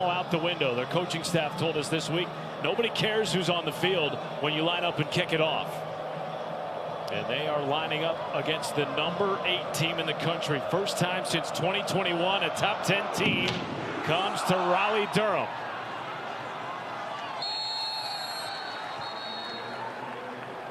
Out the window. Their coaching staff told us this week nobody cares who's on the field when you line up and kick it off. And they are lining up against the number 8 team in the country. First time since 2021 a top 10 team comes to Raleigh-Durham.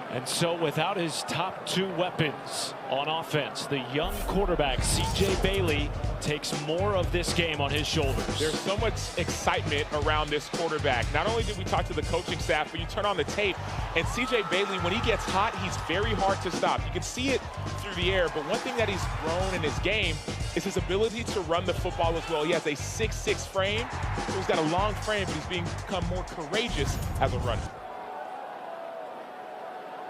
And so without his top 2 weapons on offense, the young quarterback C.J. Bailey takes more of this game on his shoulders. There's so much excitement around this quarterback. Not only did we talk to the coaching staff, but you turn on the tape, and C.J. Bailey, when he gets hot, he's very hard to stop. You can see it through the air, but one thing that he's grown in his game is his ability to run the football as well. He has a 6'6" frame, so he's got a long frame, but he's become more courageous as a runner.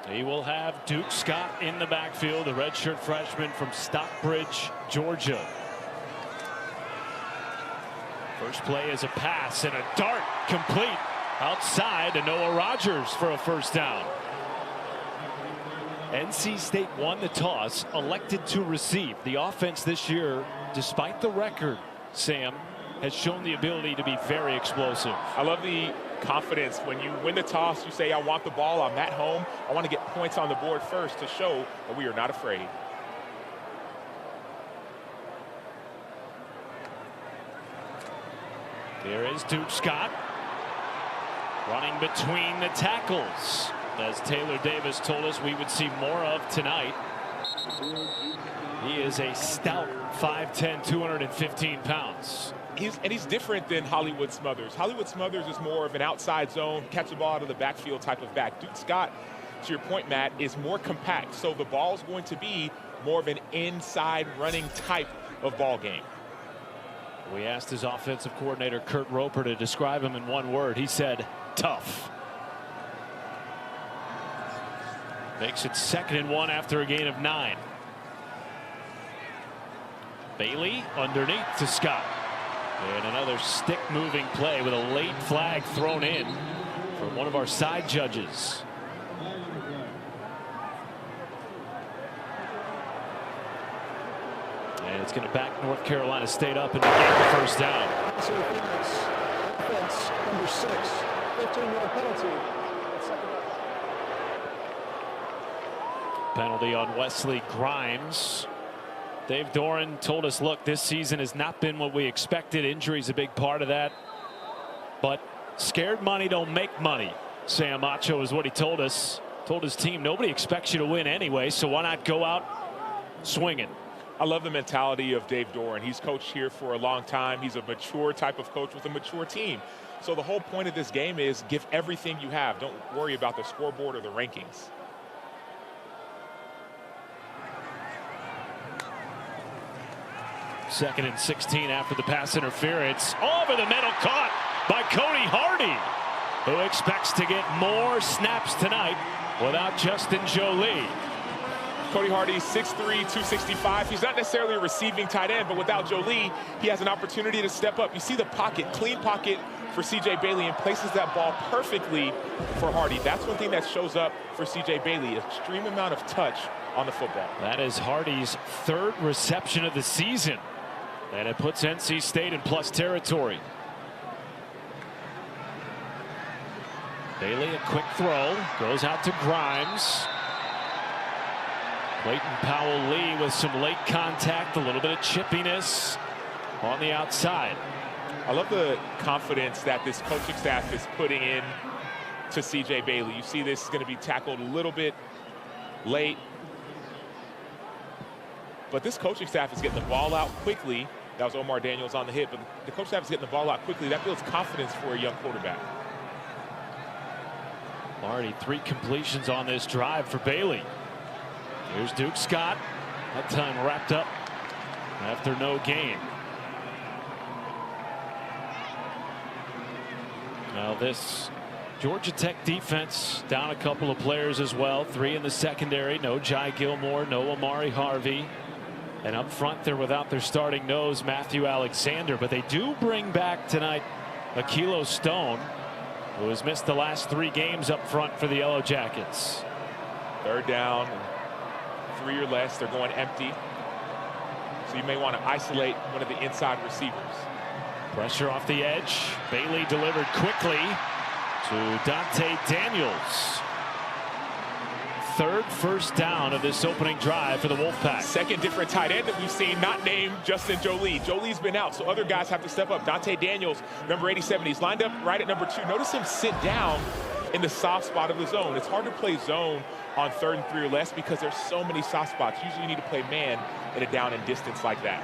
He will have Duke Scott in the backfield, the redshirt freshman from Stockbridge, Georgia. First play is a pass and a dart complete outside to Noah Rogers for a first down. NC State won the toss, elected to receive. The offense this year, despite the record, Sam, has shown the ability to be very explosive. I love the confidence. When you win the toss, you say, I want the ball, I'm at home, I want to get points on the board first to show that we are not afraid. There is Duke Scott running between the tackles, as Taylor Davis told us we would see more of tonight. He is a stout 5'10", 215 pounds. He's different than Hollywood Smothers. Hollywood Smothers is more of an outside zone, catch the ball out of the backfield type of back. Duke Scott, to your point, Matt, is more compact. So the ball's going to be more of an inside running type of ball game. We asked his offensive coordinator, Kurt Roper, to describe him in one word. He said, tough. Makes it 2nd and 1 after a gain of 9. Bailey underneath to Scott. And another stick moving play with a late flag thrown in from one of our side judges. And it's going to back North Carolina State up and get the first down. Offense, number 6, 15-yard penalty. Penalty on Wesley Grimes. Dave Doeren told us, look, this season has not been what we expected. Injury's a big part of that. But scared money don't make money. Sam Acho is what he told us. Told his team, nobody expects you to win anyway, so why not go out swinging? I love the mentality of Dave Doeren. He's coached here for a long time. He's a mature type of coach with a mature team. So the whole point of this game is give everything you have. Don't worry about the scoreboard or the rankings. Second and 16 after the pass interference. Over the middle, caught by Cody Hardy, who expects to get more snaps tonight without Justin Jolie. Cody Hardy, 6'3", 265. He's not necessarily a receiving tight end, but without Jolie, he has an opportunity to step up. You see the pocket, clean pocket for C.J. Bailey, and places that ball perfectly for Hardy. That's one thing that shows up for C.J. Bailey, extreme amount of touch on the football. That is Hardy's 3rd reception of the season. And it puts NC State in plus territory. Bailey, a quick throw, goes out to Grimes. Clayton Powell-Lee with some late contact, a little bit of chippiness on the outside. I love the confidence that this coaching staff is putting in to C.J. Bailey. You see this is going to be tackled a little bit late. But this coaching staff is getting the ball out quickly. That was Omar Daniels on the hit, but the coaching staff is getting the ball out quickly. That builds confidence for a young quarterback. Already 3 completions on this drive for Bailey. Here's Duke Scott. That time wrapped up after no gain. Now this Georgia Tech defense down a couple of players as well. 3 in the secondary. No Jai Gilmore, no Amari Harvey. And up front, they're without their starting nose, Matthew Alexander. But they do bring back tonight Akilo Stone, who has missed the last 3 games up front for the Yellow Jackets. 3rd down, 3 or less. They're going empty. So you may want to isolate one of the inside receivers. Pressure off the edge. Bailey delivered quickly to Dante Daniels. Third first down of this opening drive for the Wolfpack. Second different tight end that we've seen, not named Justin Jolie. Jolie's been out, so other guys have to step up. Dante Daniels, number 87, he's lined up right at number 2. Notice him sit down in the soft spot of the zone. It's hard to play zone on 3rd and 3 or less because there's so many soft spots. Usually you need to play man in a down and distance like that.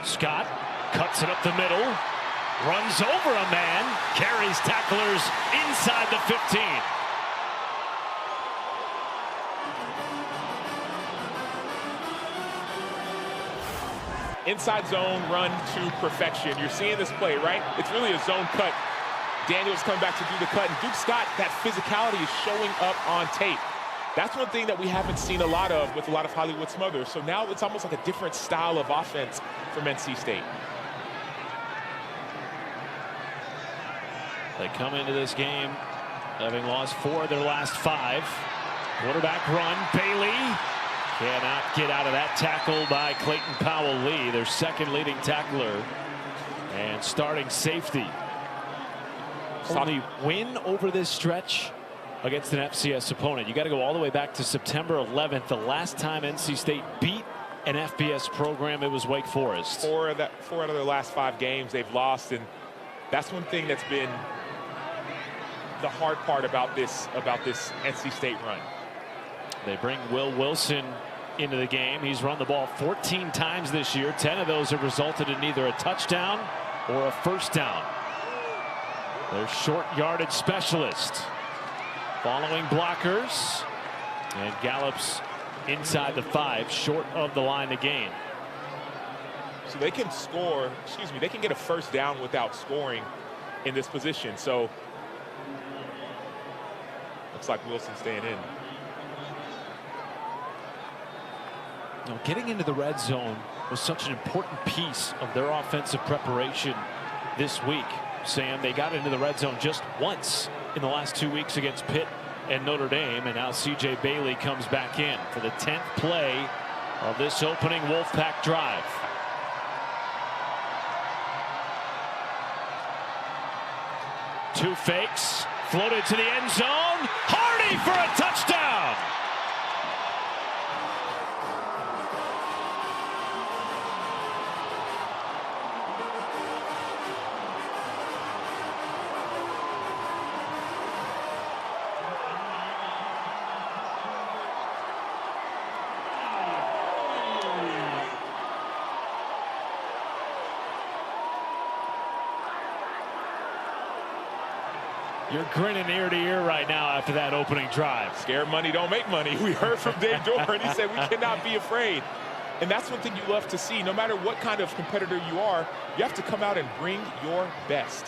Scott cuts it up the middle, runs over a man, carries tacklers inside the 15. Inside zone run to perfection. You're seeing this play, right? It's really a zone cut. Daniels coming back to do the cut, and Duke Scott, that physicality is showing up on tape. That's one thing that we haven't seen a lot of with a lot of Hollywood Smothers. So now it's almost like a different style of offense from NC State. They come into this game having lost 4 of their last 5. Quarterback run, Bailey cannot get out of that tackle by Clayton Powell-Lee, their second leading tackler and starting safety. Only win over this stretch against an FCS opponent. You got to go all the way back to September 11th. The last time NC State beat an FBS program, it was Wake Forest. 4 out of their last 5 games they've lost, and that's one thing that's been the hard part about this NC State run. They bring Will Wilson into the game. He's run the ball 14 times this year. 10 of those have resulted in either a touchdown or a first down. Their short yardage specialist. Following blockers, and Gallups inside the 5, short of the line to gain. So they can score, they can get a first down without scoring in this position. So looks like Wilson staying in. Now, getting into the red zone was such an important piece of their offensive preparation this week. Sam, they got into the red zone just once in the last 2 weeks against Pitt and Notre Dame, and now CJ Bailey comes back in for the 10th play of this opening Wolfpack drive. Two fakes, floated to the end zone. Hardy for a touchdown. You're grinning ear to ear right now after that opening drive. Scared money don't make money. We heard from Dave Doeren. He said we cannot be afraid. And that's one thing you love to see. No matter what kind of competitor you are, you have to come out and bring your best.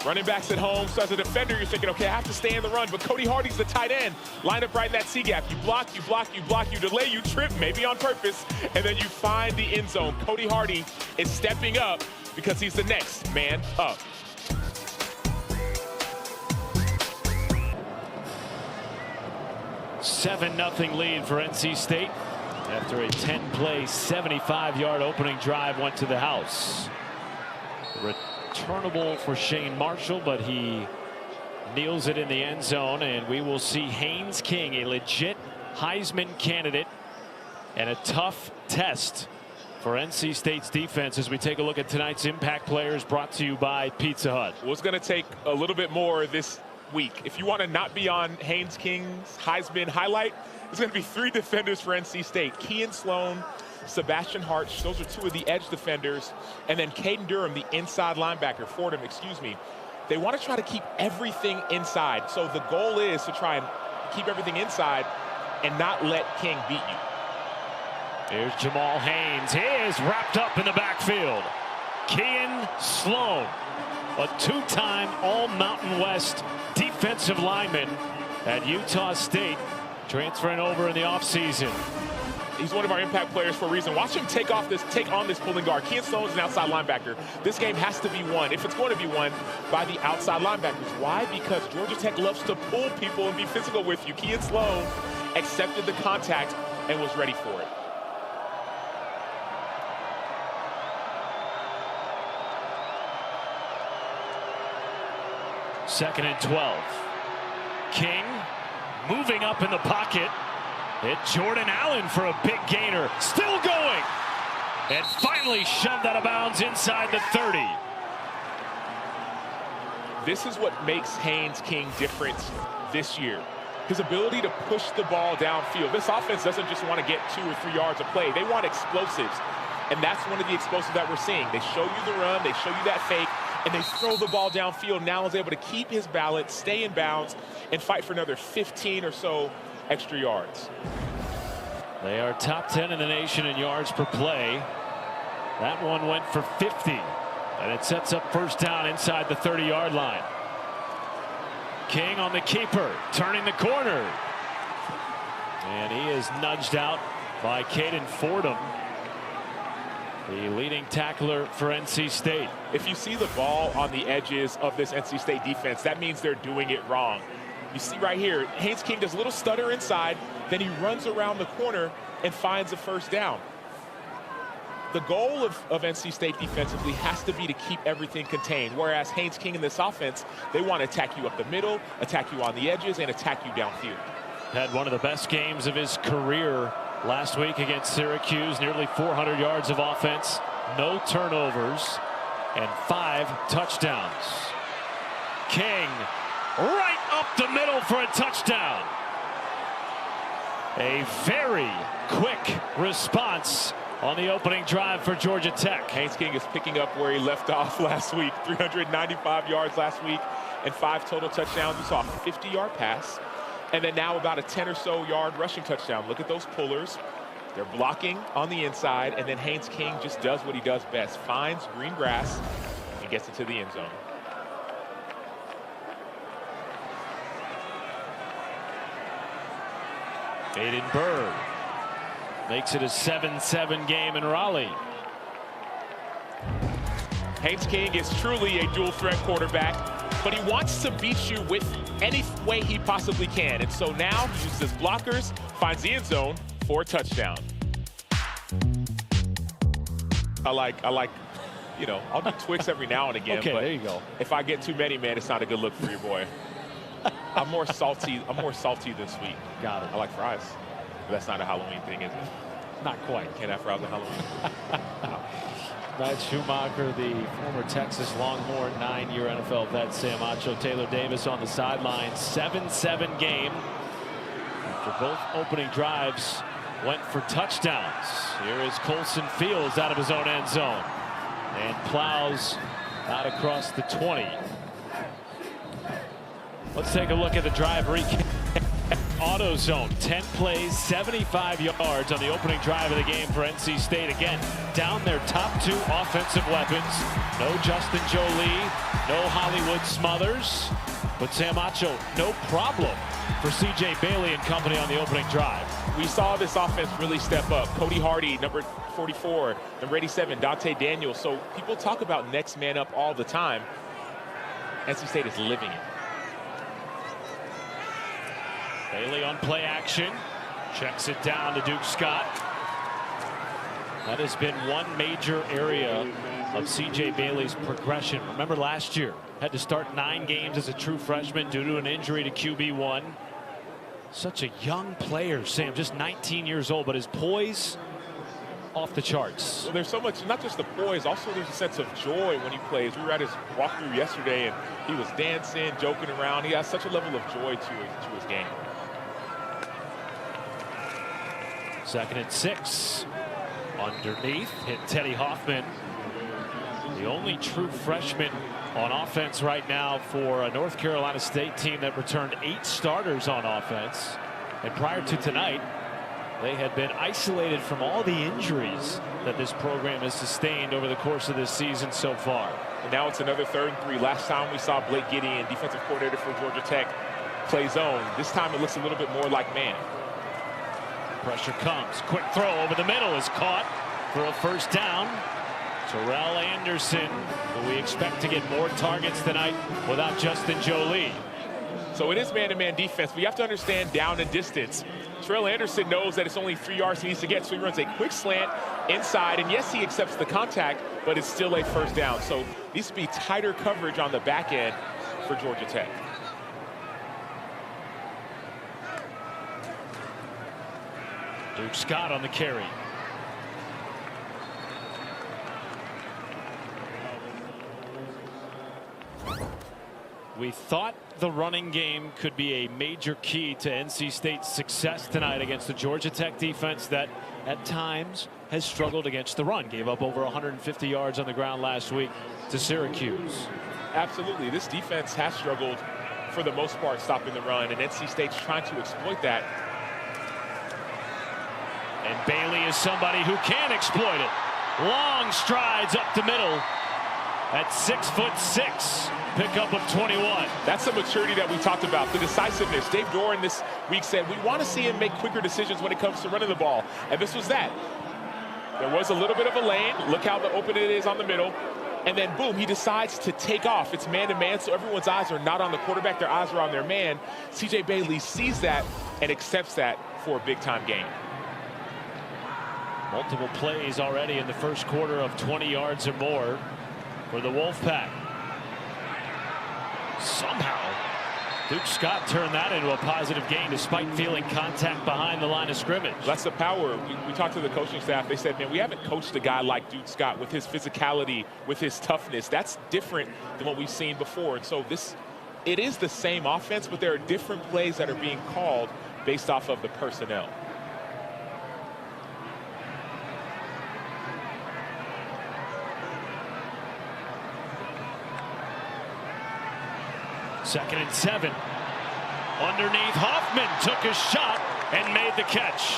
Running backs at home, so as a defender, you're thinking, okay, I have to stay in the run, but Cody Hardy's the tight end. Line up right in that C-gap. You block, you block, you block, you delay, you trip, maybe on purpose, and then you find the end zone. Cody Hardy is stepping up because he's the next man up. $7-0 lead for NC State after a 10-play, 75-yard opening drive went to the house. Returnable for Shane Marshall, but he kneels it in the end zone, and we will see Haynes King, a legit Heisman candidate, and a tough test for NC State's defense as we take a look at tonight's impact players, brought to you by Pizza Hut. Well, it's going to take a little bit more this week. If you want to not be on Haynes King's Heisman highlight, there's going to be 3 defenders for NC State. Kean Sloan, Sebastian Harch, those are 2 of the edge defenders, and then Caden Durham, the inside linebacker, Fordham, excuse me. They want to try to keep everything inside. So the goal is to try and keep everything inside and not let King beat you. Here's Jamal Haynes. He is wrapped up in the backfield. Kean Sloan, a 2-time All-Mountain West defensive lineman at Utah State, transferring over in the offseason. He's one of our impact players for a reason. Watch him take on this pulling guard. Kean Sloan is an outside linebacker. This game has to be won, if it's going to be won, by the outside linebackers. Why? Because Georgia Tech loves to pull people and be physical with you. Kean Sloan accepted the contact and was ready for it. Second and 12. King moving up in the pocket. Hit Jordan Allen for a big gainer. Still going. And finally shoved out of bounds inside the 30. This is what makes Haynes King different this year. His ability to push the ball downfield. This offense doesn't just want to get 2 or 3 yards of play. They want explosives. And that's one of the explosives that we're seeing. They show you the run, they show you that fake, and they throw the ball downfield. Now he's able to keep his balance, stay in bounds, and fight for another 15 or so extra yards. They are top 10 in the nation in yards per play. That one went for 50. And it sets up first down inside the 30-yard line. King on the keeper, turning the corner. And he is nudged out by Caden Fordham, the leading tackler for NC State. If you see the ball on the edges of this NC State defense, that means they're doing it wrong. You see right here, Haynes King does a little stutter inside, then he runs around the corner and finds a first down. The goal of NC State defensively has to be to keep everything contained, whereas Haynes King in this offense, they want to attack you up the middle, attack you on the edges, and attack you downfield. Had one of the best games of his career last week against Syracuse. Nearly 400 yards of offense, no turnovers, and 5 touchdowns. King right up the middle for a touchdown. A very quick response on the opening drive for Georgia Tech. Haynes King is picking up where he left off last week. 395 yards last week and 5 total touchdowns. We saw a 50-yard pass, and then now about a 10 or so yard rushing touchdown. Look at those pullers. They're blocking on the inside, and then Haynes King just does what he does best. Finds green grass and gets into the end zone. Aiden Bird makes it a 7-7 game in Raleigh. Haynes King is truly a dual threat quarterback, but he wants to beat you with any way he possibly can. And so now he uses his blockers, finds the end zone for a touchdown. I like, you know, I'll do Twix every now and again. Okay, but there you go. If I get too many, man, it's not a good look for your boy. I'm more salty than sweet. Got it. I like fries. But that's not a Halloween thing, is it? Not quite. Can't have fries on Halloween. Matt Schumacher, the former Texas Longhorn, 9-year NFL vet. Sam Acho, Taylor Davis on the sideline. 7-7 game. After both opening drives went for touchdowns. Here is Colson Fields out of his own end zone and plows out across the 20. Let's take a look at the drive recap. AutoZone, 10 plays, 75 yards on the opening drive of the game for NC State. Again, down their top 2 offensive weapons. No Justin Jolie, no Hollywood Smothers, but Sam Acho, no problem for C.J. Bailey and company on the opening drive. We saw this offense really step up. Cody Hardy, number 44, number 87, Dante Daniels. So people talk about next man up all the time. NC State is living it. Bailey on play action, checks it down to Duke Scott. That has been one major area of C.J. Bailey's progression. Remember last year, had to start 9 games as a true freshman due to an injury to QB1. Such a young player, Sam, just 19 years old, but his poise off the charts. Well, there's so much, not just the poise, also there's a sense of joy when he plays. We were at his walkthrough yesterday, and he was dancing, joking around. He has such a level of joy to his game. 2nd and 6. Underneath, hit Teddy Hoffman. The only true freshman on offense right now for a North Carolina State team that returned 8 starters on offense. And prior to tonight, they had been isolated from all the injuries that this program has sustained over the course of this season so far. And now it's another 3rd and 3. Last time we saw Blake Gideon, defensive coordinator for Georgia Tech, play zone. This time it looks a little bit more like man. Pressure comes. Quick throw over the middle is caught for a first down. Terrell Anderson, who we expect to get more targets tonight without Justin Jolie. So it is man-to-man defense, but you have to understand down and distance. Terrell Anderson knows that it's only 3 yards he needs to get, so he runs a quick slant inside, and yes, he accepts the contact, but it's still a first down. So needs to be tighter coverage on the back end for Georgia Tech. Duke Scott on the carry. We thought the running game could be a major key to NC State's success tonight against the Georgia Tech defense that at times has struggled against the run. Gave up over 150 yards on the ground last week to Syracuse. Absolutely. This defense has struggled for the most part stopping the run, and NC State's trying to exploit that. And Bailey is somebody who can exploit it. Long strides up the middle at 6'6". Pickup of 21. That's the maturity that we talked about, the decisiveness. Dave Doran this week said we want to see him make quicker decisions when it comes to running the ball, and this was that. There was a little bit of a lane. Look how open it is on the middle. And then, boom, he decides to take off. It's man-to-man, so everyone's eyes are not on the quarterback. Their eyes are on their man. C.J. Bailey sees that and accepts that for a big-time gain. Multiple plays already in the first quarter of 20 yards or more for the Wolfpack. Somehow, Duke Scott turned that into a positive gain despite feeling contact behind the line of scrimmage. That's the power. We talked to the coaching staff. They said, man, we haven't coached a guy like Duke Scott with his physicality, with his toughness. That's different than what we've seen before. And so it is the same offense, but there are different plays that are being called based off of the personnel. Second and 7. Underneath, Hoffman took a shot and made the catch.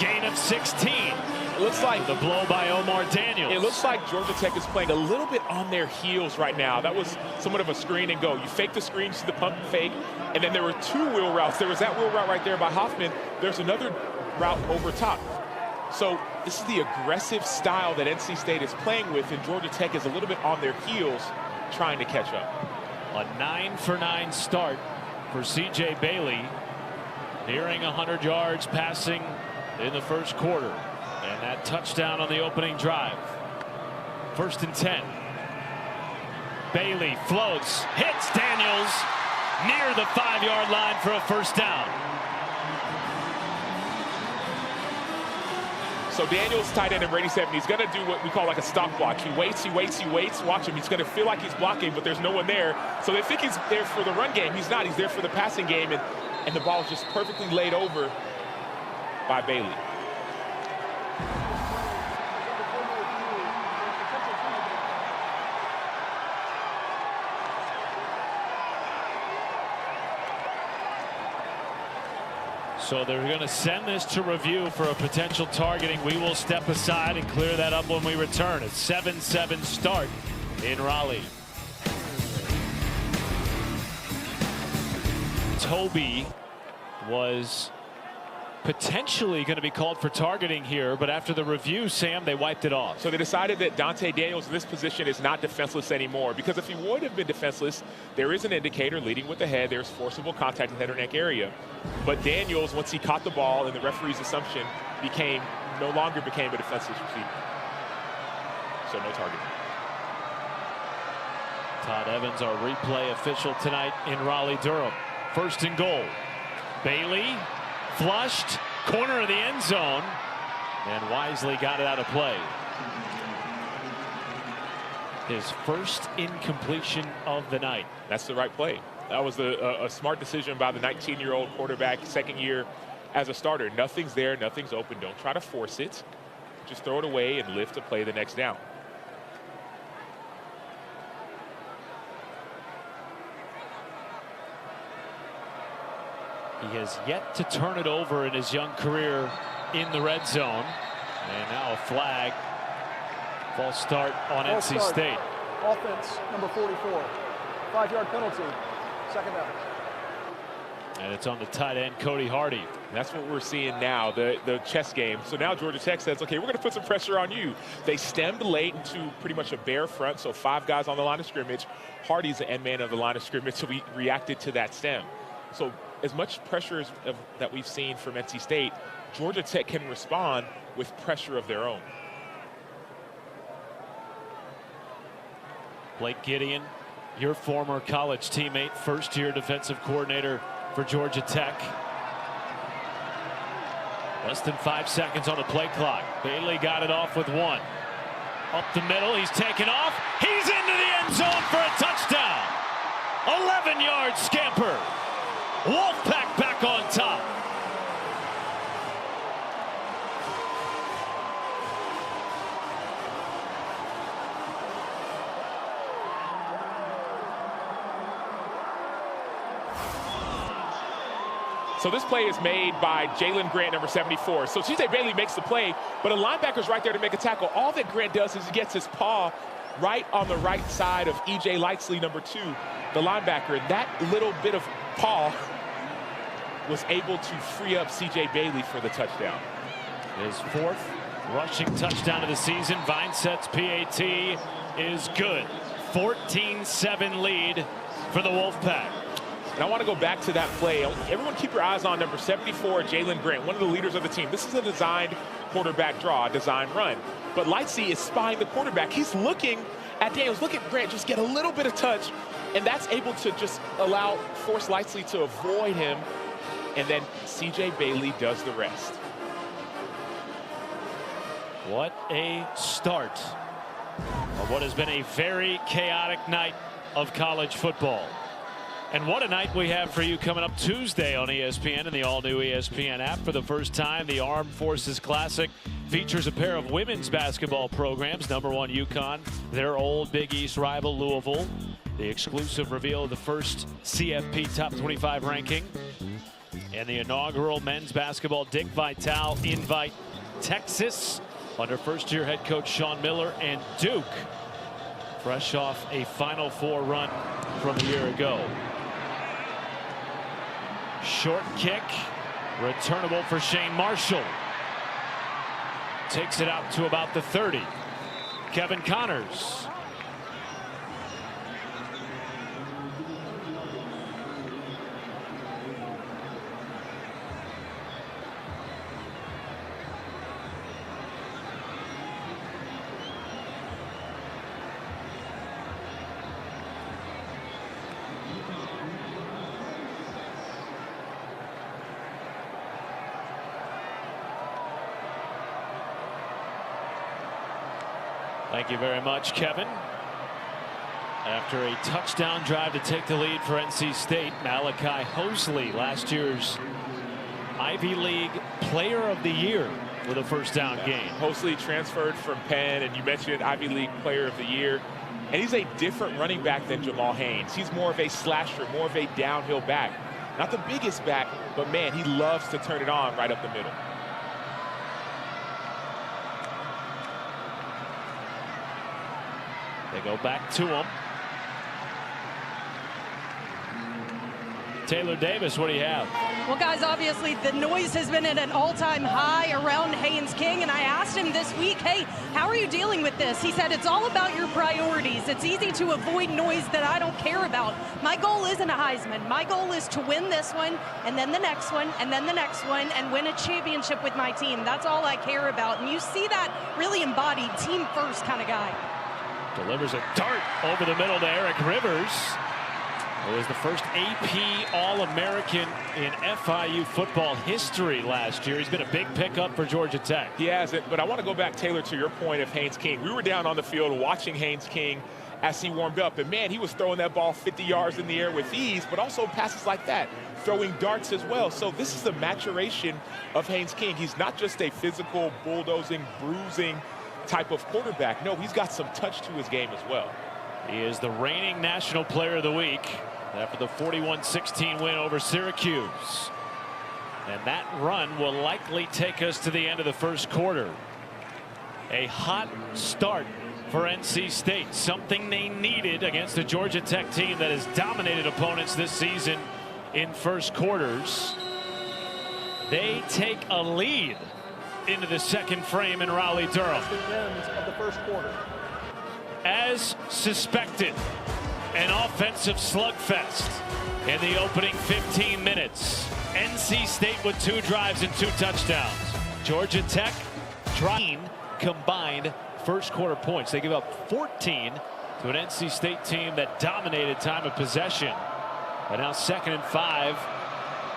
Gain of 16. It looks like the blow by Omar Daniels. It looks like Georgia Tech is playing a little bit on their heels right now. That was somewhat of a screen and go. You fake the screen to the pump fake, and then there were 2 wheel routes. There was that wheel route right there by Hoffman. There's another route over top. So this is the aggressive style that NC State is playing with, and Georgia Tech is a little bit on their heels trying to catch up. A 9-for-9 start for C.J. Bailey, nearing 100 yards passing in the first quarter, and that touchdown on the opening drive. First and 10. Bailey floats, hits Daniels near the 5-yard line for a first down. So Daniels, tight end, and Brady 7, he's going to do what we call like a stop block. He waits. Watch him. He's going to feel like he's blocking, but there's no one there. So they think he's there for the run game. He's not. He's there for the passing game, and the ball is just perfectly laid over by Bailey. So they're going to send this to review for a potential targeting. We will step aside and clear that up when we return. A 7-7 start in Raleigh. Toby was potentially going to be called for targeting here, but after the review, Sam, they wiped it off. So they decided that Dante Daniels in this position is not defenseless anymore, because if he would have been defenseless, there is an indicator leading with the head. There's forcible contact in the head or neck area. But Daniels, once he caught the ball and the referee's assumption, no longer became a defenseless receiver. So no target. Todd Evans, our replay official tonight in Raleigh-Durham. First and goal. Bailey flushed, corner of the end zone, and wisely got it out of play. His first incompletion of the night. That's the right play. That was a smart decision by the 19-year-old quarterback, second year as a starter. Nothing's there, nothing's open. Don't try to force it. Just throw it away and live to play the next down. He has yet to turn it over in his young career in the red zone. And now a flag. False start on NC State. Offense, number 44. 5-yard penalty. Second down. And it's on the tight end, Cody Hardy. And that's what we're seeing now, the chess game. So now Georgia Tech says, okay, we're going to put some pressure on you. They stemmed late into pretty much a bare front, so 5 guys on the line of scrimmage. Hardy's the end man of the line of scrimmage, so we reacted to that stem. So as much pressure that we've seen from NC State, Georgia Tech can respond with pressure of their own. Blake Gideon, your former college teammate, first-year defensive coordinator for Georgia Tech. Less than 5 seconds on the play clock. Bailey got it off with 1. Up the middle, he's taken off. He's into the end zone for a touchdown. 11-yard scamper. Wolfpack back on top. So this play is made by Jalen Grant, number 74. So C.J. Bailey makes the play, but a linebacker's right there to make a tackle. All that Grant does is he gets his paw right on the right side of E.J. Lightsley, number 2, the linebacker. And that little bit of paw was able to free up C.J. Bailey for the touchdown. His 4th rushing touchdown of the season. Vineset's PAT is good. 14-7 lead for the Wolfpack. And I want to go back to that play. Everyone keep your eyes on number 74, Jalen Grant, one of the leaders of the team. This is a designed quarterback draw, a designed run. But Lightsey is spying the quarterback. He's looking at Daniels. Look at Grant just get a little bit of touch, and that's able to just force Lightsey to avoid him. And then C.J. Bailey does the rest. What a start of what has been a very chaotic night of college football. And what a night we have for you coming up Tuesday on ESPN and the all-new ESPN app. For the first time, the Armed Forces Classic features a pair of women's basketball programs. Number 1 UConn, their old Big East rival Louisville. The exclusive reveal of the first CFP Top 25 ranking. And the inaugural men's basketball Dick Vitale Invite Texas under first-year head coach Sean Miller, and Duke fresh off a Final Four run from a year ago. Short kick, returnable for Shane Marshall. Takes it out to about the 30. Kevin Connors. Thank you very much, Kevin. After a touchdown drive to take the lead for NC State, Malachi Hosley, last year's Ivy League Player of the Year with a first down game. Hosley transferred from Penn, and you mentioned Ivy League Player of the Year. And he's a different running back than Jamal Haynes. He's more of a slasher, more of a downhill back. Not the biggest back, but man, he loves to turn it on right up the middle. They go back to him. Taylor Davis, what do you have? Well, guys, obviously the noise has been at an all-time high around Haynes King, and I asked him this week, hey, how are you dealing with this? He said, it's all about your priorities. It's easy to avoid noise that I don't care about. My goal isn't a Heisman. My goal is to win this one, and then the next one, and then the next one, and win a championship with my team. That's all I care about. And you see that really embodied team-first kind of guy. Delivers a dart over the middle to Eric Rivers, who was the first AP All-American in FIU football history last year. He's been a big pickup for Georgia Tech. He has it, but I want to go back, Taylor, to your point of Haynes King. We were down on the field watching Haynes King as he warmed up, and man, he was throwing that ball 50 yards in the air with ease, but also passes like that, throwing darts as well. So this is the maturation of Haynes King. He's not just a physical, bulldozing, bruising type of quarterback. No, he's got some touch to his game as well. He is the reigning National Player of the Week after the 41-16 win over Syracuse. And that run will likely take us to the end of the first quarter. A hot start for NC State, something they needed against a Georgia Tech team that has dominated opponents this season in first quarters. They take a lead into the second frame in Raleigh-Durham. The end of the first quarter. As suspected, an offensive slugfest in the opening 15 minutes. NC State with 2 drives and 2 touchdowns. Georgia Tech trying combined first quarter points. They give up 14 to an NC State team that dominated time of possession. But now 2nd and 5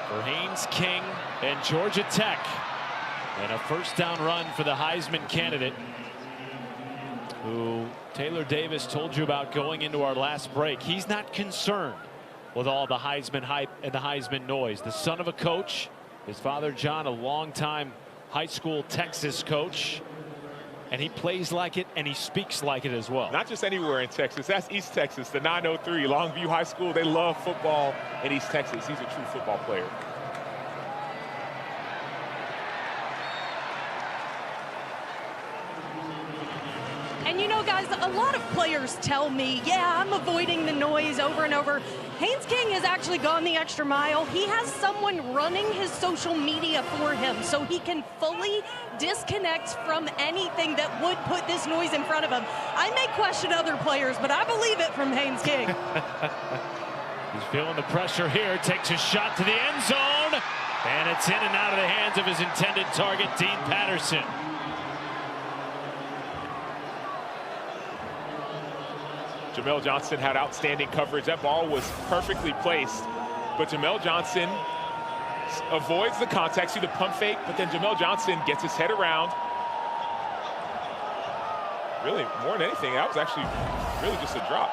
for Haynes King and Georgia Tech. And a first down run for the Heisman candidate, who Taylor Davis told you about going into our last break. He's not concerned with all the Heisman hype and the Heisman noise. The son of a coach, his father John, a longtime high school Texas coach, and he plays like it and he speaks like it as well. Not just anywhere in Texas. That's East Texas, the 903 Longview High School. They love football in East Texas. He's a true football player. And you know, guys, a lot of players tell me, yeah, I'm avoiding the noise over and over. Haynes King has actually gone the extra mile. He has someone running his social media for him so he can fully disconnect from anything that would put this noise in front of him. I may question other players, but I believe it from Haynes King. He's feeling the pressure here, takes a shot to the end zone, and it's in and out of the hands of his intended target, Dean Patterson. Jamel Johnson had outstanding coverage. That ball was perfectly placed, but Jamel Johnson avoids the contact. See the pump fake, but then Jamel Johnson gets his head around. Really, more than anything, that was actually really just a drop.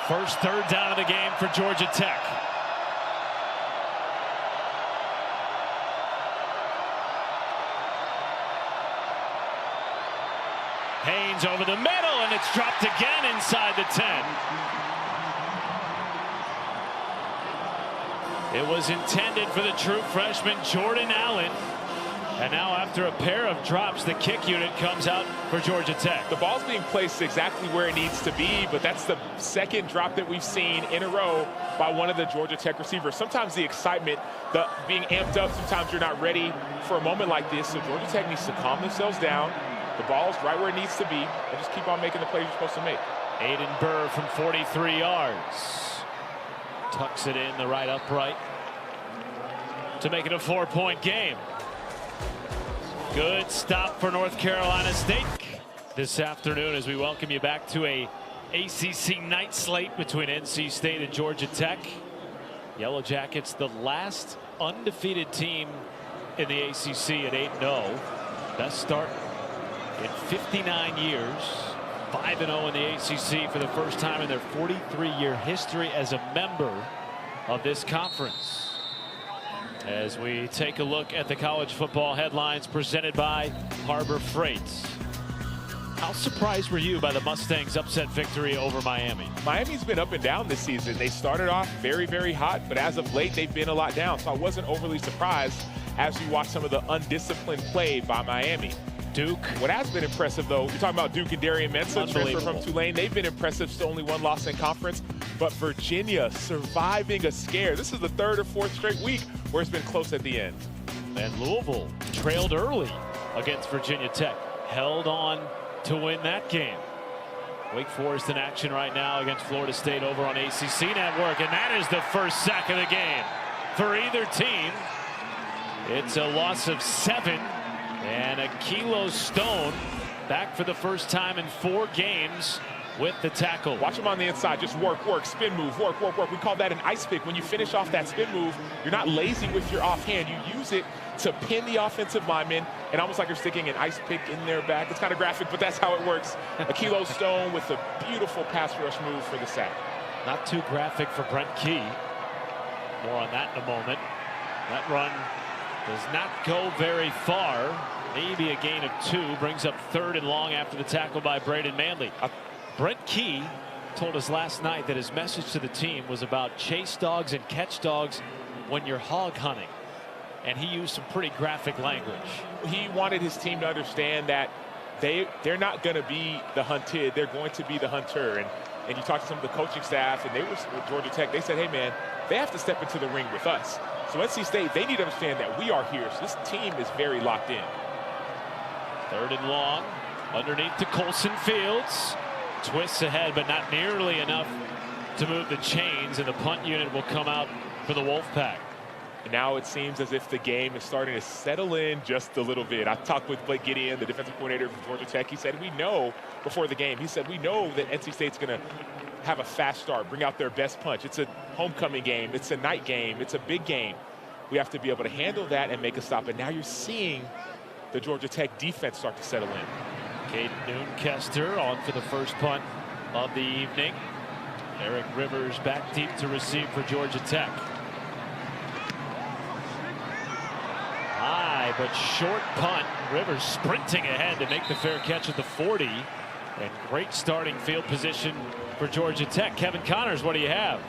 First 3rd down of the game for Georgia Tech. Haynes over the middle, and it's dropped again inside the 10. It was intended for the true freshman Jordan Allen. And now after a pair of drops, the kick unit comes out for Georgia Tech. The ball's being placed exactly where it needs to be, but that's the 2nd drop that we've seen in a row by one of the Georgia Tech receivers. Sometimes the excitement, the being amped up, sometimes you're not ready for a moment like this. So Georgia Tech needs to calm themselves down. The ball's right where it needs to be, and just keep on making the plays you're supposed to make. Aiden Burr from 43 yards. Tucks it in the right upright to make it a 4-point game. Good stop for North Carolina State this afternoon as we welcome you back to a ACC night slate between NC State and Georgia Tech. Yellow Jackets, the last undefeated team in the ACC at 8-0. Best start in 59 years. 5-0 in the ACC for the first time in their 43-year history as a member of this conference. As we take a look at the college football headlines presented by Harbor Freight. How surprised were you by the Mustangs' upset victory over Miami? Miami's been up and down this season. They started off very, very hot, but as of late, they've been a lot down. So I wasn't overly surprised as we watched some of the undisciplined play by Miami. Duke. What has been impressive, though, you're talking about Duke and Darian Mensah, transfer from Tulane. They've been impressive, still only 1 loss in conference. But Virginia surviving a scare. This is the 3rd or 4th straight week where it's been close at the end. And Louisville trailed early against Virginia Tech. Held on to win that game. Wake Forest in action right now against Florida State over on ACC Network. And that is the first sack of the game for either team. It's a loss of 7. And Akilo Stone back for the first time in 4 games with the tackle. Watch him on the inside. Just work, spin move, work. We call that an ice pick. When you finish off that spin move, you're not lazy with your offhand. You use it to pin the offensive lineman, and almost like you're sticking an ice pick in their back. It's kind of graphic, but that's how it works. Akilo Stone with a beautiful pass rush move for the sack. Not too graphic for Brent Key. More on that in a moment. That run does not go very far. Maybe a gain of 2. Brings up 3rd and long after the tackle by Braden Manley. Brent Key told us last night that his message to the team was about chase dogs and catch dogs when you're hog hunting. And he used some pretty graphic language. He wanted his team to understand that they're not going to be the hunted. They're going to be the hunter. And and you talk to some of the coaching staff, and they were with Georgia Tech, they said, hey, man, they have to step into the ring with us. So NC State, they need to understand that we are here. So this team is very locked in. 3rd and long, underneath to Colson Fields. Twists ahead, but not nearly enough to move the chains, and the punt unit will come out for the Wolfpack. And now it seems as if the game is starting to settle in just a little bit. I talked with Blake Gideon, the defensive coordinator for Georgia Tech. He said, we know before the game, he said, we know that NC State's going to have a fast start, bring out their best punch. It's a homecoming game. It's a night game. It's a big game. We have to be able to handle that and make a stop. And now you're seeing the Georgia Tech defense start to settle in. Caden Noonkester on for the first punt of the evening. Eric Rivers back deep to receive for Georgia Tech. High but short punt. Rivers sprinting ahead to make the fair catch at the 40. And great starting field position for Georgia Tech. Kevin Connors, what do you have?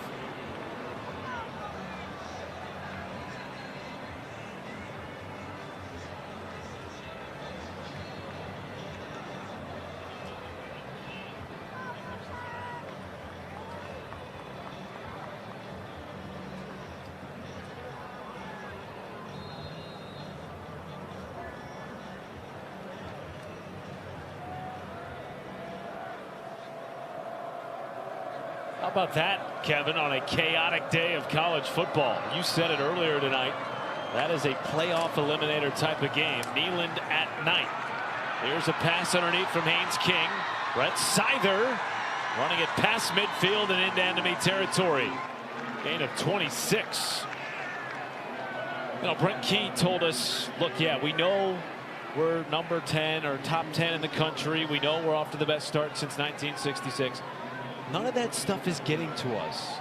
How about that, Kevin, on a chaotic day of college football? You said it earlier tonight. That is a playoff eliminator type of game. Neyland at night. Here's a pass underneath from Haynes King. Brett Seither running it past midfield and into enemy territory. Gain of 26. You know, Brent Key told us, look, yeah, we know we're number 10 or top 10 in the country. We know we're off to the best start since 1966. None of that stuff is getting to us.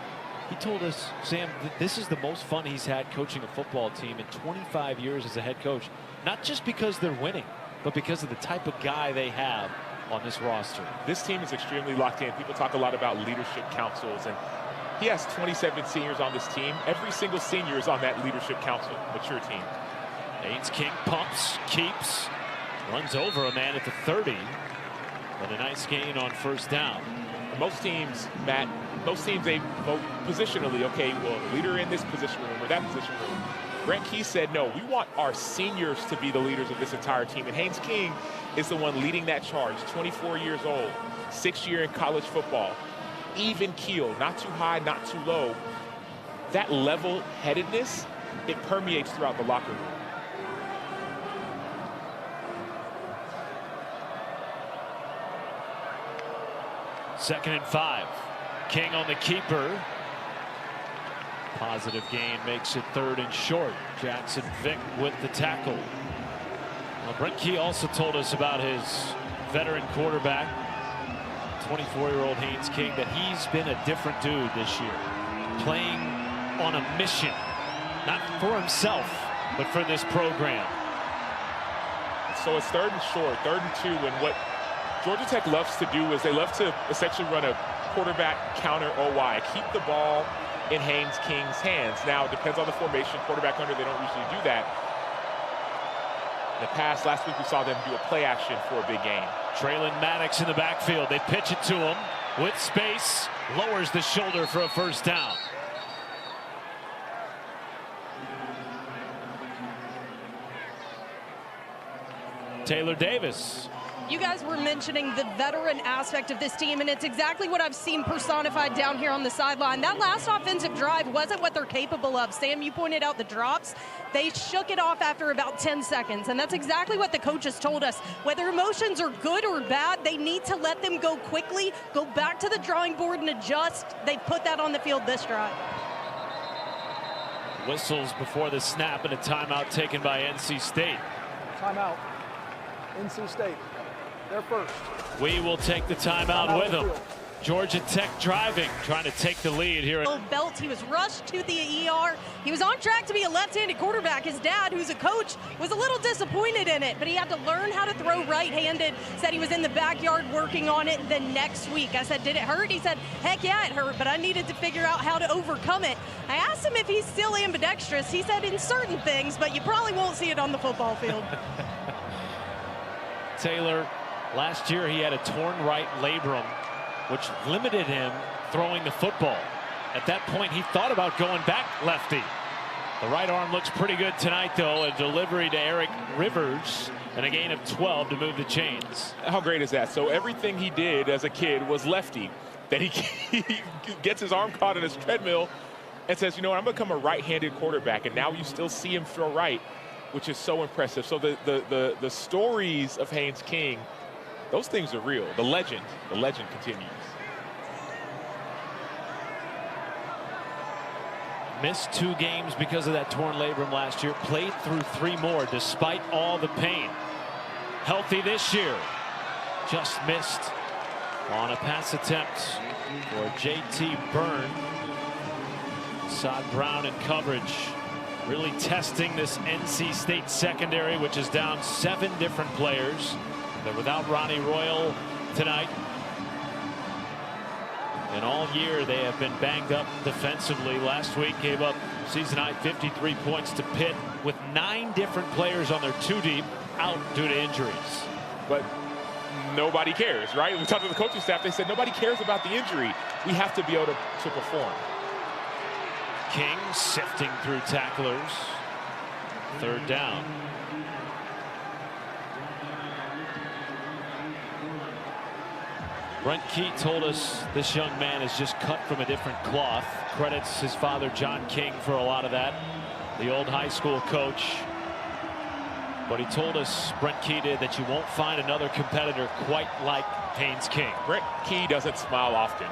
He told us, Sam, this is the most fun he's had coaching a football team in 25 years as a head coach. Not just because they're winning, but because of the type of guy they have on this roster. This team is extremely locked in. People talk a lot about leadership councils, and he has 27 seniors on this team. Every single senior is on that leadership council, mature team. Haynes King pumps, keeps, runs over a man at the 30. But a nice gain on first down. Most teams, Matt, they vote positionally. Okay, well, leader in this position room or that position room. Brent Key said, no, we want our seniors to be the leaders of this entire team. And Haynes King is the one leading that charge. 24 years old, 6th year in college football. Even keel, not too high, not too low. That level-headedness, it permeates throughout the locker room. Second and 5. King on the keeper. Positive gain makes it 3rd and short. Jackson Vick with the tackle. Well, Brent Key also told us about his veteran quarterback, 24-year-old Haynes King, that he's been a different dude this year, playing on a mission, not for himself, but for this program. So it's 3rd and short, 3rd and 2, and what Georgia Tech loves to do is they love to essentially run a quarterback counter OY, keep the ball in Haynes King's hands. Now, it depends on the formation. Quarterback under, they don't usually do that. In the past, last week we saw them do a play action for a big game. Traylon Maddox in the backfield. They pitch it to him with space, lowers the shoulder for a first down. Taylor Davis. You guys were mentioning the veteran aspect of this team, and it's exactly what I've seen personified down here on the sideline. That last offensive drive wasn't what they're capable of. Sam, you pointed out the drops. They shook it off after about 10 seconds, and that's exactly what the coaches told us. Whether emotions are good or bad, they need to let them go quickly, go back to the drawing board and adjust. They put that on the field this drive. Whistles before the snap and a timeout taken by NC State. Timeout. NC State. They're first. We will take the timeout with them. Georgia Tech driving, trying to take the lead here. Belt, he was rushed to the ER. He was on track to be a left-handed quarterback. His dad, who's a coach, was a little disappointed in it, but he had to learn how to throw right-handed. Said he was in the backyard working on it the next week. I said, did it hurt? He said, heck yeah, it hurt, but I needed to figure out how to overcome it. I asked him if he's still ambidextrous. He said in certain things, but you probably won't see it on the football field. Taylor, last year he had a torn right labrum which limited him throwing the football. At that point, he thought about going back lefty. The right arm looks pretty good tonight, though. A delivery to Eric Rivers and a gain of 12 to move the chains. How great is that? So everything he did as a kid was lefty. Then he gets his arm caught in his treadmill and says, you know what, I'm going to become a right-handed quarterback. And now you still see him throw right, which is so impressive. So the stories of Haynes King, those things are real. The legend continues. Missed 2 games because of that torn labrum last year. Played through 3 more despite all the pain. Healthy this year. Just missed on a pass attempt for J.T. Byrne. Sod Brown in coverage. Really testing this NC State secondary, which is down 7 different players. They're without Ronnie Royal tonight. And all year they have been banged up defensively. Last week gave up season high 53 points to Pitt with 9 different players on their 2 deep out due to injuries. But nobody cares, right? We talked to the coaching staff. They said nobody cares about the injury. We have to be able to perform. King sifting through tacklers. 3rd down. Brent Key told us this young man is just cut from a different cloth. Credits his father John King for a lot of that, the old high school coach. But he told us, Brent Key did, that you won't find another competitor quite like Haynes King. Brent Key doesn't smile often,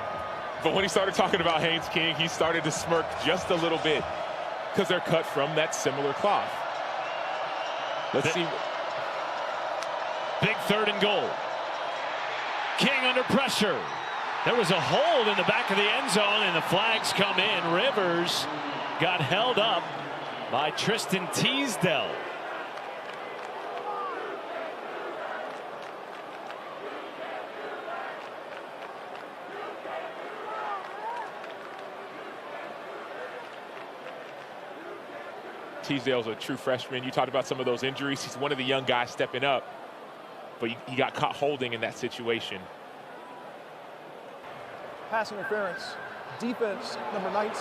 but when he started talking about Haynes King, he started to smirk just a little bit because they're cut from that similar cloth. Let's see. Big 3rd and goal. King under pressure. There was a hold in the back of the end zone, and the flags come in. Rivers got held up by Tristan Teasdale. Teasdale's a true freshman. You talked about some of those injuries. He's one of the young guys stepping up, but he got caught holding in that situation. Pass interference. Defense number 19.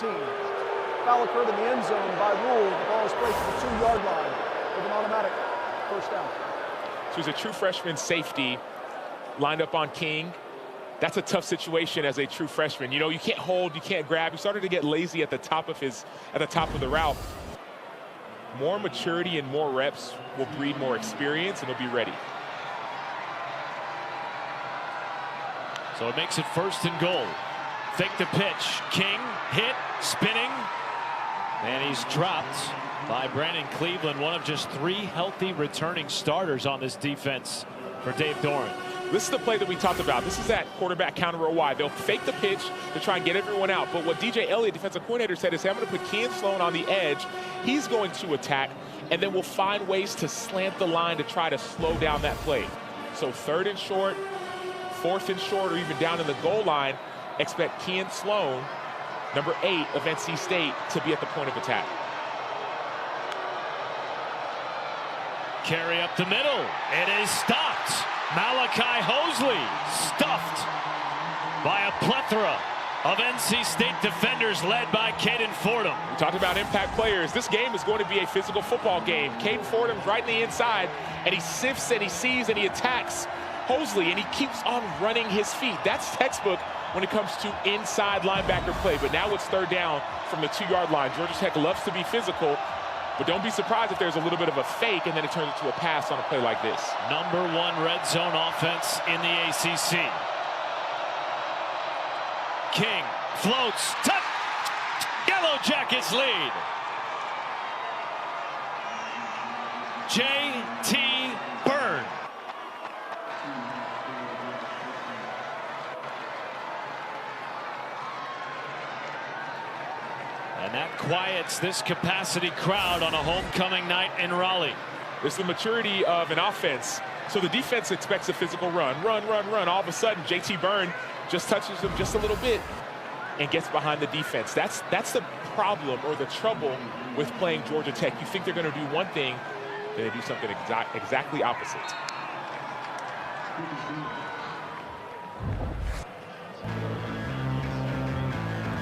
Foul occurred in the end zone. By rule, the ball is placed at the 2-yard line with an automatic 1st down. So he's a true freshman safety lined up on King. That's a tough situation as a true freshman. You know, you can't hold, you can't grab. He started to get lazy at the top of the route. More maturity and more reps will breed more experience, and he'll be ready. So it makes it 1st and goal. Fake the pitch. King hit, spinning, and he's dropped by Brandon Cleveland, one of just 3 healthy returning starters on this defense for Dave Doran. This is the play that we talked about. This is that quarterback counter roll wide. They'll fake the pitch to try and get everyone out. But what DJ Elliott, defensive coordinator, said is, I'm going to put Kean Sloan on the edge. He's going to attack, and then we'll find ways to slant the line to try to slow down that play. So 3rd and short, 4th and short, or even down in the goal line, expect Kean Sloan, number 8 of NC State, to be at the point of attack. Carry up the middle. It is stopped. Malachi Hosley stuffed by a plethora of NC State defenders led by Caden Fordham. We talked about impact players. This game is going to be a physical football game. Caden Fordham's right in the inside, and he sifts and he sees and he attacks Hosley, and he keeps on running his feet. That's textbook when it comes to inside linebacker play. But now it's 3rd down from the 2-yard line. Georgia Tech loves to be physical, but don't be surprised if there's a little bit of a fake and then it turns into a pass on a play like this. Number 1 red zone offense in the ACC. King floats. Tuck. Yellow Jackets lead. J.T. Byrne. And that quiets this capacity crowd on a homecoming night in Raleigh. It's the maturity of an offense. So the defense expects a physical run. Run. All of a sudden, J.T. Byrne just touches him just a little bit and gets behind the defense. That's the problem or the trouble with playing Georgia Tech. You think they're going to do one thing, then they do something exactly opposite.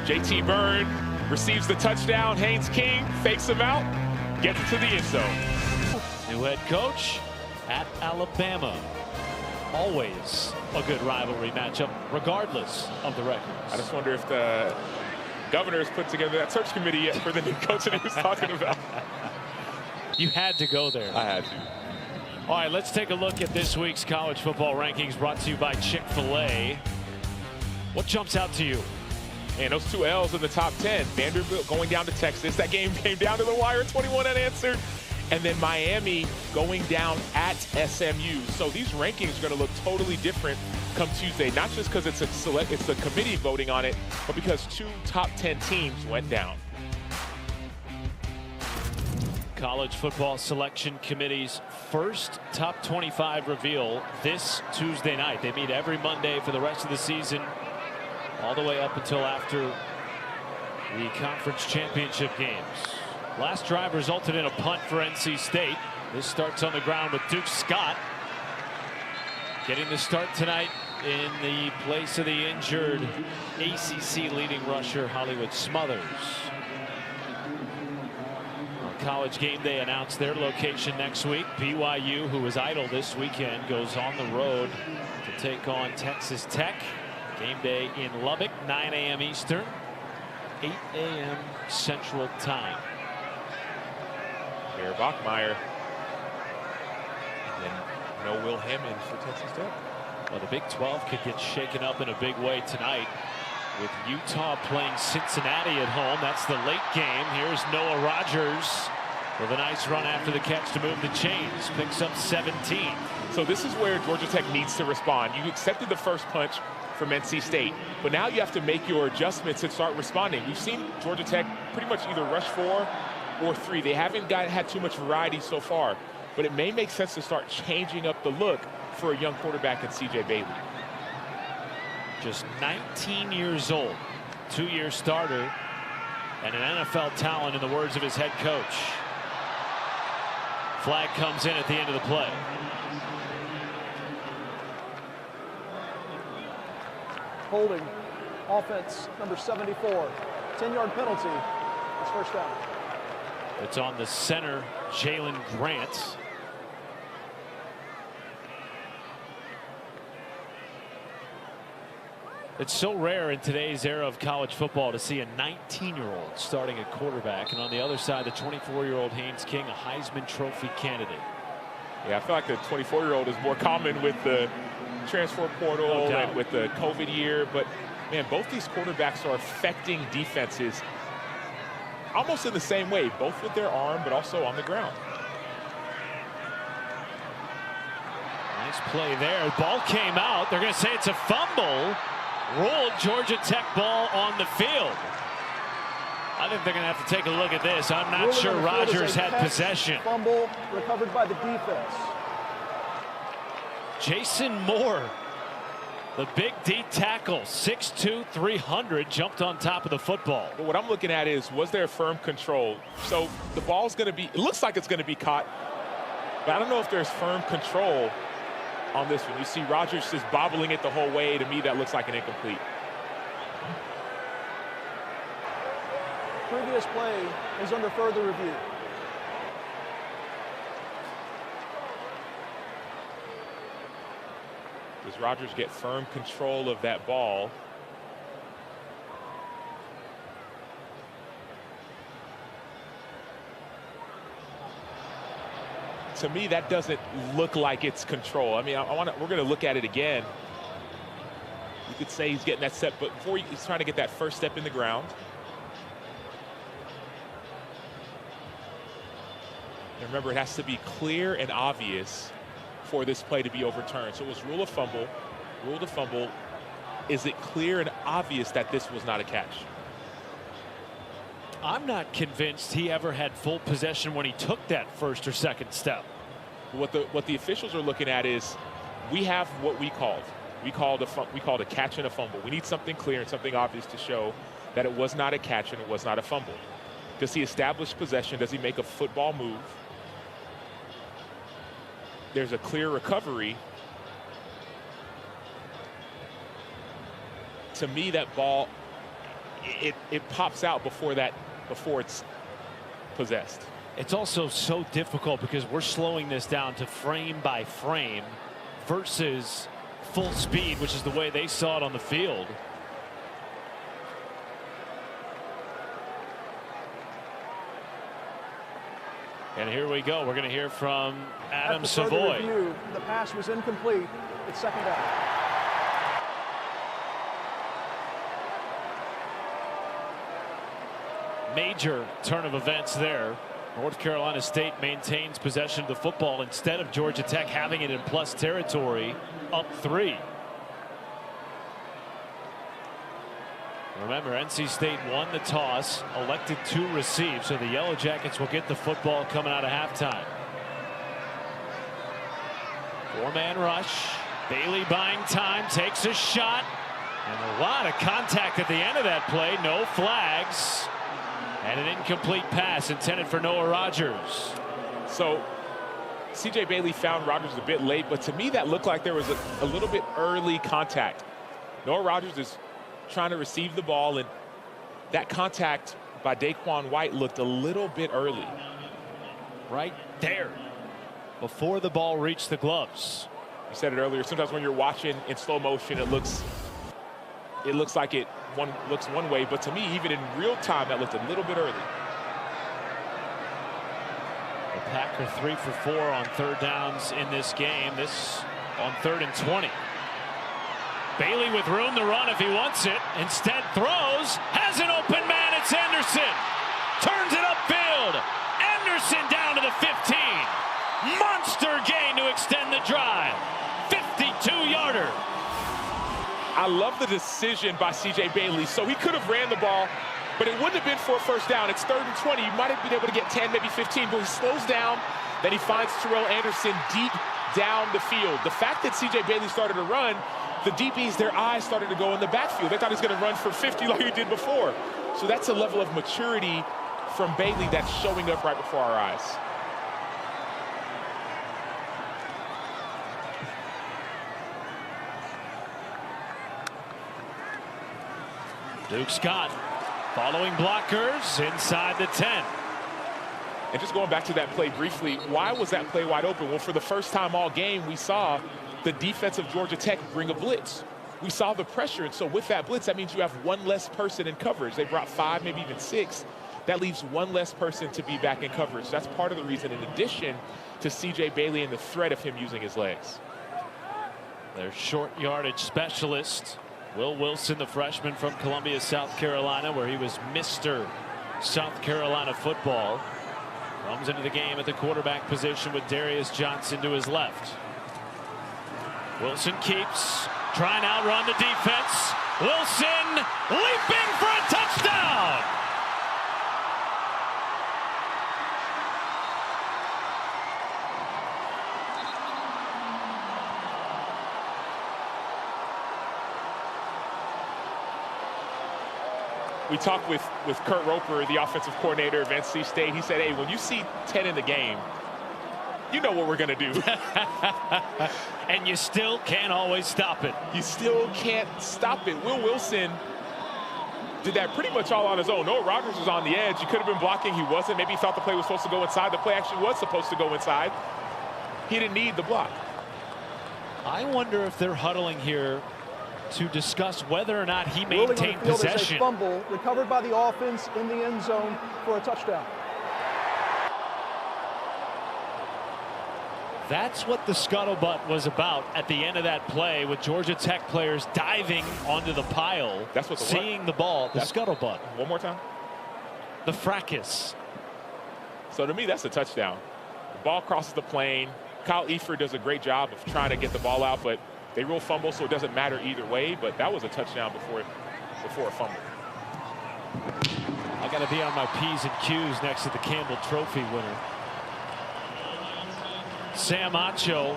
JT Byrne receives the touchdown. Haynes King fakes him out, gets it to the end zone. New head coach at Alabama. Always a good rivalry matchup, regardless of the records. I just wonder if the governor's put together that search committee yet for the new coach that he was talking about. You had to go there. I had to. All right, let's take a look at this week's college football rankings brought to you by Chick-fil-A. What jumps out to you? And those two L's in the top 10. Vanderbilt going down to Texas. That game came down to the wire, 21 unanswered. And then Miami going down at SMU. So these rankings are going to look totally different come Tuesday, not just because it's the committee voting on it, but because two top 10 teams went down. College Football Selection Committee's first top 25 reveal this Tuesday night. They meet every Monday for the rest of the season, all the way up until after the conference championship games. Last drive resulted in a punt for NC State. This starts on the ground with Duke Scott getting the start tonight in the place of the injured ACC leading rusher Hollywood Smothers. College Game Day announced their location next week. BYU, who was idle this weekend, goes on the road to take on Texas Tech. Game day in Lubbock, 9 a.m. Eastern, 8 a.m. Central Time. Bear Bachmeier. And no Will Hammond for Texas Tech. Well, the Big 12 could get shaken up in a big way tonight with Utah playing Cincinnati at home. That's the late game. Here's Noah Rogers with a nice run after the catch to move the chains. Picks up 17. So this is where Georgia Tech needs to respond. You accepted the first punch from NC State, but now you have to make your adjustments and start responding. We've seen Georgia Tech pretty much either rush 4 or 3. They haven't had too much variety so far, but it may make sense to start changing up the look for a young quarterback in CJ Bailey. Just 19 years old, 2-year starter, and an NFL talent in the words of his head coach. Flag comes in at the end of the play. Holding, offense number 74. 10-yard penalty. It's first down. It's on the center, Jalen Grant. It's so rare in today's era of college football to see a 19-year-old starting at quarterback, and on the other side, the 24-year-old Haynes King, a Heisman Trophy candidate. Yeah, I feel like the 24-year-old is more common with the transfer portal and with the COVID year, but man, both these quarterbacks are affecting defenses almost in the same way, both with their arm but also on the ground. Nice play there. The ball came out. They're going to say it's a fumble. Ruled Georgia Tech ball on the field. I think they're going to have to take a look at this. I'm not sure Rogers had possession. Fumble recovered by the defense. Jason Moore, the big D tackle, 6'2", 300, jumped on top of the football. But what I'm looking at is, was there firm control? So the ball's going to be, it looks like it's going to be caught, but I don't know if there's firm control on this one. You see Rogers just bobbling it the whole way. To me, that looks like an incomplete. Previous play is under further review. Does Rogers get firm control of that ball? To me, that doesn't look like it's control. I mean, we're going to look at it again. You could say he's getting that step, but before he's trying to get that first step in the ground. And remember, it has to be clear and obvious for this play to be overturned. So it was rule of fumble. Rule to fumble. Is it clear and obvious that this was not a catch? I'm not convinced he ever had full possession when he took that first or second step. What the officials are looking at is, we have what we called. We called a catch and a fumble. We need something clear and something obvious to show that it was not a catch and it was not a fumble. Does he establish possession? Does he make a football move? There's a clear recovery. To me, that ball, it pops out before it's possessed. It's also so difficult because we're slowing this down to frame by frame versus full speed, which is the way they saw it on the field. And here we go. We're going to hear from Adam Savoy. Review, the pass was incomplete. It's second down. Major turn of events there. North Carolina State maintains possession of the football instead of Georgia Tech having it in plus territory, up 3. Remember, NC State won the toss, elected to receive, so the Yellow Jackets will get the football coming out of halftime. 4-man rush. Bailey buying time, takes a shot, and a lot of contact at the end of that play. No flags. And an incomplete pass intended for Noah Rogers. So C.J. Bailey found Rogers a bit late, but to me that looked like there was a little bit early contact. Noah Rogers is trying to receive the ball, and that contact by Daquan White looked a little bit early. Right there, before the ball reached the gloves. You said it earlier, sometimes when you're watching in slow motion, it looks like it looks one way, but to me, even in real time, that looked a little bit early. The Packer 3 for 4 on third downs in this game. This on 3rd and 20. Bailey with room to run if he wants it. Instead throws, has an open man. It's Anderson. Turns it upfield. Anderson down to the 15. Monster gain to extend the drive. 52-yarder. I love the decision by C.J. Bailey. So he could have ran the ball, but it wouldn't have been for a first down. It's 3rd and 20. You might have been able to get 10, maybe 15, but he slows down. Then he finds Terrell Anderson deep down the field. The fact that C.J. Bailey started to run, the DBs, their eyes started to go in the backfield. They thought he was going to run for 50 like he did before. So that's a level of maturity from Bailey that's showing up right before our eyes. Duke Scott following blockers inside the 10. And just going back to that play briefly, why was that play wide open? Well, for the first time all game, we saw the defense of Georgia Tech bring a blitz. We saw the pressure, and so with that blitz, that means you have one less person in coverage. They brought 5, maybe even 6. That leaves one less person to be back in coverage. So that's part of the reason, in addition to C.J. Bailey and the threat of him using his legs. Their short yardage specialist, Will Wilson, the freshman from Columbia, South Carolina, where he was Mr. South Carolina football, comes into the game at the quarterback position with Darius Johnson to his left. Wilson keeps trying to outrun the defense. Wilson leaping for a touchdown. We talked with Kurt Roper, the offensive coordinator of NC State. He said, hey, when you see 10 in the game, you know what we're going to do. And you still can't always stop it. You still can't stop it. Will Wilson did that pretty much all on his own. Noah Rogers was on the edge. He could have been blocking. He wasn't. Maybe he thought the play was supposed to go inside. The play actually was supposed to go inside. He didn't need the block. I wonder if they're huddling here to discuss whether or not he maintained possession. possession. A fumble recovered by the offense in the end zone for a touchdown. That's what the scuttlebutt was about at the end of that play, with Georgia Tech players diving onto the pile. That's what seeing the ball. The scuttlebutt. One more time. The fracas. So to me, that's a touchdown. The ball crosses the plane. Kyle Efer does a great job of trying to get the ball out, but they rule fumble, so it doesn't matter either way. But that was a touchdown before a fumble. I got to be on my P's and Q's next to the Campbell Trophy winner. Sam Acho,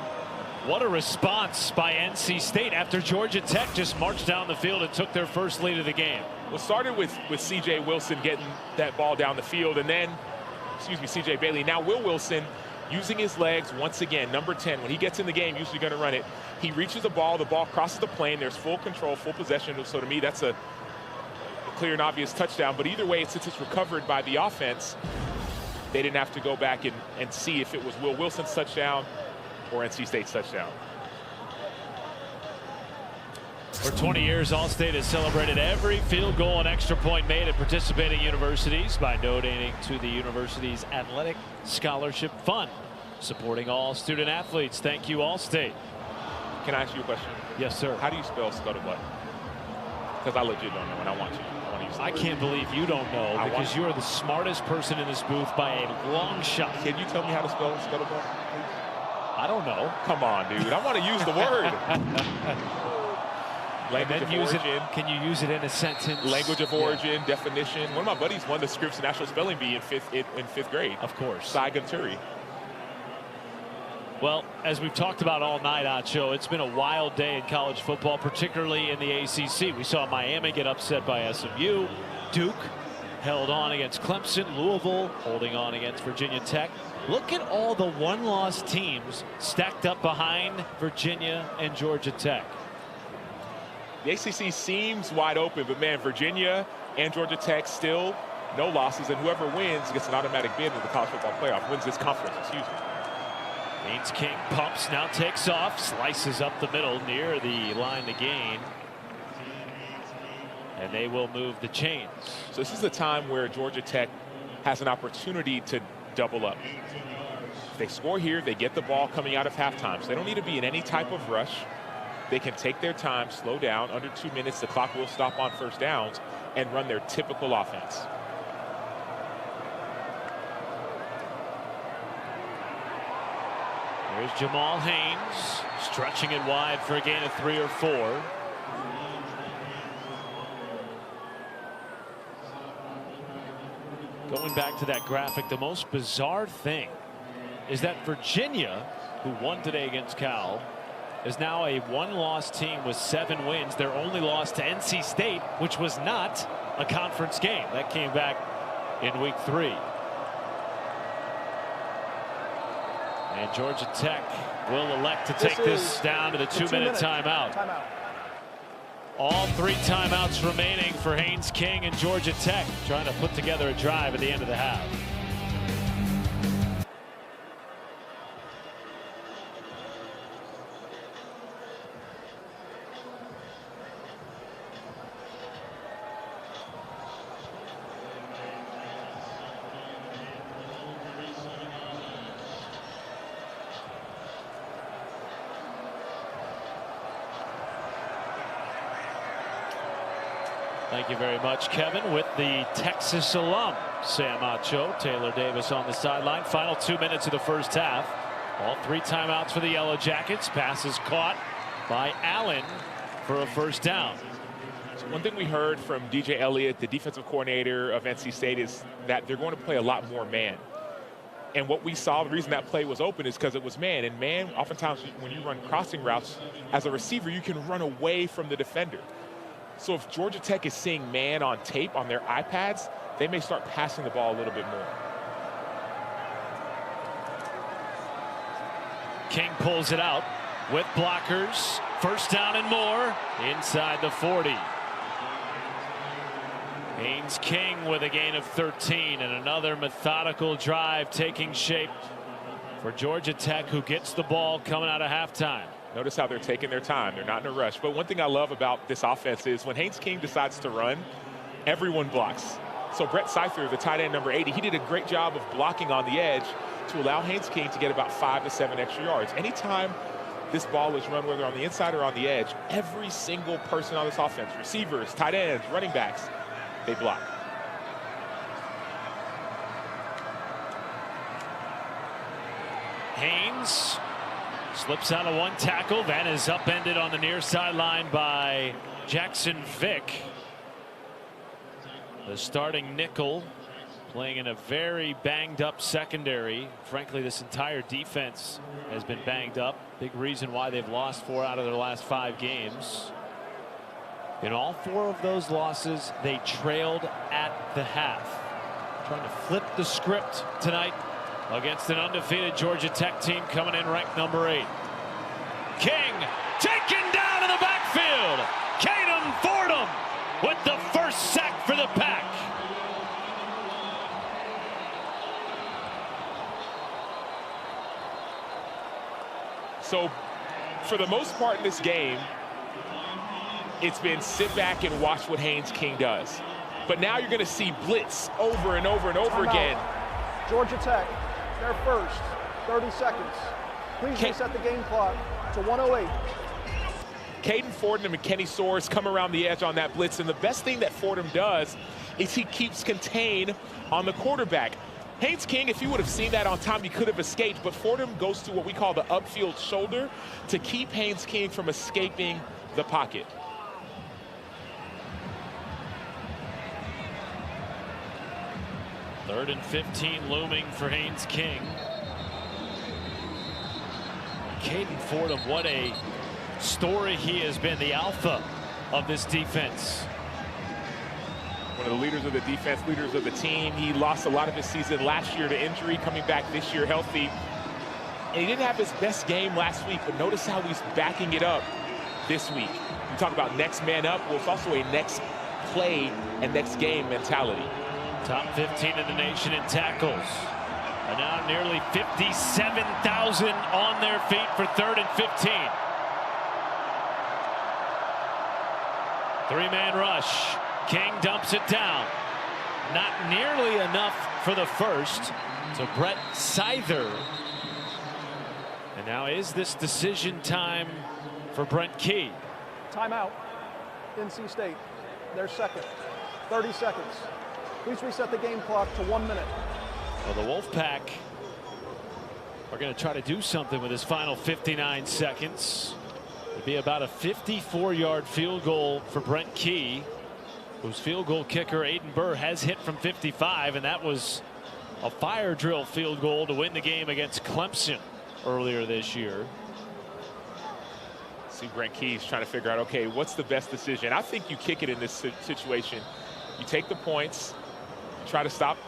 what a response by NC State after Georgia Tech just marched down the field and took their first lead of the game. Well, started with C.J. Wilson getting that ball down the field, and then, C.J. Bailey. Now Will Wilson using his legs once again, number 10. When he gets in the game, usually going to run it. He reaches the ball crosses the plane. There's full control, full possession. So to me, that's a clear and obvious touchdown. But either way, since it's recovered by the offense, they didn't have to go back and see if it was Will Wilson's touchdown or NC State's touchdown. For 20 years, All-State has celebrated every field goal and extra point made at participating universities by donating to the university's Athletic Scholarship Fund, supporting all student athletes. Thank you, All-State. Can I ask you a question? Yes, sir. How do you spell scuttlebutt? Because I legit don't know, and I want to use the I word. can't believe you don't know, because you are the smartest person in this booth by a long shot. Can you tell me how to spell scuttlebutt? I don't know. Come on, dude. I want to use the word. Language of origin. Can you use it in a sentence? Language of origin, definition. One of my buddies won the Scripps National Spelling Bee in fifth grade. Of course. Cy Gunturi. Well, as we've talked about all night, Acho, it's been a wild day in college football, particularly in the ACC. We saw Miami get upset by SMU. Duke held on against Clemson. Louisville holding on against Virginia Tech. Look at all the one-loss teams stacked up behind Virginia and Georgia Tech. The ACC seems wide open, but man, Virginia and Georgia Tech still no losses, and whoever wins gets an automatic bid into the college football playoff, wins this conference, excuse me. Haynes King pumps, now takes off, slices up the middle near the line to gain. And they will move the chains. So this is the time where Georgia Tech has an opportunity to double up. If they score here, they get the ball coming out of halftime. So they don't need to be in any type of rush. They can take their time, slow down. Under 2 minutes, the clock will stop on first downs and run their typical offense. There's Jamal Haynes stretching it wide for a gain of 3 or 4. Going back to that graphic, the most bizarre thing is that Virginia, who won today against Cal, is now a one-loss team with 7 wins. Their only loss to NC State, which was not a conference game. That came back in week 3. And Georgia Tech will elect to take this down to the 2-minute timeout. All 3 timeouts remaining for Haynes King and Georgia Tech, trying to put together a drive at the end of the half. Thank you very much, Kevin, with the Texas alum, Sam Acho. Taylor Davis on the sideline. Final 2 minutes of the first half. All 3 timeouts for the Yellow Jackets. Passes caught by Allen for a first down. So one thing we heard from DJ Elliott, the defensive coordinator of NC State, is that they're going to play a lot more man. And what we saw, the reason that play was open is because it was man. And man, oftentimes when you run crossing routes, as a receiver, you can run away from the defender. So if Georgia Tech is seeing man on tape on their iPads, they may start passing the ball a little bit more. King pulls it out with blockers. First down and more inside the 40. Haynes King with a gain of 13, and another methodical drive taking shape for Georgia Tech, who gets the ball coming out of halftime. Notice how they're taking their time. They're not in a rush. But one thing I love about this offense is when Haynes King decides to run, everyone blocks. So Brett Seither, the tight end number 80, he did a great job of blocking on the edge to allow Haynes King to get about 5 to 7 extra yards. Anytime this ball is run, whether on the inside or on the edge, every single person on this offense, receivers, tight ends, running backs, they block. Haynes slips out of 1 tackle, then is upended on the near sideline by Jackson Vick. The starting nickel playing in a very banged up secondary. Frankly, this entire defense has been banged up. Big reason why they've lost 4 out of their last 5 games. In all 4 of those losses, they trailed at the half. Trying to flip the script tonight against an undefeated Georgia Tech team coming in ranked number 8. King taken down in the backfield. Caden Fordham with the first sack for the So for the most part in this game, it's been sit back and watch what Haynes King does. But now you're going to see blitz over and over and over again. Georgia Tech, their first, 30 seconds. Please reset the game clock to 1:08. Caden Fordham and Kenny Soares come around the edge on that blitz, and the best thing that Fordham does is he keeps contained on the quarterback. Haynes King, if he would have seen that on time, he could have escaped, but Fordham goes to what we call the upfield shoulder to keep Haynes King from escaping the pocket. Third and 15 looming for Haynes King. Caden Fordham, what a story he has been, the alpha of this defense. One of the leaders of the defense, leaders of the team. He lost a lot of his season last year to injury, coming back this year healthy. And he didn't have his best game last week, but notice how he's backing it up this week. You talk about next man up, well, it's also a next play and next game mentality. Top 15 in the nation in tackles. And now nearly 57,000 on their feet for third and 15. Three-man rush. King dumps it down. Not nearly enough for the first to Brett Seither. And now is this decision time for Brent Key? Timeout. NC State, their second, 30 seconds. Please reset the game clock to 1 minute. Well, the Wolfpack are going to try to do something with his final 59 seconds. It'd be about a 54-yard field goal for Brent Key, whose field goal kicker Aiden Burr has hit from 55, and that was a fire drill field goal to win the game against Clemson earlier this year. See Brent Key's trying to figure out, okay, what's the best decision? I think you kick it in this situation. You take the points, try to stop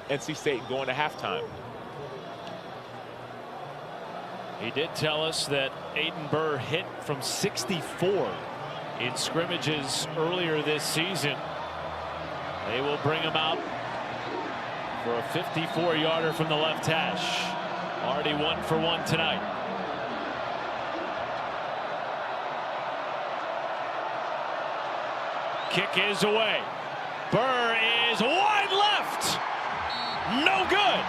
NC State going to halftime. He did tell us that Aiden Burr hit from 64 in scrimmages earlier this season. They will bring him out for a 54-yarder from the left hash. Already 1 for 1 tonight. Kick is away. Burr is wide left. No good.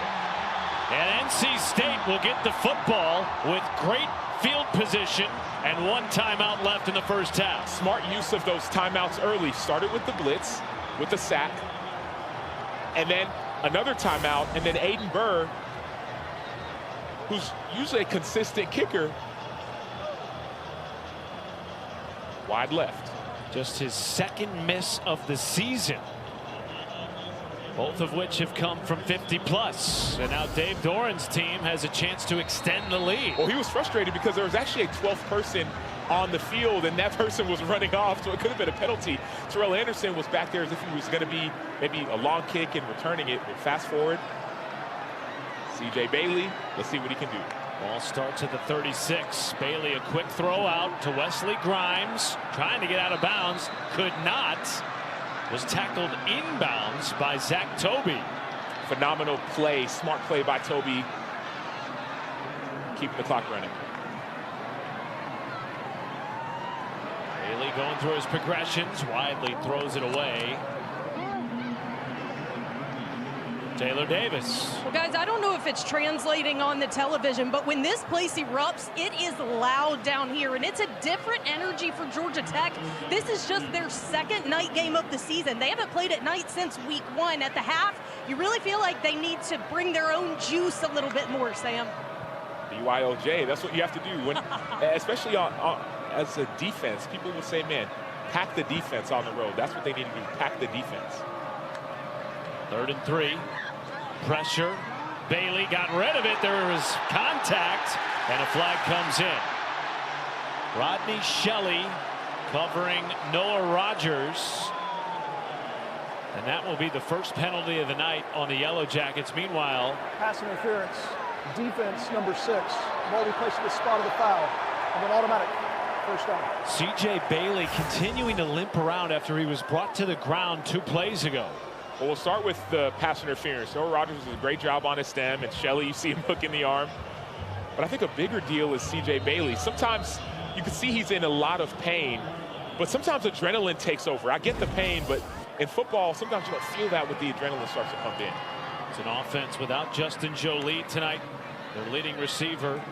And NC State will get the football with great field position and 1 timeout left in the first half. Smart use of those timeouts early. Started with the blitz, with the sack, and then another timeout, and then Aiden Burr, who's usually a consistent kicker, wide left. Just his second miss of the season, both of which have come from 50+. And now Dave Doran's team has a chance to extend the lead. Well, he was frustrated because there was actually a 12th person on the field, and that person was running off, so it could have been a penalty. Terrell Anderson was back there as if he was going to be maybe a long kick and returning it. But fast forward, CJ Bailey, let's see what he can do. Ball starts at the 36. Bailey, a quick throw out to Wesley Grimes, trying to get out of bounds, could not. Was tackled inbounds by Zach Toby. Phenomenal play, smart play by Toby, keeping the clock running. Bailey going through his progressions, widely throws it away. Taylor Davis. Well, guys, I don't know if it's translating on the television, but when this place erupts, it is loud down here, and it's a different energy for Georgia Tech. This is just their second night game of the season. They haven't played at night since week 1. At the half, you really feel like they need to bring their own juice a little bit more, Sam. BYOJ, that's what you have to do, when, especially as a defense. People will say, man, pack the defense on the road. That's what they need to do, pack the defense. 3rd and 3. Pressure. Bailey got rid of it. There was contact, and a flag comes in. Rodney Shelley covering Noah Rogers. And that will be the first penalty of the night on the Yellow Jackets. Meanwhile, Pass interference. Defense number 6. Ball we placed at the spot of the foul. And an automatic first down. CJ Bailey continuing to limp around after he was brought to the ground 2 plays ago. Well, we'll start with the pass interference. Noah Rogers does a great job on his stem, and Shelley, you see him hook in the arm. But I think a bigger deal is C.J. Bailey. Sometimes you can see he's in a lot of pain, but sometimes adrenaline takes over. I get the pain, but in football, sometimes you don't feel that with the adrenaline starts to pump in. It's an offense without Justin Jolie tonight, their leading receiver,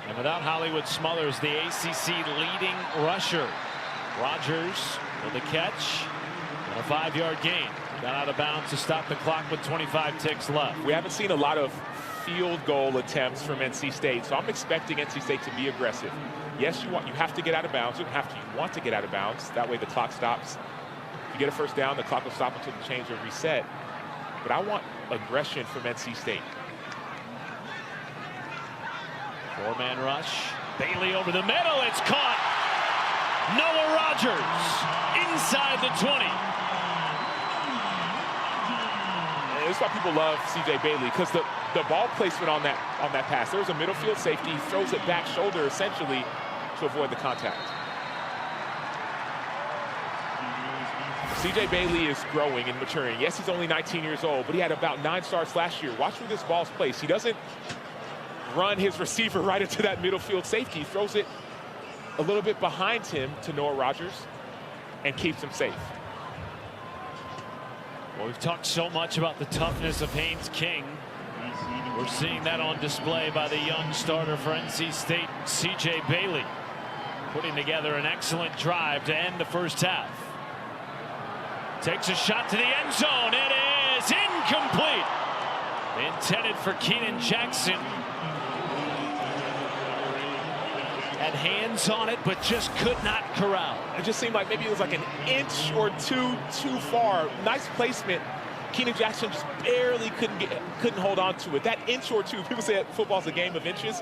and without Hollywood Smothers, the ACC leading rusher. Rogers with the catch and a 5-yard gain. Got out of bounds to stop the clock with 25 ticks left. We haven't seen a lot of field goal attempts from NC State, so I'm expecting NC State to be aggressive. Yes, you have to get out of bounds. You want to get out of bounds. That way the clock stops. If you get a first down, the clock will stop until the change or reset. But I want aggression from NC State. 4-man rush. Bailey over the middle. It's caught. Noah Rogers inside the 20. And this is why people love C.J. Bailey, because the ball placement on that pass. There was a middle field safety. He throws it back shoulder essentially to avoid the contact. C.J. Bailey is growing and maturing. Yes, he's only 19 years old, but he had about 9 starts last year. Watch where this ball's placed. He doesn't run his receiver right into that middle field safety. He throws it a little bit behind him to Noah Rogers and keeps him safe. Well, we've talked so much about the toughness of Haynes King. We're seeing that on display by the young starter for NC State, C.J. Bailey, putting together an excellent drive to end the first half. Takes a shot to the end zone. It is incomplete. Intended for Keenan Jackson. Had hands on it, but just could not corral. It just seemed like maybe it was like an inch or two too far. Nice placement. Keenan Jackson just barely couldn't hold on to it. That inch or two, people say that football's a game of inches.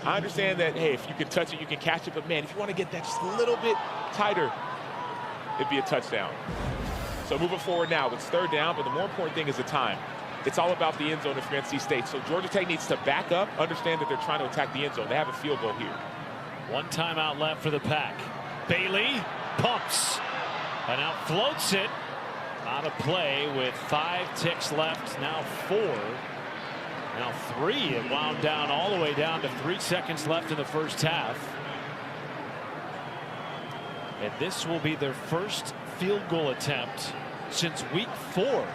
I understand that, hey, if you can touch it, you can catch it. But, man, if you want to get that just a little bit tighter, it'd be a touchdown. So moving forward now, it's 3rd down, but the more important thing is the time. It's all about the end zone if you're NC State. So Georgia Tech needs to back up, understand that they're trying to attack the end zone. They have a field goal here. One timeout left for the Pack. Bailey pumps and now floats it out of play with 5 ticks left. Now 4. Now 3. It wound down all the way down to 3 seconds left in the first half. And this will be their first field goal attempt since week 4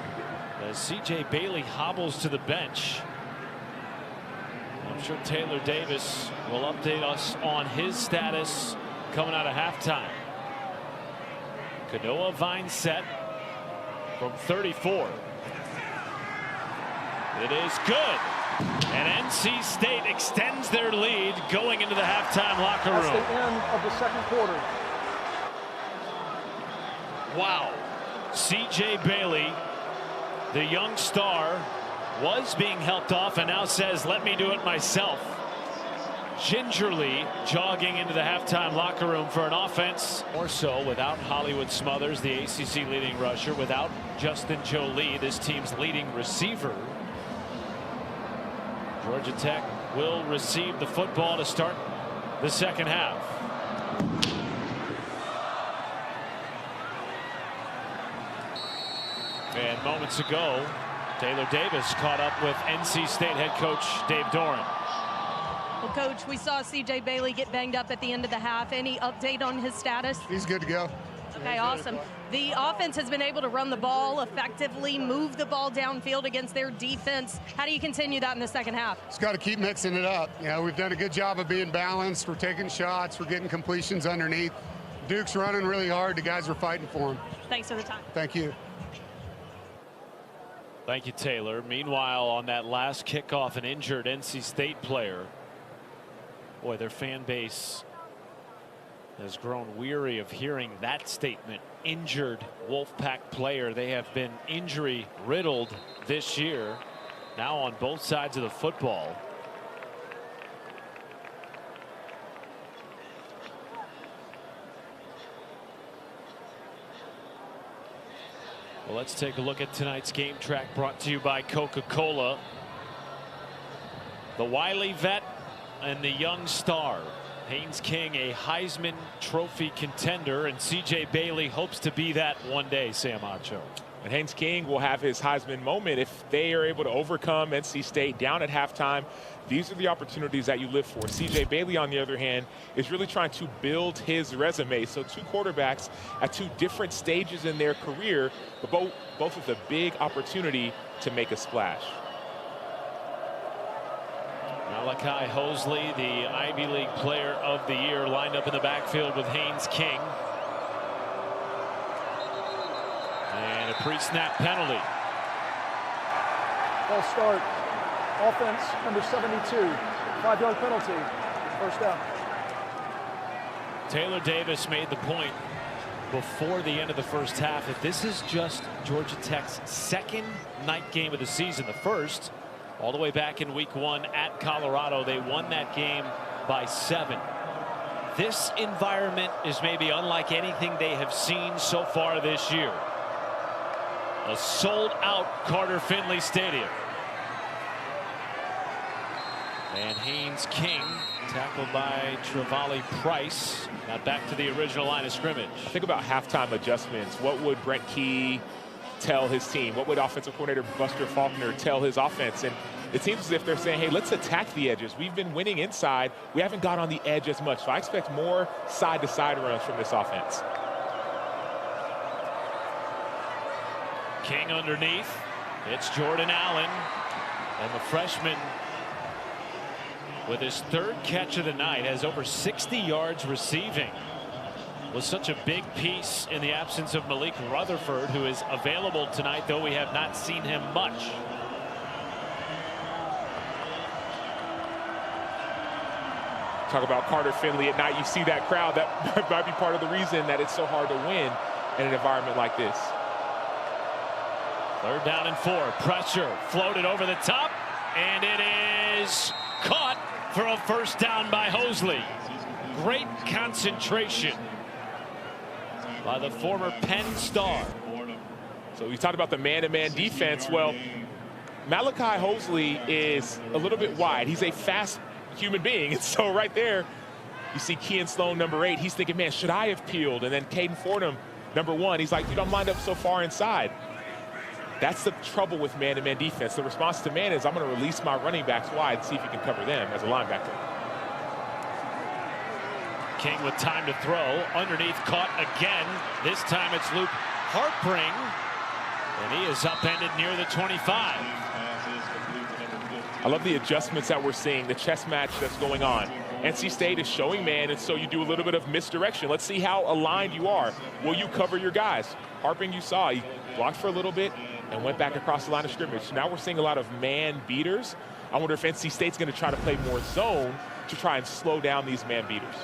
as C.J. Bailey hobbles to the bench. I'm sure Taylor Davis will update us on his status coming out of halftime. Kanoa Vineset from 34. It is good. And NC State extends their lead going into the halftime locker room. That's the end of the second quarter. Wow. C.J. Bailey, the young star, was being helped off and now says, let me do it myself. Gingerly jogging into the halftime locker room for an offense. More so without Hollywood Smothers, the ACC leading rusher, without Justin Jolie, this team's leading receiver. Georgia Tech will receive the football to start the second half. And moments ago, Taylor Davis caught up with NC State head coach Dave Doeren. Well, Coach, we saw C.J. Bailey get banged up at the end of the half. Any update on his status? He's good to go. Okay, awesome. The offense has been able to run the ball effectively, move the ball downfield against their defense. How do you continue that in the second half? Just got to keep mixing it up. You know, we've done a good job of being balanced. We're taking shots. We're getting completions underneath. Duke's running really hard. The guys are fighting for him. Thanks for the time. Thank you. Thank you, Taylor. Meanwhile, on that last kickoff, an injured NC State player. Boy, their fan base has grown weary of hearing that statement. Injured Wolfpack player. They have been injury riddled this year, now on both sides of the football. Well, let's take a look at tonight's game track, brought to you by Coca-Cola. The wily vet and the young star. Haynes King, a Heisman Trophy contender, and C.J. Bailey hopes to be that one day, Sam Acho. And Haynes King will have his Heisman moment if they are able to overcome NC State down at halftime. These are the opportunities that you live for. CJ Bailey, on the other hand, is really trying to build his resume. So two quarterbacks at two different stages in their career, but both with a big opportunity to make a splash. Malachi Hosley, the Ivy League Player of the Year, lined up in the backfield with Haynes King. And a pre-snap penalty. False start. Offense, number 72. 5-yard penalty. First down. Taylor Davis made the point before the end of the first half that this is just Georgia Tech's second night game of the season. The first, all the way back in week 1 at Colorado. They won that game by 7. This environment is maybe unlike anything they have seen so far this year. A sold-out Carter Finley Stadium. And Haynes King, tackled by Travali Price, got back to the original line of scrimmage. Think about halftime adjustments. What would Brent Key tell his team? What would offensive coordinator Buster Faulkner tell his offense? And it seems as if they're saying, hey, let's attack the edges. We've been winning inside. We haven't got on the edge as much. So I expect more side-to-side runs from this offense. King underneath. It's Jordan Allen. And the freshman, with his 3rd catch of the night, has over 60 yards receiving. Was such a big piece in the absence of Malik Rutherford, who is available tonight, though we have not seen him much. Talk about Carter Finley at night. You see that crowd. That might be part of the reason that it's so hard to win in an environment like this. 3rd down and 4. Pressure floated over the top, and it is caught for a first down by Hosley. Great concentration by the former Penn star. So we talked about the man-to-man defense. Well, Malachi Hosley is a little bit wide. He's a fast human being. And so right there, you see Kean Sloan, number 8. He's thinking, man, should I have peeled? And then Caden Fordham, number 1. He's like, I'm lined up so far inside. That's the trouble with man-to-man defense. The response to man is, I'm going to release my running backs wide and see if you can cover them as a linebacker. King with time to throw. Underneath, caught again. This time it's Luke Harpring. And he is upended near the 25. I love the adjustments that we're seeing, the chess match that's going on. NC State is showing man, and so you do a little bit of misdirection. Let's see how aligned you are. Will you cover your guys? Harpring, you saw, he blocked for a little bit and went back across the line of scrimmage. Now we're seeing a lot of man beaters. I wonder if NC State's going to try to play more zone to try and slow down these man beaters.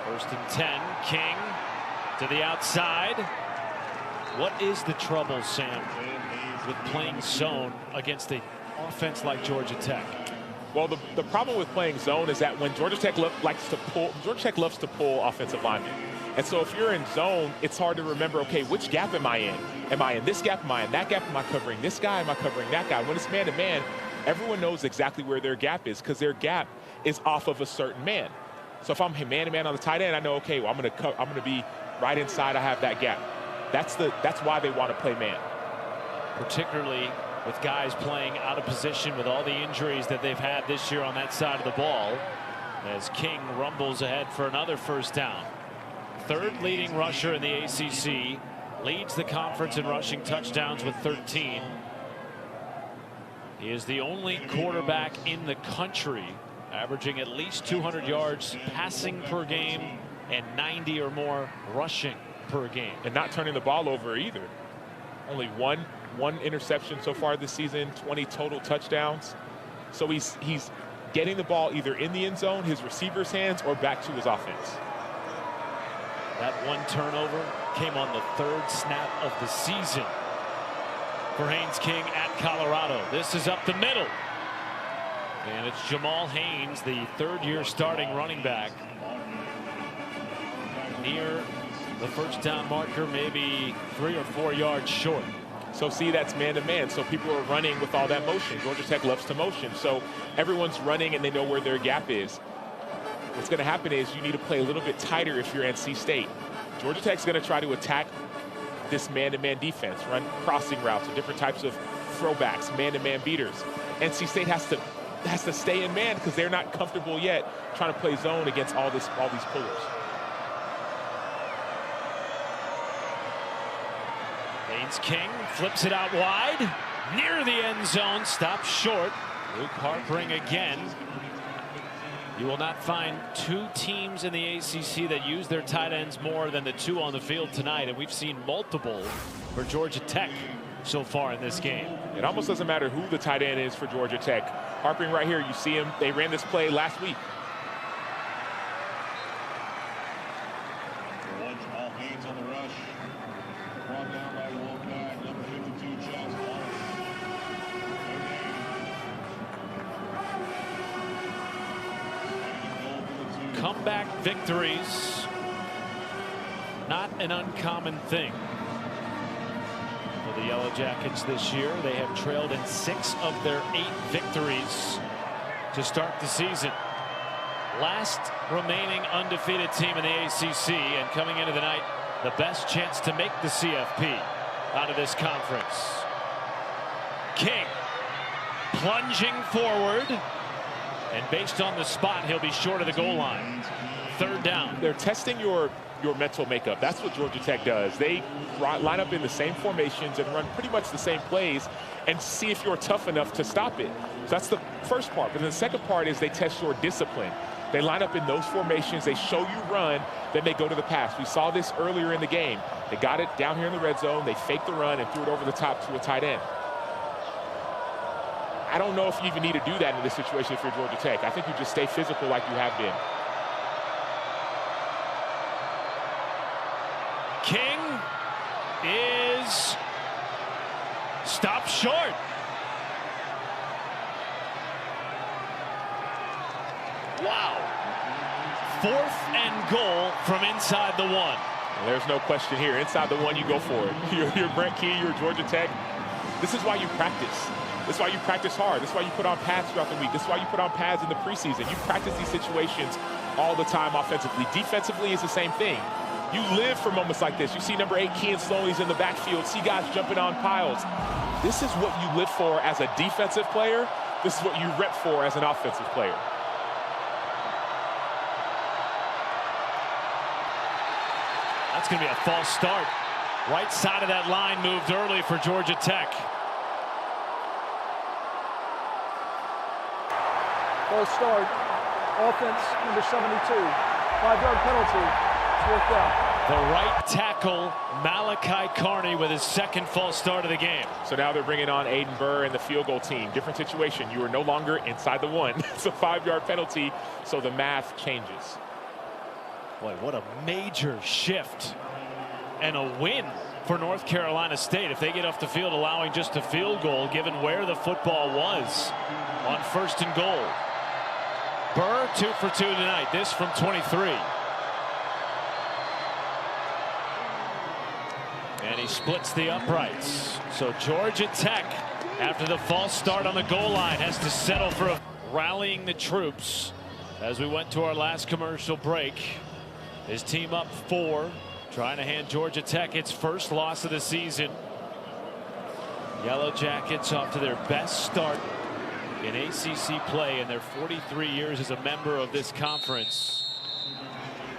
First and 10. King to the outside. What is the trouble, Sam, with playing zone against an offense like Georgia Tech? Well, the problem with playing zone is that when Georgia Tech loves to pull offensive linemen. And so if you're in zone, it's hard to remember, okay, which gap am I in? Am I in this gap? Am I in that gap? Am I covering this guy? Am I covering that guy? When it's man-to-man, everyone knows exactly where their gap is because their gap is off of a certain man. So if I'm man-to-man on the tight end, I know, okay, well, I'm going to be right inside. I have that gap. That's why they want to play man. Particularly with guys playing out of position with all the injuries that they've had this year on that side of the ball, as King rumbles ahead for another first down. 3rd leading rusher in the ACC, leads the conference in rushing touchdowns with 13. He is the only quarterback in the country averaging at least 200 yards passing per game and 90 or more rushing per game. And not turning the ball over either. Only one interception so far this season, 20 total touchdowns. So he's getting the ball either in the end zone, his receiver's hands, or back to his offense. That one turnover came on the 3rd snap of the season for Haynes King at Colorado. This is up the middle. And it's Jamal Haynes, the 3rd-year starting running back, near the first down marker, maybe 3 or 4 yards short. So see, that's man-to-man. So people are running with all that motion. Georgia Tech loves to motion. So everyone's running and they know where their gap is. What's going to happen is you need to play a little bit tighter if you're NC State. Georgia Tech's going to try to attack this man-to-man defense, run crossing routes or different types of throwbacks, man-to-man beaters. NC State has to stay in man because they're not comfortable yet trying to play zone against all these pullers. Haynes King flips it out wide, near the end zone, stopped short. Luke Harpring again. You will not find two teams in the ACC that use their tight ends more than the two on the field tonight, and we've seen multiple for Georgia Tech so far in this game. It almost doesn't matter who the tight end is for Georgia Tech. Harpring right here, you see him. They ran this play last week. All Haynes on the rush. Brought down by Wolfpack, number 52, Charles Wallace. Comeback victories, not an uncommon thing for the Yellow Jackets this year. They have trailed in 6 of their 8 victories to start the season. Last remaining undefeated team in the ACC, and coming into the night, the best chance to make the CFP out of this conference. King plunging forward, and based on the spot, he'll be short of the goal line. 3rd down. They're testing your mental makeup. That's what Georgia Tech does. They line up in the same formations and run pretty much the same plays and see if you're tough enough to stop it. So that's the first part. But the second part is they test your discipline. They line up in those formations. They show you run. Then they go to the pass. We saw this earlier in the game. They got it down here in the red zone. They faked the run and threw it over the top to a tight end. I don't know if you even need to do that in this situation if you're Georgia Tech. I think you just stay physical like you have been. King is stopped short. Wow. 4th and goal from inside the 1. Well, there's no question here. Inside the 1, you go for it. You're Brent Key, you're Georgia Tech. This is why you practice. This is why you practice hard. This is why you put on pads throughout the week. This is why you put on pads in the preseason. You practice these situations all the time offensively. Defensively is the same thing. You live for moments like this. You see number 8, Kean Sloan, he's in the backfield. See guys jumping on piles. This is what you live for as a defensive player. This is what you rep for as an offensive player. That's going to be a false start. Right side of that line moved early for Georgia Tech. False start. Offense number 72. 5-yard penalty. 4th down. The right tackle, Malachi Carney, with his 2nd false start of the game. So now they're bringing on Aiden Burr and the field goal team. Different situation. You are no longer inside the 1. It's a 5-yard penalty, so the math changes. Boy, what a major shift and a win for North Carolina State if they get off the field allowing just a field goal given where the football was on 1st and goal. Burr 2 for 2 tonight. This from 23. And he splits the uprights. So Georgia Tech, after the false start on the goal line, has to settle for rallying the troops as we went to our last commercial break. His team up 4, trying to hand Georgia Tech its first loss of the season. Yellow Jackets off to their best start in ACC play in their 43 years as a member of this conference.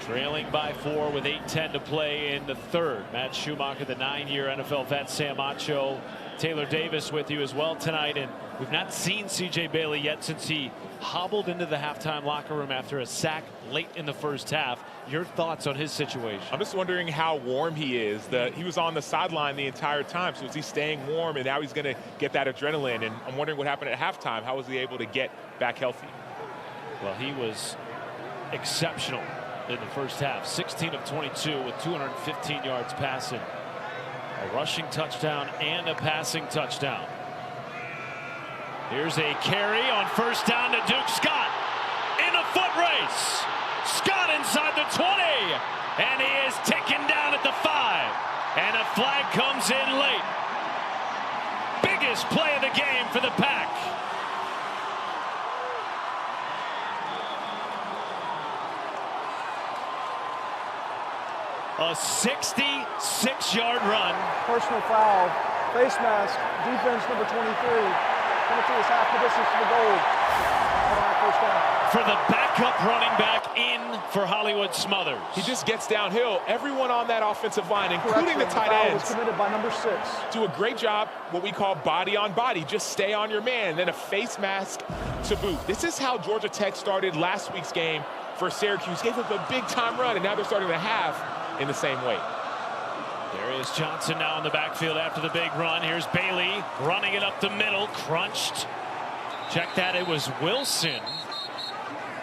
Trailing by 4 with 8:10 to play in the 3rd. Matt Schumacher, the 9-year NFL vet, Sam Acho, Taylor Davis with you as well tonight. And we've not seen C.J. Bailey yet since he hobbled into the halftime locker room after a sack late in the 1st half. Your thoughts on his situation? I'm just wondering how warm he is. He was on the sideline the entire time, so is he staying warm, and now he's going to get that adrenaline? And I'm wondering what happened at halftime. How was he able to get back healthy? Well, he was exceptional in the 1st half. 16 of 22 with 215 yards passing. A rushing touchdown and a passing touchdown. Here's a carry on 1st down to Duke Scott in a foot race. Scott inside the 20, and he is taken down at the 5, and a flag comes in late. First play of the game for the Pack. A 66-yard run. Personal foul, face mask, defense number 23. Penalty is half the distance to the goal. First down. For the backup running back in for Hollywood Smothers. He just gets downhill. Everyone on that offensive line, including the tight ends, was committed by number 6. do a great job, what we call body on body. Just stay on your man, then a face mask to boot. This is how Georgia Tech started last week's game for Syracuse. Gave up a big-time run, and now they're starting the half in the same way. Darius Johnson now in the backfield after the big run. Here's Bailey running it up the middle, crunched. Check that, it was Wilson.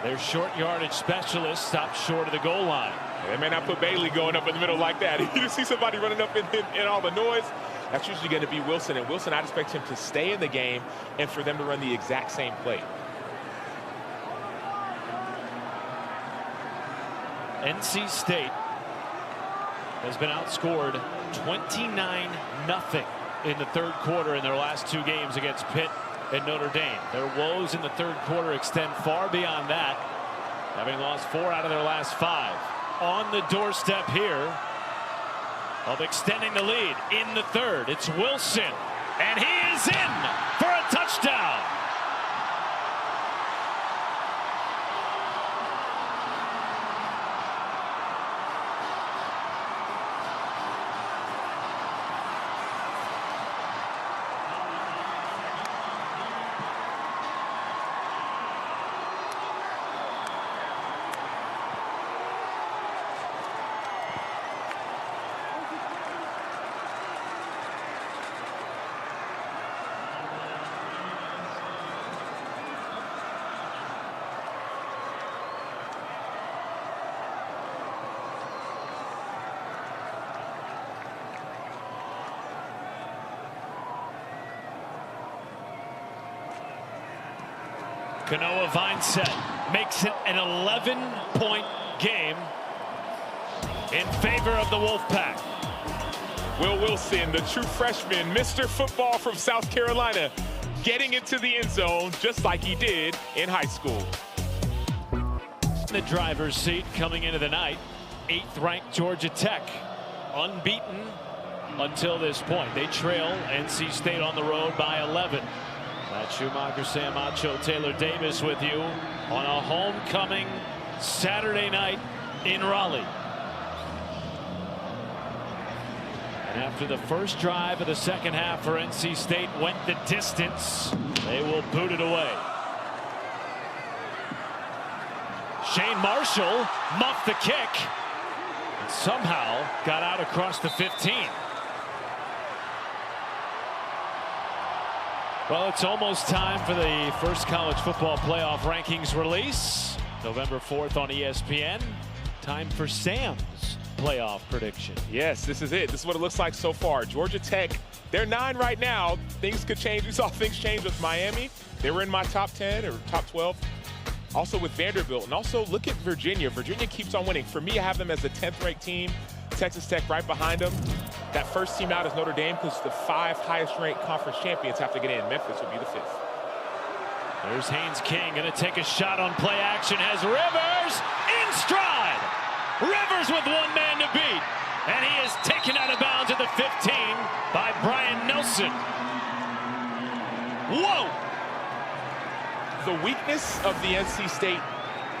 Their short yardage specialist stopped short of the goal line. They may not put Bailey going up in the middle like that. If you see somebody running up in all the noise, that's usually going to be Wilson. And Wilson, I'd expect him to stay in the game and for them to run the exact same play. NC State has been outscored 29-0 in the third quarter in their last 2 games against Pitt and Notre Dame. Their woes in the third quarter extend far beyond that, having lost 4 out of their last 5. On the doorstep here of extending the lead in the third, it's Wilson, and he is in for a touchdown. Kanoa Vineset makes it an 11-point game in favor of the Wolfpack. Will Wilson, the true freshman, Mr. Football from South Carolina, getting into the end zone just like he did in high school. The driver's seat coming into the night, 8th-ranked Georgia Tech, unbeaten until this point. They trail NC State on the road by 11. Matt Schumacher, Sam Acho, Taylor Davis with you on a homecoming Saturday night in Raleigh. And after the first drive of the second half for NC State went the distance, they will boot it away. Shane Marshall muffed the kick and somehow got out across the 15. Well, it's almost time for the first college football playoff rankings release. November 4th on ESPN. Time for Sam's playoff prediction. Yes, this is it. This is what it looks like so far. Georgia Tech, they're 9 right now. Things could change. We saw things change with Miami. They were in my top 10 or top 12. Also with Vanderbilt. And also look at Virginia. Virginia keeps on winning. For me, I have them as the 10th-ranked team. Texas Tech right behind them. That first team out is Notre Dame because the 5 highest-ranked conference champions have to get in. Memphis would be the 5th. There's Haynes King going to take a shot on play action. Has Rivers in stride. Rivers with 1 man to beat. And he is taken out of bounds at the 15 by Brian Nelson. Whoa! The weakness of the NC State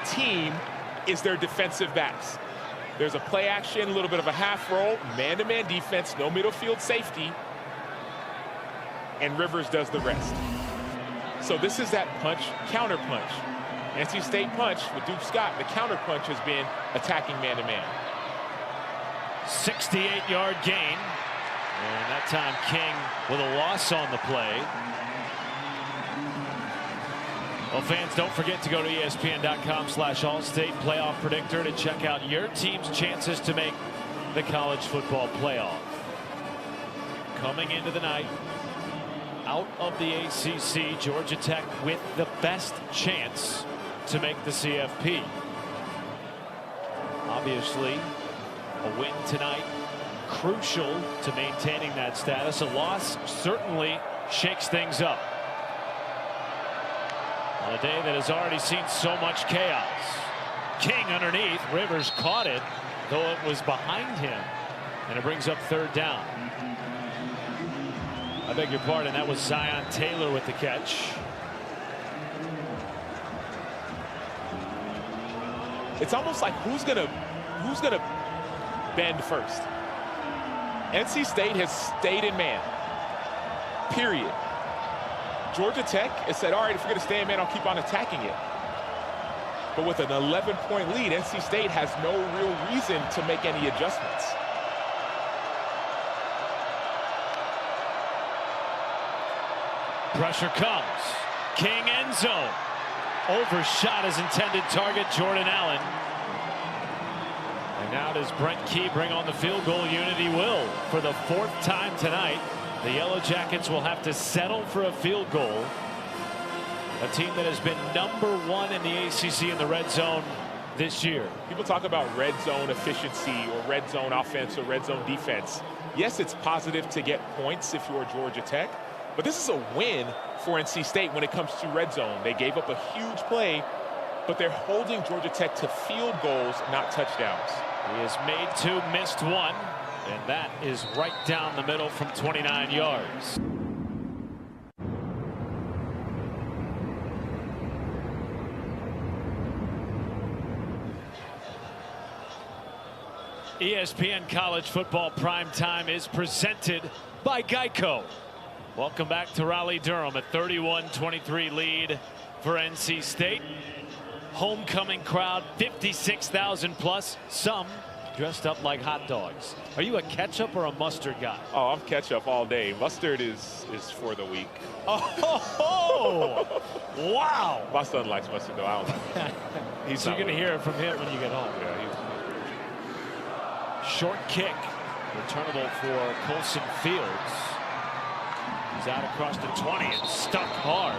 team is their defensive backs. There's a play action, a little bit of a half roll, man-to-man defense, no middle field safety, and Rivers does the rest. So this is that punch, counter punch. NC State punch with Duke Scott, the counter punch has been attacking man-to-man. 68-yard gain. And that time King with a loss on the play. Well, fans, don't forget to go to ESPN.com/Allstate Playoff Predictor to check out your team's chances to make the college football playoff. Coming into the night, out of the ACC, Georgia Tech with the best chance to make the CFP. Obviously, a win tonight crucial to maintaining that status. A loss certainly shakes things up. On a day that has already seen so much chaos. King underneath. Rivers caught it, though it was behind him. And it brings up third down. I beg your pardon, that was Zion Taylor with the catch. It's almost like who's gonna bend first. NC State has stayed in man. Period. Georgia Tech has said, all right, if we're gonna stay in man, I'll keep on attacking it. But with an 11-point lead, NC State has no real reason to make any adjustments. Pressure comes. King end zone. Overshot his intended target, Jordan Allen. And now does Brent Key bring on the field goal unit? He will. For the 4th time tonight, the Yellow Jackets will have to settle for a field goal. A team that has been #1 in the ACC in the red zone this year. People talk about red zone efficiency or red zone offense or red zone defense. Yes, it's positive to get points if you're Georgia Tech, but this is a win for NC State when it comes to red zone. They gave up a huge play, but they're holding Georgia Tech to field goals, not touchdowns. He has made 2, missed 1, and that is right down the middle from 29 yards. ESPN College Football Prime Time is presented by Geico. Welcome back to Raleigh-Durham. A 31-23 lead for NC State. Homecoming crowd, 56,000 plus, some dressed up like hot dogs. Are you a ketchup or a mustard guy? Oh, I'm ketchup all day. Mustard is for the week. Oh, wow. My son likes mustard, though. I don't like it. So you're going to hear it from him when you get home. Yeah, Short kick, returnable for Colson Fields. He's out across the 20 and stuck hard.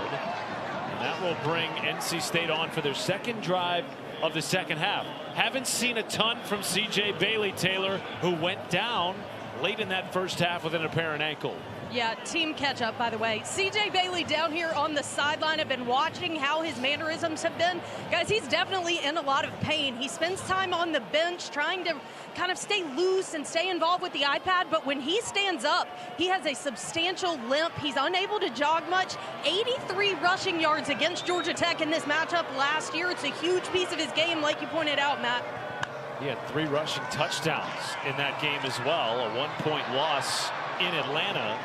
And that will bring NC State on for their second drive of the second half. Haven't seen a ton from C.J. Bailey, Taylor, who went down late in that first half with an apparent ankle. Yeah, team catch up, by the way. C.J. Bailey down here on the sideline. I've been watching how his mannerisms have been. Guys, he's definitely in a lot of pain. He spends time on the bench trying to kind of stay loose and stay involved with the iPad, but when he stands up, he has a substantial limp. He's unable to jog much. 83 rushing yards against Georgia Tech in this matchup last year. It's a huge piece of his game, like you pointed out, Matt. He had 3 rushing touchdowns in that game as well. A 1-point loss in Atlanta.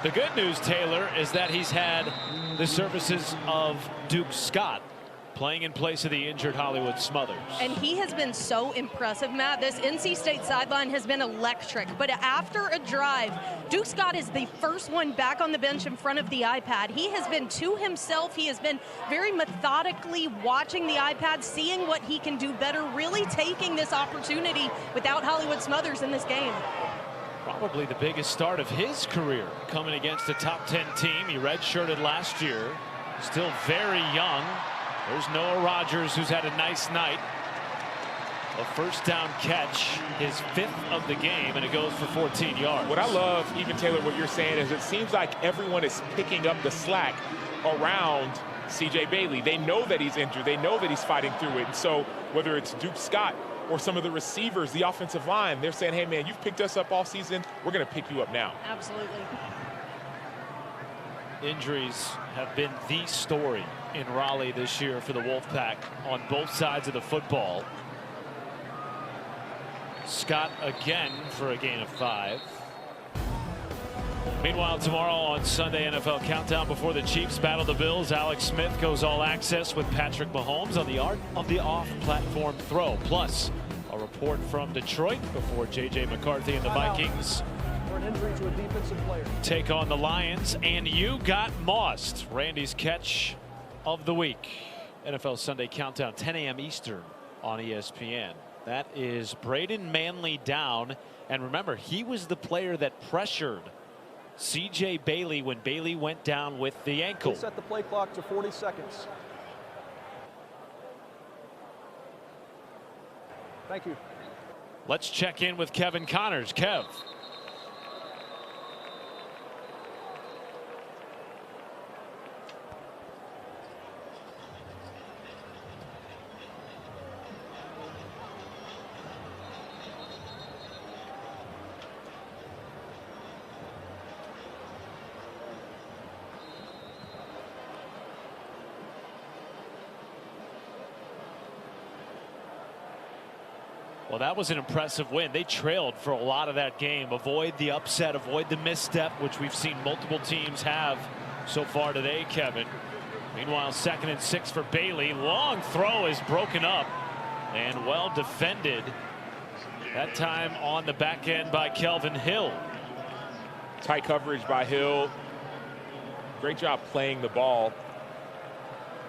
The good news, Taylor, is that he's had the services of Duke Scott playing in place of the injured Hollywood Smothers. And he has been so impressive, Matt. This NC State sideline has been electric. But after a drive, Duke Scott is the first one back on the bench in front of the iPad. He has been to himself. He has been very methodically watching the iPad, seeing what he can do better, really taking this opportunity without Hollywood Smothers in this game. Probably the biggest start of his career coming against a top 10 team. He redshirted last year. Still very young. There's Noah Rogers, who's had a nice night. A first down catch, his 5th of the game, and it goes for 14 yards. What I love, even Taylor, what you're saying is it seems like everyone is picking up the slack around C.J. Bailey. They know that he's injured. They know that he's fighting through it. And so whether it's Duke Scott or some of the receivers, the offensive line, they're saying, hey, man, you've picked us up all season. We're going to pick you up now. Absolutely. Injuries have been the story in Raleigh this year for the Wolfpack on both sides of the football. Scott again for a gain of 5. Meanwhile, tomorrow on Sunday NFL Countdown, before the Chiefs battle the Bills, Alex Smith goes all access with Patrick Mahomes on the art of the off-platform throw. Plus, a report from Detroit before J.J. McCarthy and the Vikings For an injury to a defensive player. take on the Lions. And you got mossed. Randy's catch of the week. NFL Sunday Countdown, 10 a.m. Eastern on ESPN. That is Braden Manley down. And remember, he was the player that pressured C.J. Bailey when Bailey went down with the ankle. Set the play clock to 40 seconds. Thank you. Let's check in with Kevin Connors. Kev. Well, that was an impressive win. They trailed for a lot of that game. Avoid the upset, avoid the misstep, which we've seen multiple teams have so far today, Kevin. Meanwhile, 2nd and 6 for Bailey. Long throw is broken up and well defended. That time on the back end by Kelvin Hill. Tight coverage by Hill. Great job playing the ball.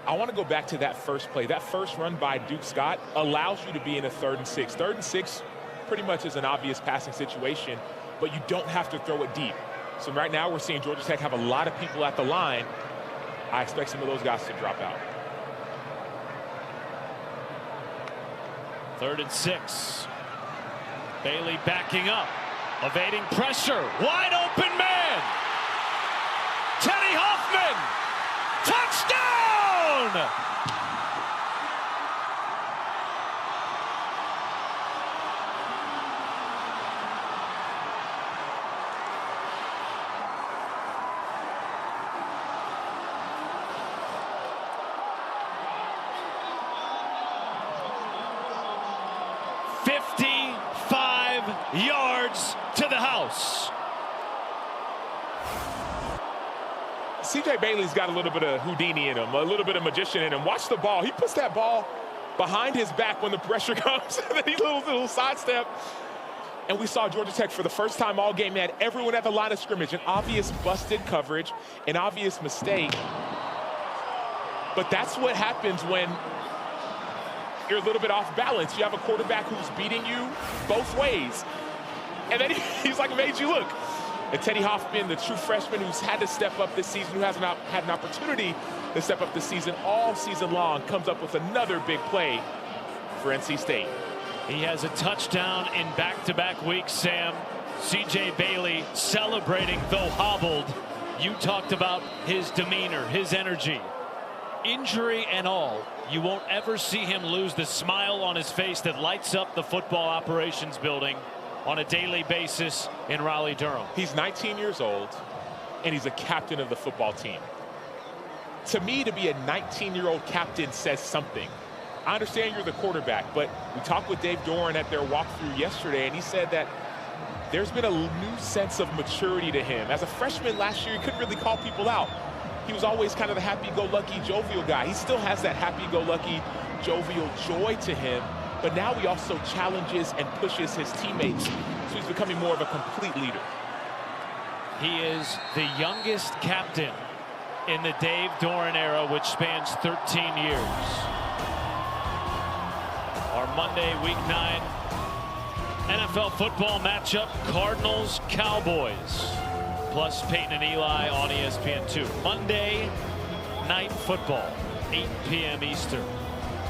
I want to go back to that first play. That first run by Duke Scott allows you to be in a 3rd and 6. 3rd and 6 pretty much is an obvious passing situation, but you don't have to throw it deep. So right now we're seeing Georgia Tech have a lot of people at the line. I expect some of those guys to drop out. 3rd and 6. Bailey backing up, evading pressure. Wide open man. Teddy Hoffman. Touchdown! 55 yards to the house. CJ Bailey's got a little bit of Houdini in him, a little bit of magician in him. Watch the ball. He puts that ball behind his back when the pressure comes, and then he little sidestep. And we saw Georgia Tech for the first time all game. They had everyone at the line of scrimmage, an obvious busted coverage, an obvious mistake. But that's what happens when you're a little bit off balance. You have a quarterback who's beating you both ways. And then he's like, made you look. And Teddy Hoffman, the true freshman who's had to step up this season, who hasn't had an opportunity to step up this season all season long, comes up with another big play for NC State. He has a touchdown in back-to-back weeks, Sam. CJ Bailey celebrating, though hobbled. You talked about his demeanor, his energy. Injury and all, you won't ever see him lose the smile on his face that lights up the football operations building on a daily basis in Raleigh-Durham. He's 19 years old, and he's a captain of the football team. To me, to be a 19-year-old captain says something. I understand you're the quarterback, but we talked with Dave Doran at their walkthrough yesterday, and he said that there's been a new sense of maturity to him. As a freshman last year, he couldn't really call people out. He was always kind of the happy-go-lucky, jovial guy. He still has that happy-go-lucky, jovial joy to him, but now he also challenges and pushes his teammates. So he's becoming more of a complete leader. He is the youngest captain in the Dave Doran era, which spans 13 years. Our Monday, Week 9 NFL football matchup, Cardinals-Cowboys, plus Peyton and Eli on ESPN2. Monday Night Football, 8 p.m. Eastern.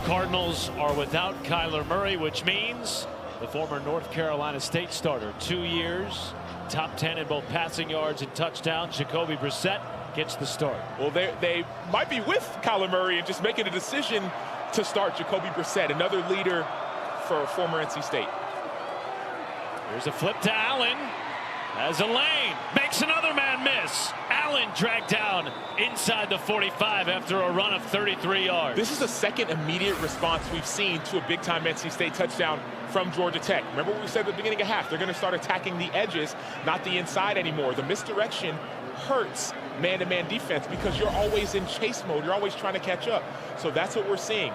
Cardinals are without Kyler Murray, which means the former North Carolina State starter, 2 years, top 10 in both passing yards and touchdowns. Jacoby Brissett gets the start. Well, they might be with Kyler Murray and just making a decision to start Jacoby Brissett, another leader for former NC State. Here's a flip to Allen. As a lane, makes another man miss. Allen dragged down inside the 45 after a run of 33 yards. This is the second immediate response we've seen to a big-time NC State touchdown from Georgia Tech. Remember what we said at the beginning of half? They're going to start attacking the edges, not the inside anymore. The misdirection hurts man-to-man defense because you're always in chase mode. You're always trying to catch up. So that's what we're seeing.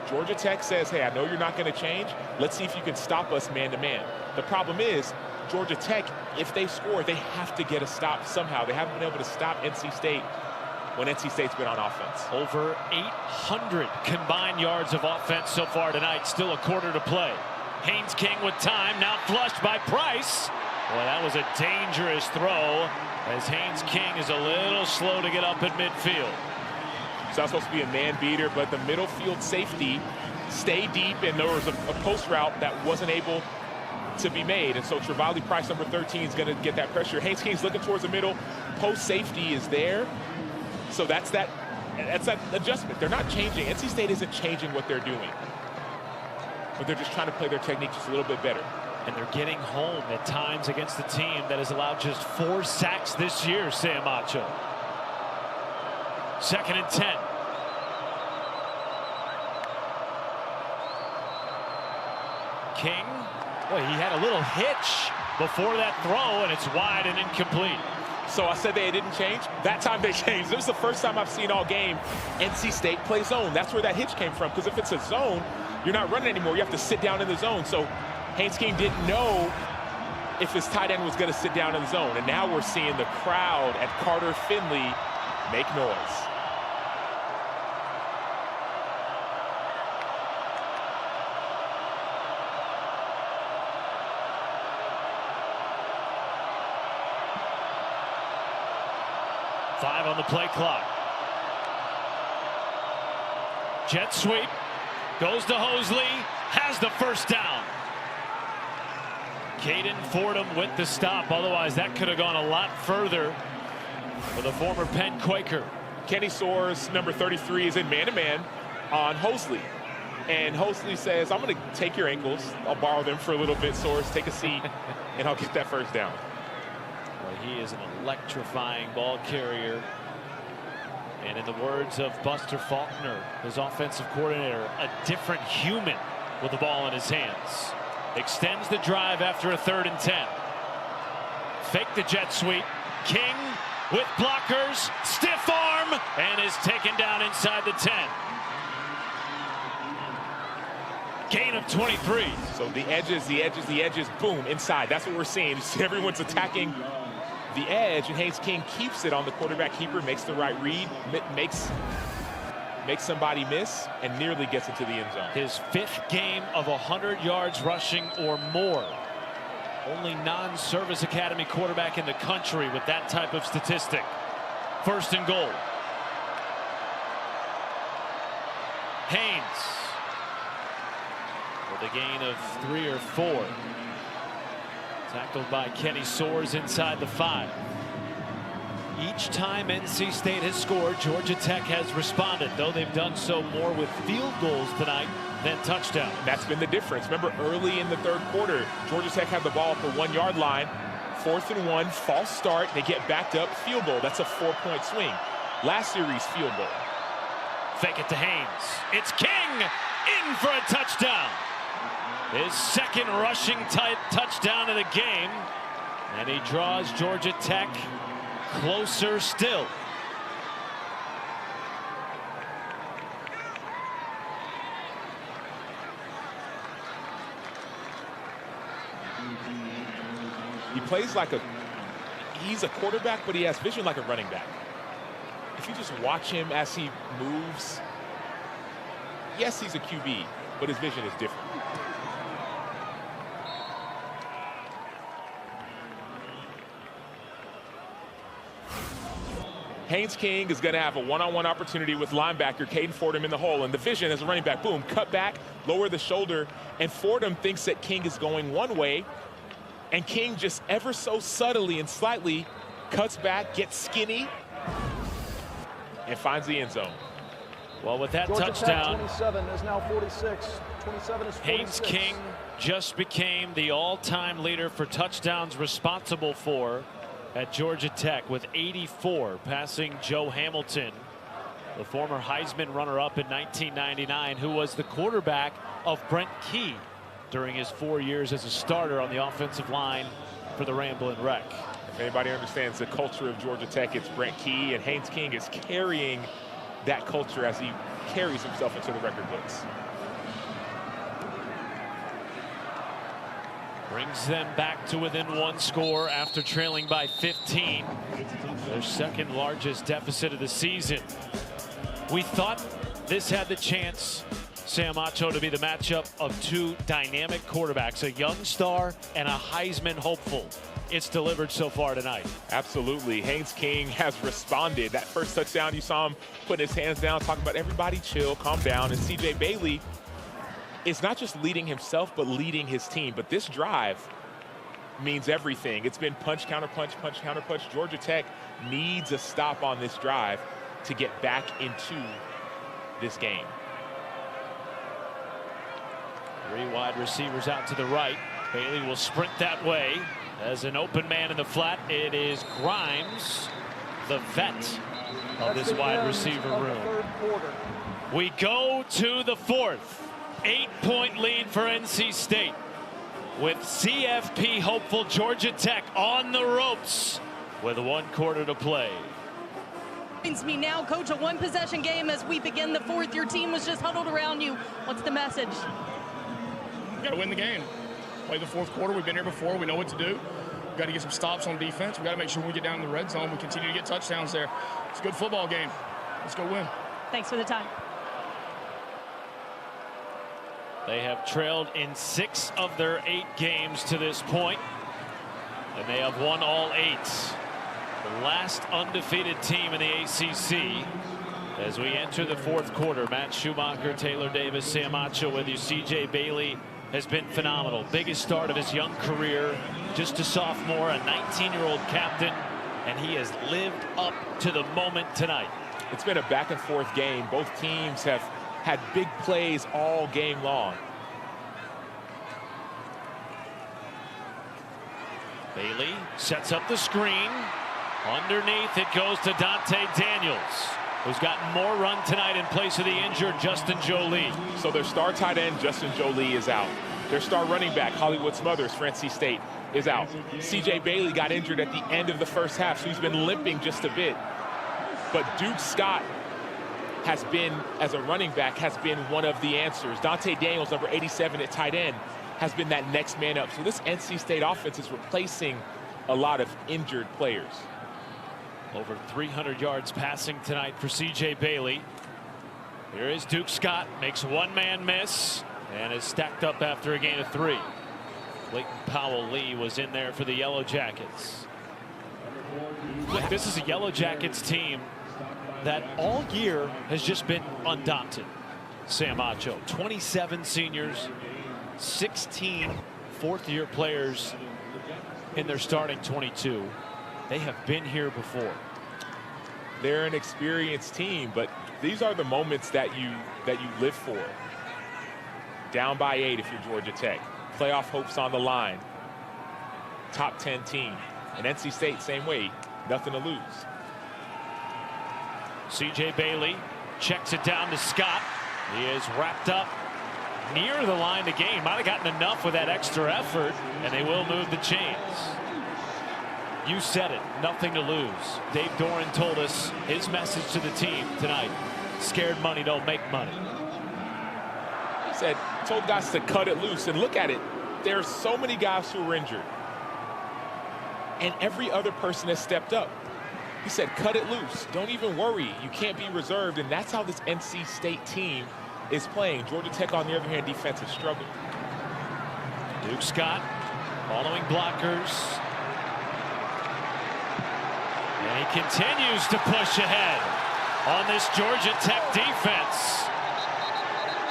Georgia Tech says, hey, I know you're not going to change. Let's see if you can stop us man-to-man. The problem is, Georgia Tech, if they score, they have to get a stop somehow. They haven't been able to stop NC State when NC State's been on offense. Over 800 combined yards of offense so far tonight. Still a quarter to play. Haynes King with time, now flushed by Price. Boy, that was a dangerous throw as Haynes King is a little slow to get up at midfield. So that's supposed to be a man beater, but the middle field safety stayed deep, and there was a post route that wasn't able to be made. And so Travali Price, number 13, is going to get that pressure. Haynes King's looking towards the middle. Post safety is there. So that's that adjustment. They're not changing. NC State isn't changing what they're doing, but they're just trying to play their technique just a little bit better. And they're getting home at times against the team that has allowed just 4 sacks this year, Sam Acho. 2nd and 10. King. Well, he had a little hitch before that throw, and it's wide and incomplete. So I said they didn't change. That time they changed. This was the first time I've seen all game NC State play zone. That's where that hitch came from, because if it's a zone, you're not running anymore. You have to sit down in the zone. So Haynes King didn't know if his tight end was going to sit down in the zone. And now we're seeing the crowd at Carter Finley make noise. Five on the play clock. Jet sweep. Goes to Hosley. Has the first down. Caden Fordham with the stop. Otherwise, that could have gone a lot further for the former Penn Quaker. Kenny Soares, number 33, is in man-to-man on Hosley. And Hosley says, I'm going to take your ankles. I'll borrow them for a little bit, Soares. Take a seat, and I'll get that first down. Well, he is an electrifying ball carrier. And in the words of Buster Faulkner, his offensive coordinator, a different human with the ball in his hands. Extends the drive after a 3rd and 10. Fake the jet sweep. King with blockers, stiff arm, and is taken down inside the 10. Gain of 23. So the edges, boom, inside. That's what we're seeing. You see everyone's attacking the edge, and Haynes King keeps it on the quarterback keeper, makes the right read, makes somebody miss, and nearly gets into the end zone. His 5th game of 100 yards rushing or more. Only non-Service Academy quarterback in the country with that type of statistic. 1st and goal. Haynes with a gain of 3 or 4. Tackled by Kenny Soares inside the 5. Each time NC State has scored, Georgia Tech has responded, though they've done so more with field goals tonight than touchdowns. That's been the difference. Remember, early in the 3rd quarter, Georgia Tech had the ball at the 1-yard line. 4th and 1, false start. They get backed up, field goal. That's a 4-point swing. Last series, field goal. Fake it to Haynes. It's King in for a touchdown. His 2nd rushing touchdown of the game. And he draws Georgia Tech closer still. He plays like he's a quarterback, but he has vision like a running back. If you just watch him as he moves, yes, he's a QB, but his vision is different. Haynes King is going to have a one-on-one opportunity with linebacker Caden Fordham in the hole, and the vision as a running back, boom, cut back, lower the shoulder, and Fordham thinks that King is going one way, and King just ever so subtly and slightly cuts back, gets skinny, and finds the end zone. Well, with that Georgia touchdown, Tech 27 is now 46. 27 is 46. Haynes King just became the all-time leader for touchdowns responsible for at Georgia Tech with 84, passing Joe Hamilton, the former Heisman runner-up in 1999, who was the quarterback of Brent Key during his 4 years as a starter on the offensive line for the Ramblin' Wreck. If anybody understands the culture of Georgia Tech, it's Brent Key, and Haynes King is carrying that culture as he carries himself into the record books. Brings them back to within 1 score after trailing by 15. Their 2nd largest deficit of the season. We thought this had the chance, Sam Acho, to be the matchup of 2 dynamic quarterbacks, a young star and a Heisman hopeful. It's delivered so far tonight. Absolutely. Haynes King has responded. That first touchdown, you saw him putting his hands down, talking about everybody chill, calm down. And CJ Bailey is not just leading himself, but leading his team. But this drive means everything. It's been punch, counter punch, punch, counter punch. Georgia Tech needs a stop on this drive to get back into this game. 3 wide receivers out to the right. Bailey will sprint that way. As an open man in the flat, it is Grimes, the vet of this wide receiver room. We go to the 4th. 8-point lead for NC State. with CFP hopeful Georgia Tech on the ropes with 1 quarter to play. Brings me now, Coach, a 1-possession game as we begin the 4th. Your team was just huddled around you. What's the message? We got to win the game. Play the 4th quarter. We've been here before. We know what to do. We've got to get some stops on defense. We've got to make sure when we get down in the red zone, we continue to get touchdowns there. It's a good football game. Let's go win. Thanks for the time. They have trailed in 6 of their 8 games to this point, and they have won all 8. The last undefeated team in the ACC. As we enter the 4th quarter, Matt Schumacher, Taylor Davis, Sam Acho with you. CJ Bailey has been phenomenal. Biggest start of his young career. Just a sophomore, a 19-year-old captain, and he has lived up to the moment tonight. It's been a back and forth game. Both teams have had big plays all game long. Bailey sets up the screen. Underneath it goes to Dante Daniels, who's gotten more run tonight in place of the injured Justin Jolie. So their star tight end, Justin Jolie, is out. Their star running back, Hollywood Smothers, Francie State, is out. CJ Bailey got injured at the end of the first half, so he's been limping just a bit. But Duke Scott has been, as a running back, has been one of the answers. Dante Daniels, number 87 at tight end, has been that next man up. So this NC State offense is replacing a lot of injured players. Over 300 yards passing tonight for CJ Bailey. Here is Duke Scott, makes 1 man miss and is stacked up after a gain of 3. Clayton Powell-Lee was in there for the Yellow Jackets. Look, this is a Yellow Jackets team that all year has just been undaunted. Sam Acho, 27 seniors, 16 4th-year players in their starting 22. They have been here before. They're an experienced team, but these are the moments that you live for. Down by 8 if you're Georgia Tech. Playoff hopes on the line. Top 10 team. And NC State, same way. Nothing to lose. CJ Bailey checks it down to Scott. He is wrapped up near the line to gain. Might have gotten enough with that extra effort, and they will move the chains. You said it, nothing to lose. Dave Doran told us his message to the team tonight. Scared money don't make money. He said, told guys to cut it loose, and look at it. There's so many guys who were injured, and every other person has stepped up. He said, cut it loose. Don't even worry. You can't be reserved, and that's how this NC State team is playing. Georgia Tech, on the other hand, defense has struggled. Duke Scott following blockers. And he continues to push ahead on this Georgia Tech defense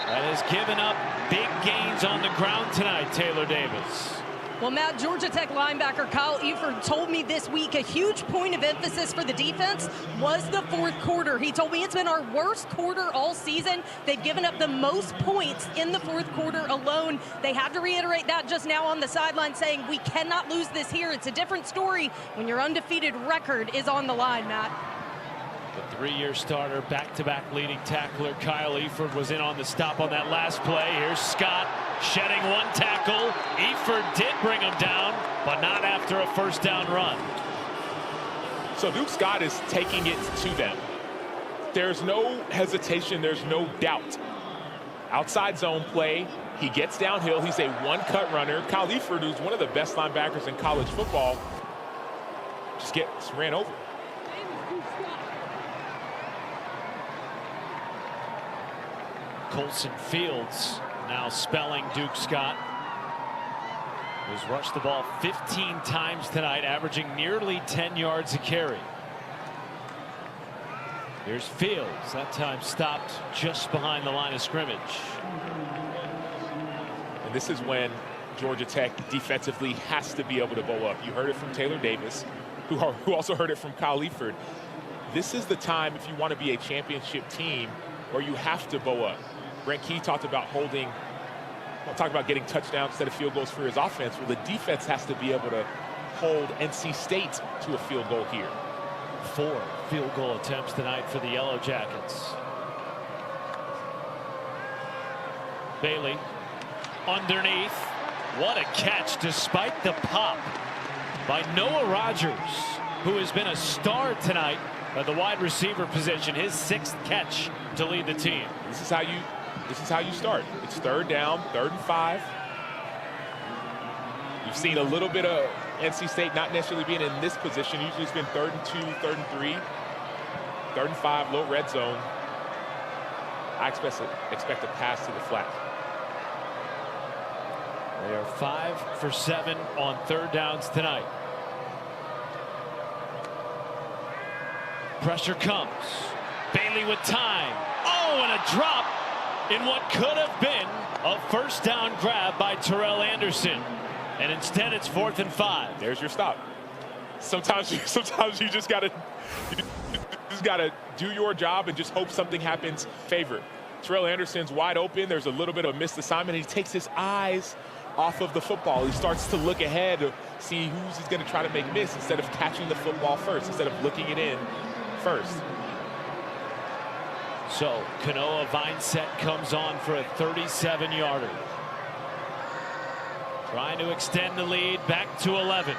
that has given up big gains on the ground tonight, Taylor Davis. Well, Matt, Georgia Tech linebacker Kyle Eford told me this week a huge point of emphasis for the defense was the 4th quarter. He told me it's been our worst quarter all season. They've given up the most points in the 4th quarter alone. They had to reiterate that just now on the sideline, saying we cannot lose this here. It's a different story when your undefeated record is on the line, Matt. The 3-year starter, back-to-back leading tackler Kyle Eford was in on the stop on that last play. Here's Scott shedding 1 tackle. Eford did bring him down, but not after a first down run. So Duke Scott is taking it to them. There's no hesitation. There's no doubt. Outside zone play. He gets downhill. He's a 1-cut runner. Kyle Eford, who's one of the best linebackers in college football, just gets ran over. Colson Fields now spelling Duke Scott, who's rushed the ball 15 times tonight, averaging nearly 10 yards a carry. Here's Fields, that time stopped just behind the line of scrimmage. And this is when Georgia Tech defensively has to be able to bow up. You heard it from Taylor Davis, who also heard it from Kyle Eford. This is the time, if you want to be a championship team, where you have to bow up. Brent Key talked about getting touchdowns instead of field goals for his offense. Well, the defense has to be able to hold NC State to a field goal here. 4 field goal attempts tonight for the Yellow Jackets. Bailey underneath, What a catch despite the pop by Noah Rogers, who has been a star tonight at the wide receiver position. His 6th catch to lead the team. This is how you start. It's 3rd down, 3rd and 5. You've seen a little bit of NC State not necessarily being in this position. Usually it's been 3rd and 2, 3rd and 3, 3rd and 5, low red zone. I expect a pass to the flat. They are 5 for 7 on 3rd downs tonight. Pressure comes. Bailey with time. Oh, and a drop in what could have been a 1st down grab by Terrell Anderson. And instead it's 4th and 5. There's your stop. Sometimes you just gotta do your job and just hope something happens favor. Terrell Anderson's wide open. There's a little bit of missed assignment. He takes his eyes off of the football. He starts to look ahead to see who's he's going to try to make miss instead of catching the football first, instead of looking it in first. So Kanoa Vineset comes on for a 37-yarder. Trying to extend the lead back to 11.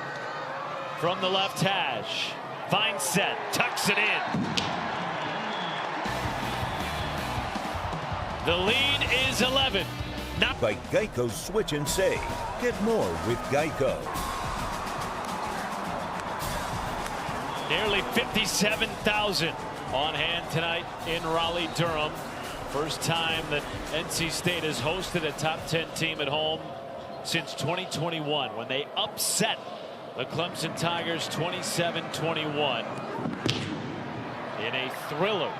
From the left hash, Vineset tucks it in. The lead is 11. Now by Geico Switch and Save. Get more with Geico. Nearly 57,000 on hand tonight in Raleigh-Durham. First time that NC State has hosted a top 10 team at home since 2021 when they upset the Clemson Tigers 27-21 in a thriller.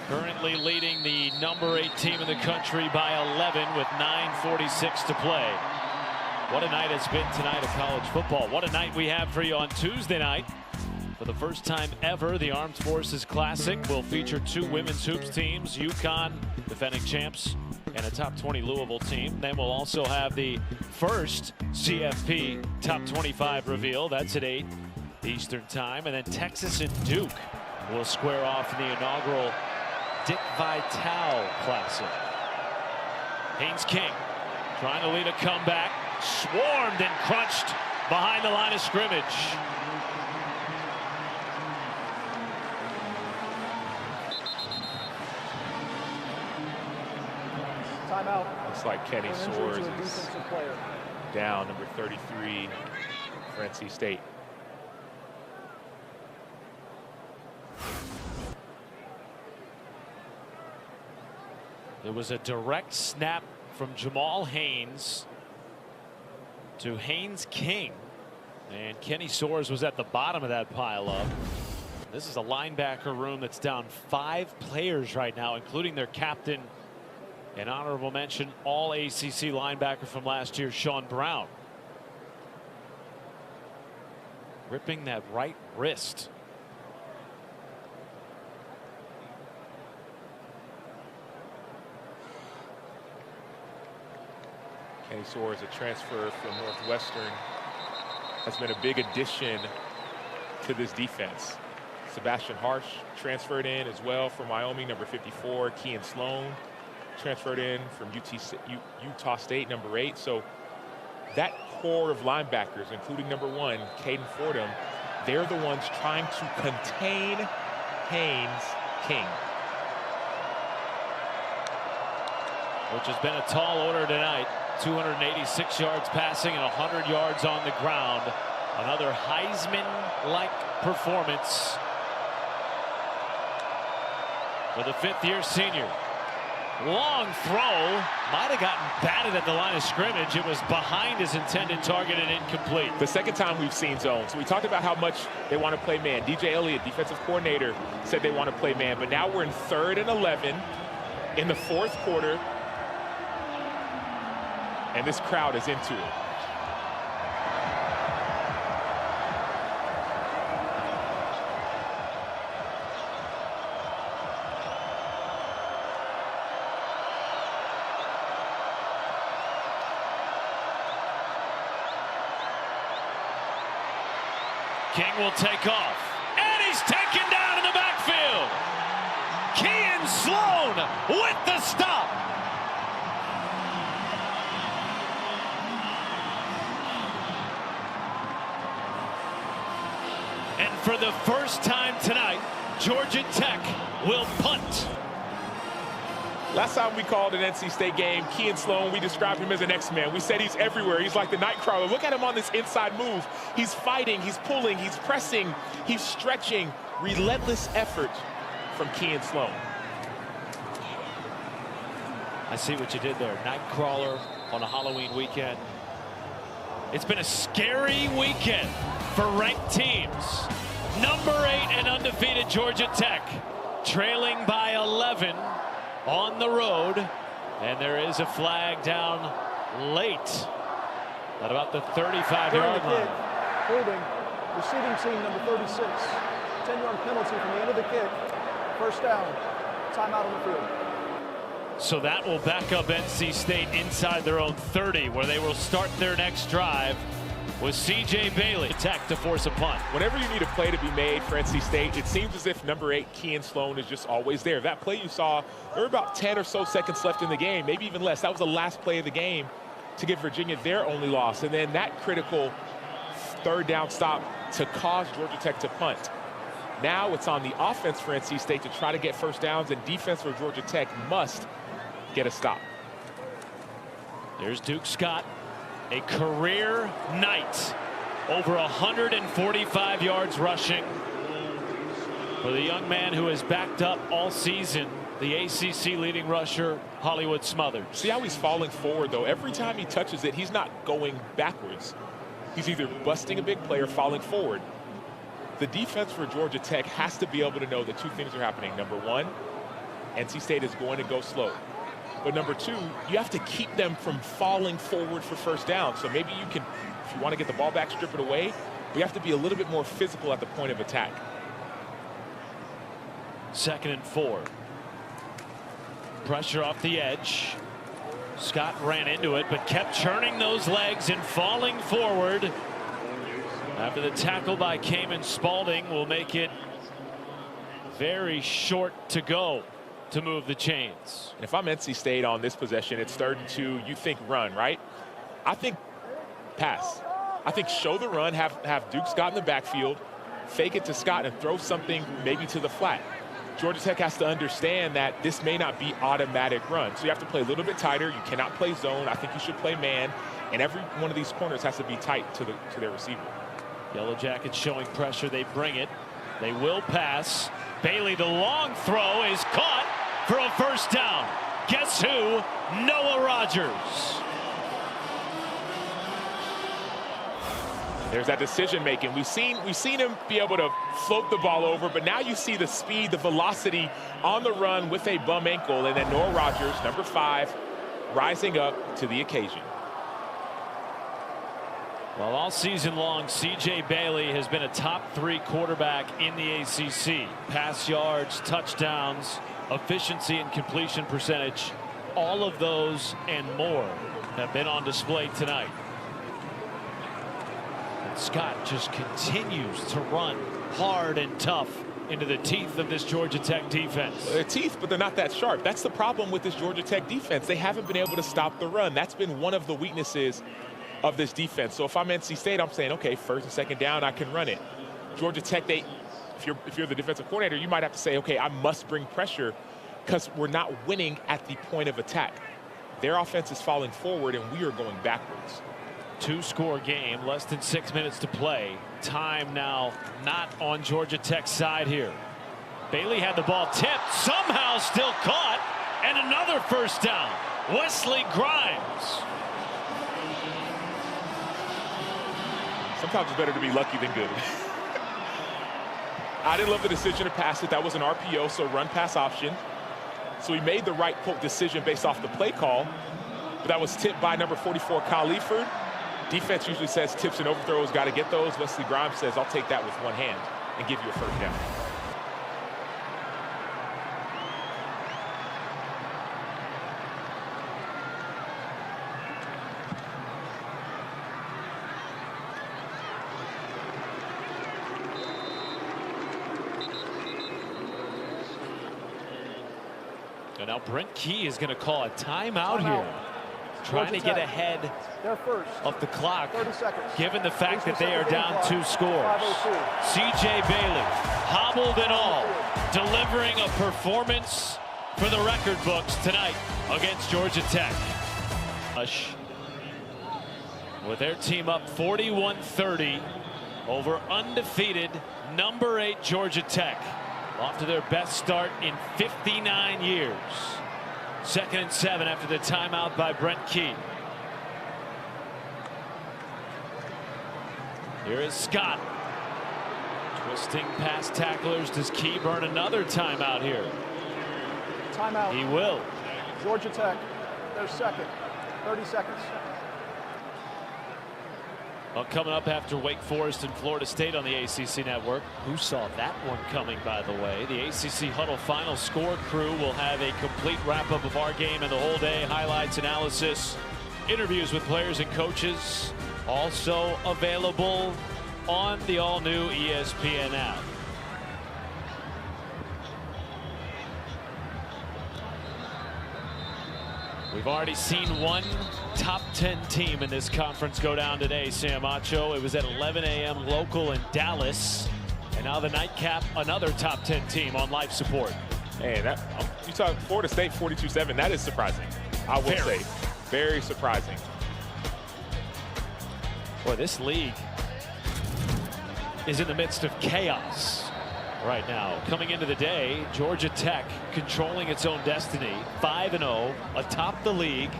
Currently leading the number 8 team in the country by 11 with 9:46 to play. What a night it's been tonight of college football. What a night we have for you on Tuesday night. For the first time ever, the Armed Forces Classic will feature 2 women's hoops teams, UConn, defending champs, and a top 20 Louisville team. Then we'll also have the first CFP top 25 reveal. That's at 8 Eastern time. And then Texas and Duke will square off in the inaugural Dick Vitale Classic. Haynes King trying to lead a comeback. Swarmed and crunched behind the line of scrimmage. Timeout. Looks like Kenny An injury Soares to a is defensive player. down, number 33 for NC State. It was a direct snap from Jamal Haynes to Haynes King, and Kenny Soares was at the bottom of that pileup. This is a linebacker room that's down 5 players right now, including their captain and honorable mention all ACC linebacker from last year, Sean Brown, ripping that right wrist. Kenny Soares, a transfer from Northwestern, has been a big addition to this defense. Sebastian Harsh transferred in as well from Wyoming, number 54. Kean Sloan transferred in from Utah State, number 8. So that core of linebackers, including number 1, Caden Fordham, they're the ones trying to contain Haynes King. Which has been a tall order tonight. 286 yards passing and 100 yards on the ground. Another Heisman-like performance for the 5th-year senior. Long throw, might have gotten batted at the line of scrimmage. It was behind his intended target and incomplete. The second time we've seen zones. We talked about how much they want to play man. DJ Elliott, defensive coordinator, said they want to play man. But now we're in 3rd and 11 in the 4th quarter. And this crowd is into it. King will take off, and he's taken down in the backfield. Kean Sloan with the stop. the first time tonight, Georgia Tech will punt. Last time we called an NC State game, Kean Sloan, we described him as an X-Man. We said he's everywhere. He's like the Nightcrawler. Look at him on this inside move. He's fighting, he's pulling, he's pressing, he's stretching. Relentless effort from Kean Sloan. I see what you did there. Nightcrawler on a Halloween weekend. It's been a scary weekend for ranked teams. Number 8 and undefeated Georgia Tech, trailing by 11 on the road. And there is a flag down late at about the 35-yard line. Holding receiving team number 36. 10-yard penalty from the end of the kick. First down. Timeout on the field. So that will back up NC State inside their own 30, where they will start their next drive with C.J. Bailey. Tech to force a punt. Whenever you need a play to be made for NC State, it seems as if number 8, Kean Sloan, is just always there. That play you saw, there were about 10 or so seconds left in the game, maybe even less. That was the last play of the game to give Virginia their only loss. And then that critical third down stop to cause Georgia Tech to punt. Now it's on the offense for NC State to try to get first downs, and defense for Georgia Tech must get a stop. There's Duke Scott, a career night, over 145 yards rushing for the young man who has backed up all season, the ACC leading rusher, Hollywood Smothers. See how he's falling forward, though? Every time he touches it, he's not going backwards. He's either busting a big play or falling forward. The defense for Georgia Tech has to be able to know that two things are happening. Number one, NC State is going to go slow. But number two, you have to keep them from falling forward for first down. So maybe you can, if you want to get the ball back, strip it away. We have to be a little bit more physical at the point of attack. 2nd and 4. Pressure off the edge. Scott ran into it, but kept churning those legs and falling forward. After the tackle by Cayman Spalding will make it very short to go to move the chains. And if I'm NC State on this possession, it's 3rd and 2. You think run, right? I think pass. I think show the run, have Duke Scott in the backfield, fake it to Scott and throw something maybe to the flat. Georgia Tech has to understand that this may not be automatic run. So you have to play a little bit tighter. You cannot play zone. I think you should play man. And every one of these corners has to be tight to their receiver. Yellow Jackets showing pressure. They bring it. They will pass. Bailey, the long throw, is caught for a first down. Guess who? Noah Rogers. There's that decision making. We've seen him be able to float the ball over, but now you see the speed, the velocity on the run with a bum ankle, and then Noah Rogers, number 5, rising up to the occasion. Well, all season long, C.J. Bailey has been a top 3 quarterback in the ACC. Pass yards, touchdowns, efficiency and completion percentage, all of those and more have been on display tonight. And Scott just continues to run hard and tough into the teeth of this Georgia Tech defense. They're teeth, but they're not that sharp. That's the problem with this Georgia Tech defense. They haven't been able to stop the run. That's been one of the weaknesses of this defense. So if I'm NC State, I'm saying, okay, 1st and 2nd down, I can run it. Georgia Tech, if you're the defensive coordinator, you might have to say, okay, I must bring pressure because we're not winning at the point of attack. Their offense is falling forward and we are going backwards. 2-score game, less than 6 minutes to play. Time now not on Georgia Tech's side here. Bailey had the ball tipped, somehow still caught, and another first down. Wesley Grimes. Sometimes it's better to be lucky than good. I didn't love the decision to pass it. That was an RPO, so run pass option. So he made the right decision based off the play call. But that was tipped by number 44, Kyle Leaford. Defense usually says tips and overthrows, got to get those. Wesley Grimes says, I'll take that with one hand and give you a first down. And now Brent Key is going to call a timeout here. trying to get ahead Their first. of the clock, 30 seconds. given the fact that they are Game down clock. 2 scores. 5:02. C.J. Bailey, hobbled and all, delivering a performance for the record books tonight against Georgia Tech. With their team up 41-30 over undefeated number 8 Georgia Tech. Off to their best start in 59 years. 2nd and 7 after the timeout by Brent Key. Here is Scott. Twisting past tacklers. Does Key burn another timeout here? Timeout. He will. Georgia Tech, their second. 30 seconds. Well, coming up after Wake Forest and Florida State on the ACC Network. Who saw that one coming, by the way? The ACC Huddle Final Score crew will have a complete wrap-up of our game and the whole day. Highlights, analysis, interviews with players and coaches. Also available on the all-new ESPN app. We've already seen one top 10 team in this conference go down today, Sam Acho. It was at 11 a.m. local in Dallas. And now the nightcap, another top 10 team on life support. Hey, you talk Florida State 42-7. That is surprising. I will say, very surprising. Boy, this league is in the midst of chaos right now. Coming into the day, Georgia Tech controlling its own destiny, 5-0, atop the league,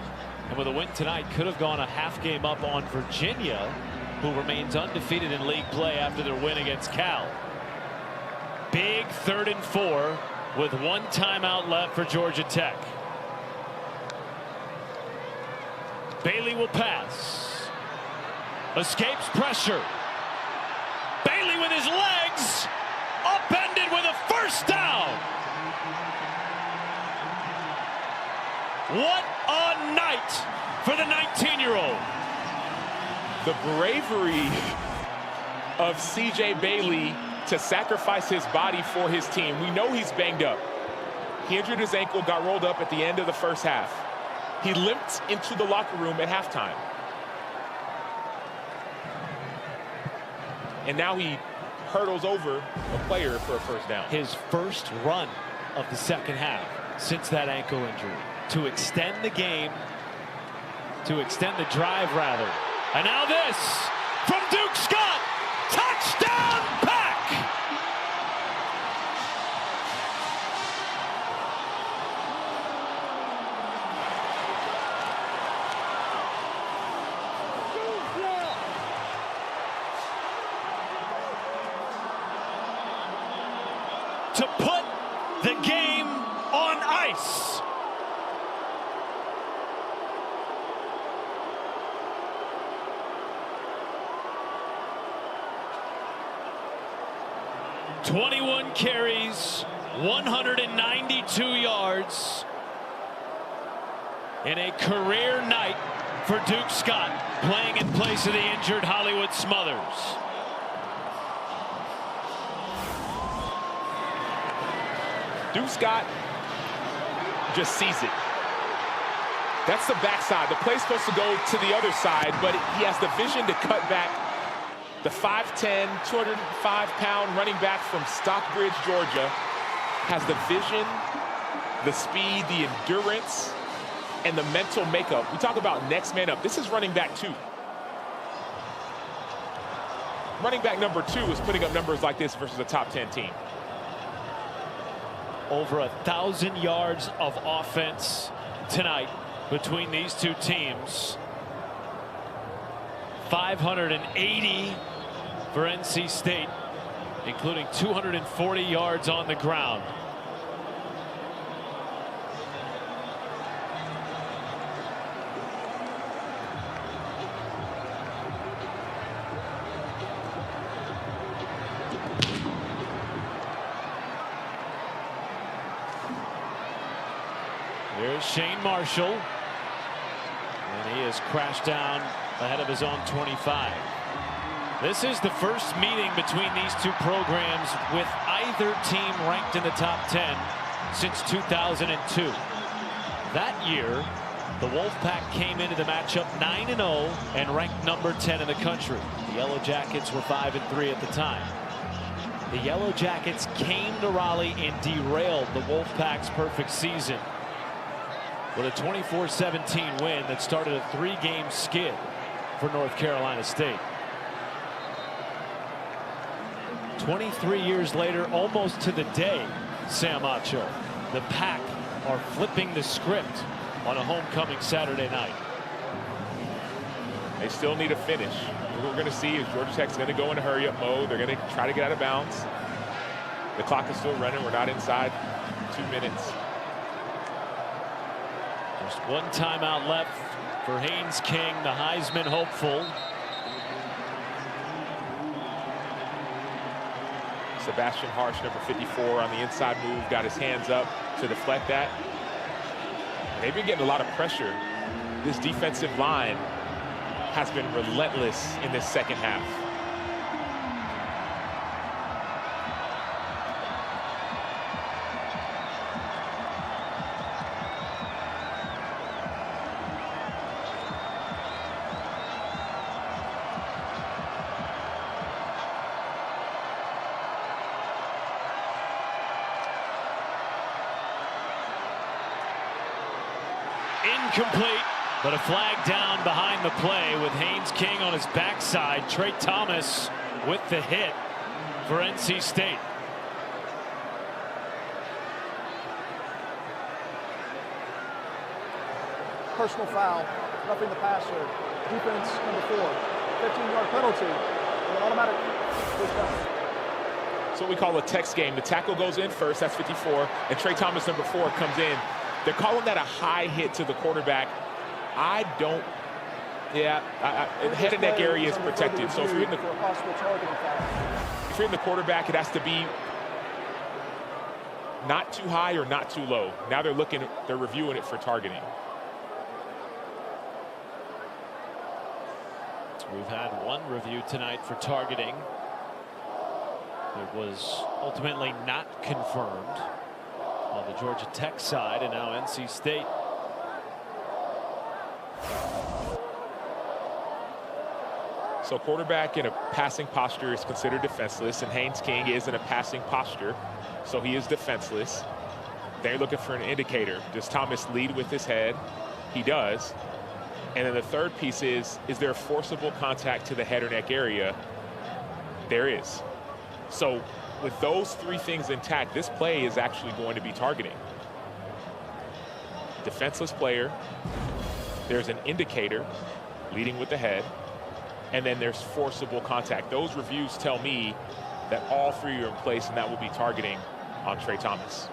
and with a win tonight could have gone a half game up on Virginia, who remains undefeated in league play after their win against Cal. Big 3rd and 4 with 1 timeout left for Georgia Tech. Bailey will pass. Escapes pressure. Bailey with his legs. Upended with a first down. What a night for the 19-year-old. The bravery of C.J. Bailey to sacrifice his body for his team. We know he's banged up. He injured his ankle, got rolled up at the end of the first half. He limped into the locker room at halftime. And now he hurdles over a player for a first down. His first run of the second half since that ankle injury. To extend the game, to extend the drive rather. And now this from Duke Scott. Touchdown Pack! To put the game on ice. .21 carries, 192 yards in a career night for Duke Scott, playing in place of the injured Hollywood Smothers. Duke Scott just sees it. That's the backside. The play's supposed to go to the other side, but he has the vision to cut back. The 5'10", 205-pound running back from Stockbridge, Georgia, has the vision, the speed, the endurance, and the mental makeup. We talk about next man up. This is running back 2. Running back number 2 is putting up numbers like this versus a top 10 team. Over 1,000 yards of offense tonight between these two teams. 580 for NC State, including 240 yards on the ground. Here's Shane Marshall, and he has crashed down ahead of his own 25. This is the first meeting between these two programs with either team ranked in the top 10 since 2002. That year, The Wolfpack came into the matchup 9-0 and ranked number 10 in the country. The Yellow Jackets were 5-3 at the time. The Yellow Jackets came to Raleigh and derailed the Wolfpack's perfect season with a 24-17 win that started a 3-game skid for North Carolina State. 23 years later, almost to the day, Sam Acho, the Pack are flipping the script on a homecoming Saturday night. They still need a finish. What we're going to see is Georgia Tech's going to go into hurry-up mode. They're going to try to get out of bounds. The clock is still running. We're not inside 2 minutes. Just one timeout left for Haynes King, the Heisman hopeful. Sebastian Harsh, number 54, on the inside move, got his hands up to deflect that. They've been getting a lot of pressure. This defensive line has been relentless in this second half. Incomplete, but a flag down behind the play with Haynes King on his backside. Trey Thomas with the hit for NC State. Personal foul, roughing the passer. Defense number 4. 15-yard penalty. And an automatic first down. So we call a text game. The tackle goes in first, that's 54, and Trey Thomas, number 4, comes in. They're calling that a high hit to the quarterback. I don't, head and neck area is protected. So if you're in the quarterback, it has to be not too high or not too low. Now they're reviewing it for targeting. We've had one review tonight for targeting. It was ultimately not confirmed on the Georgia Tech side, and now NC State. So quarterback in a passing posture is considered defenseless, and Haynes King is in a passing posture, so he is defenseless. They're looking for an indicator. Does Thomas lead with his head? He does. And then the third piece is there forcible contact to the head or neck area? There is. So with those 3 things intact, this play is actually going to be targeting. Defenseless player, there's an indicator leading with the head, and then there's forcible contact. Those reviews tell me that all 3 are in place, and that will be targeting on Trey Thomas.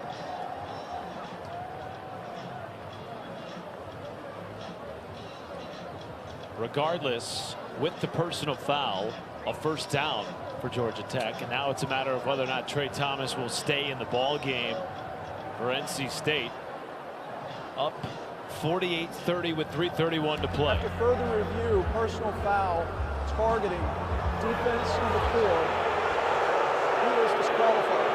Regardless, with the personal foul, a first down for Georgia Tech, and now it's a matter of whether or not Trey Thomas will stay in the ball game for NC State. Up 48-30 with 3:31 to play. After further review, personal foul, targeting, defense number 4. He is disqualified.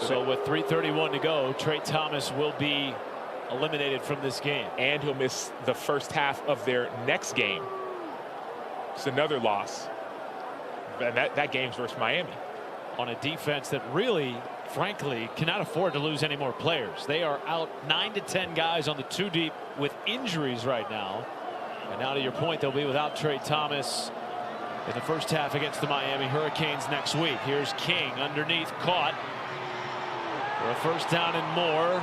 So with 3:31 to go, Trey Thomas will be eliminated from this game. And he'll miss the first half of their next game. It's another loss. And that game's versus Miami. On a defense that really, frankly, cannot afford to lose any more players. They are out 9 to 10 guys on the 2 deep with injuries right now. And now to your point, they'll be without Trey Thomas in the first half against the Miami Hurricanes next week. Here's King underneath, caught for a first down and more.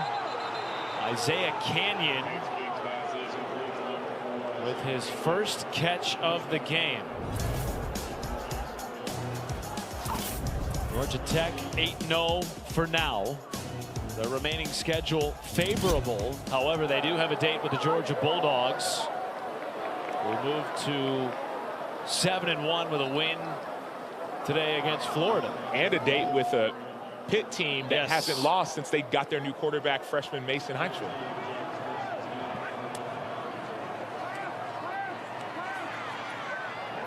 Isaiah Canyon with his first catch of the game. Georgia Tech 8-0 for now. Their remaining schedule favorable. However, they do have a date with the Georgia Bulldogs. We move to 7-1 with a win today against Florida. And a date with a Pitt team that hasn't lost since they got their new quarterback, freshman Mason Heinchel.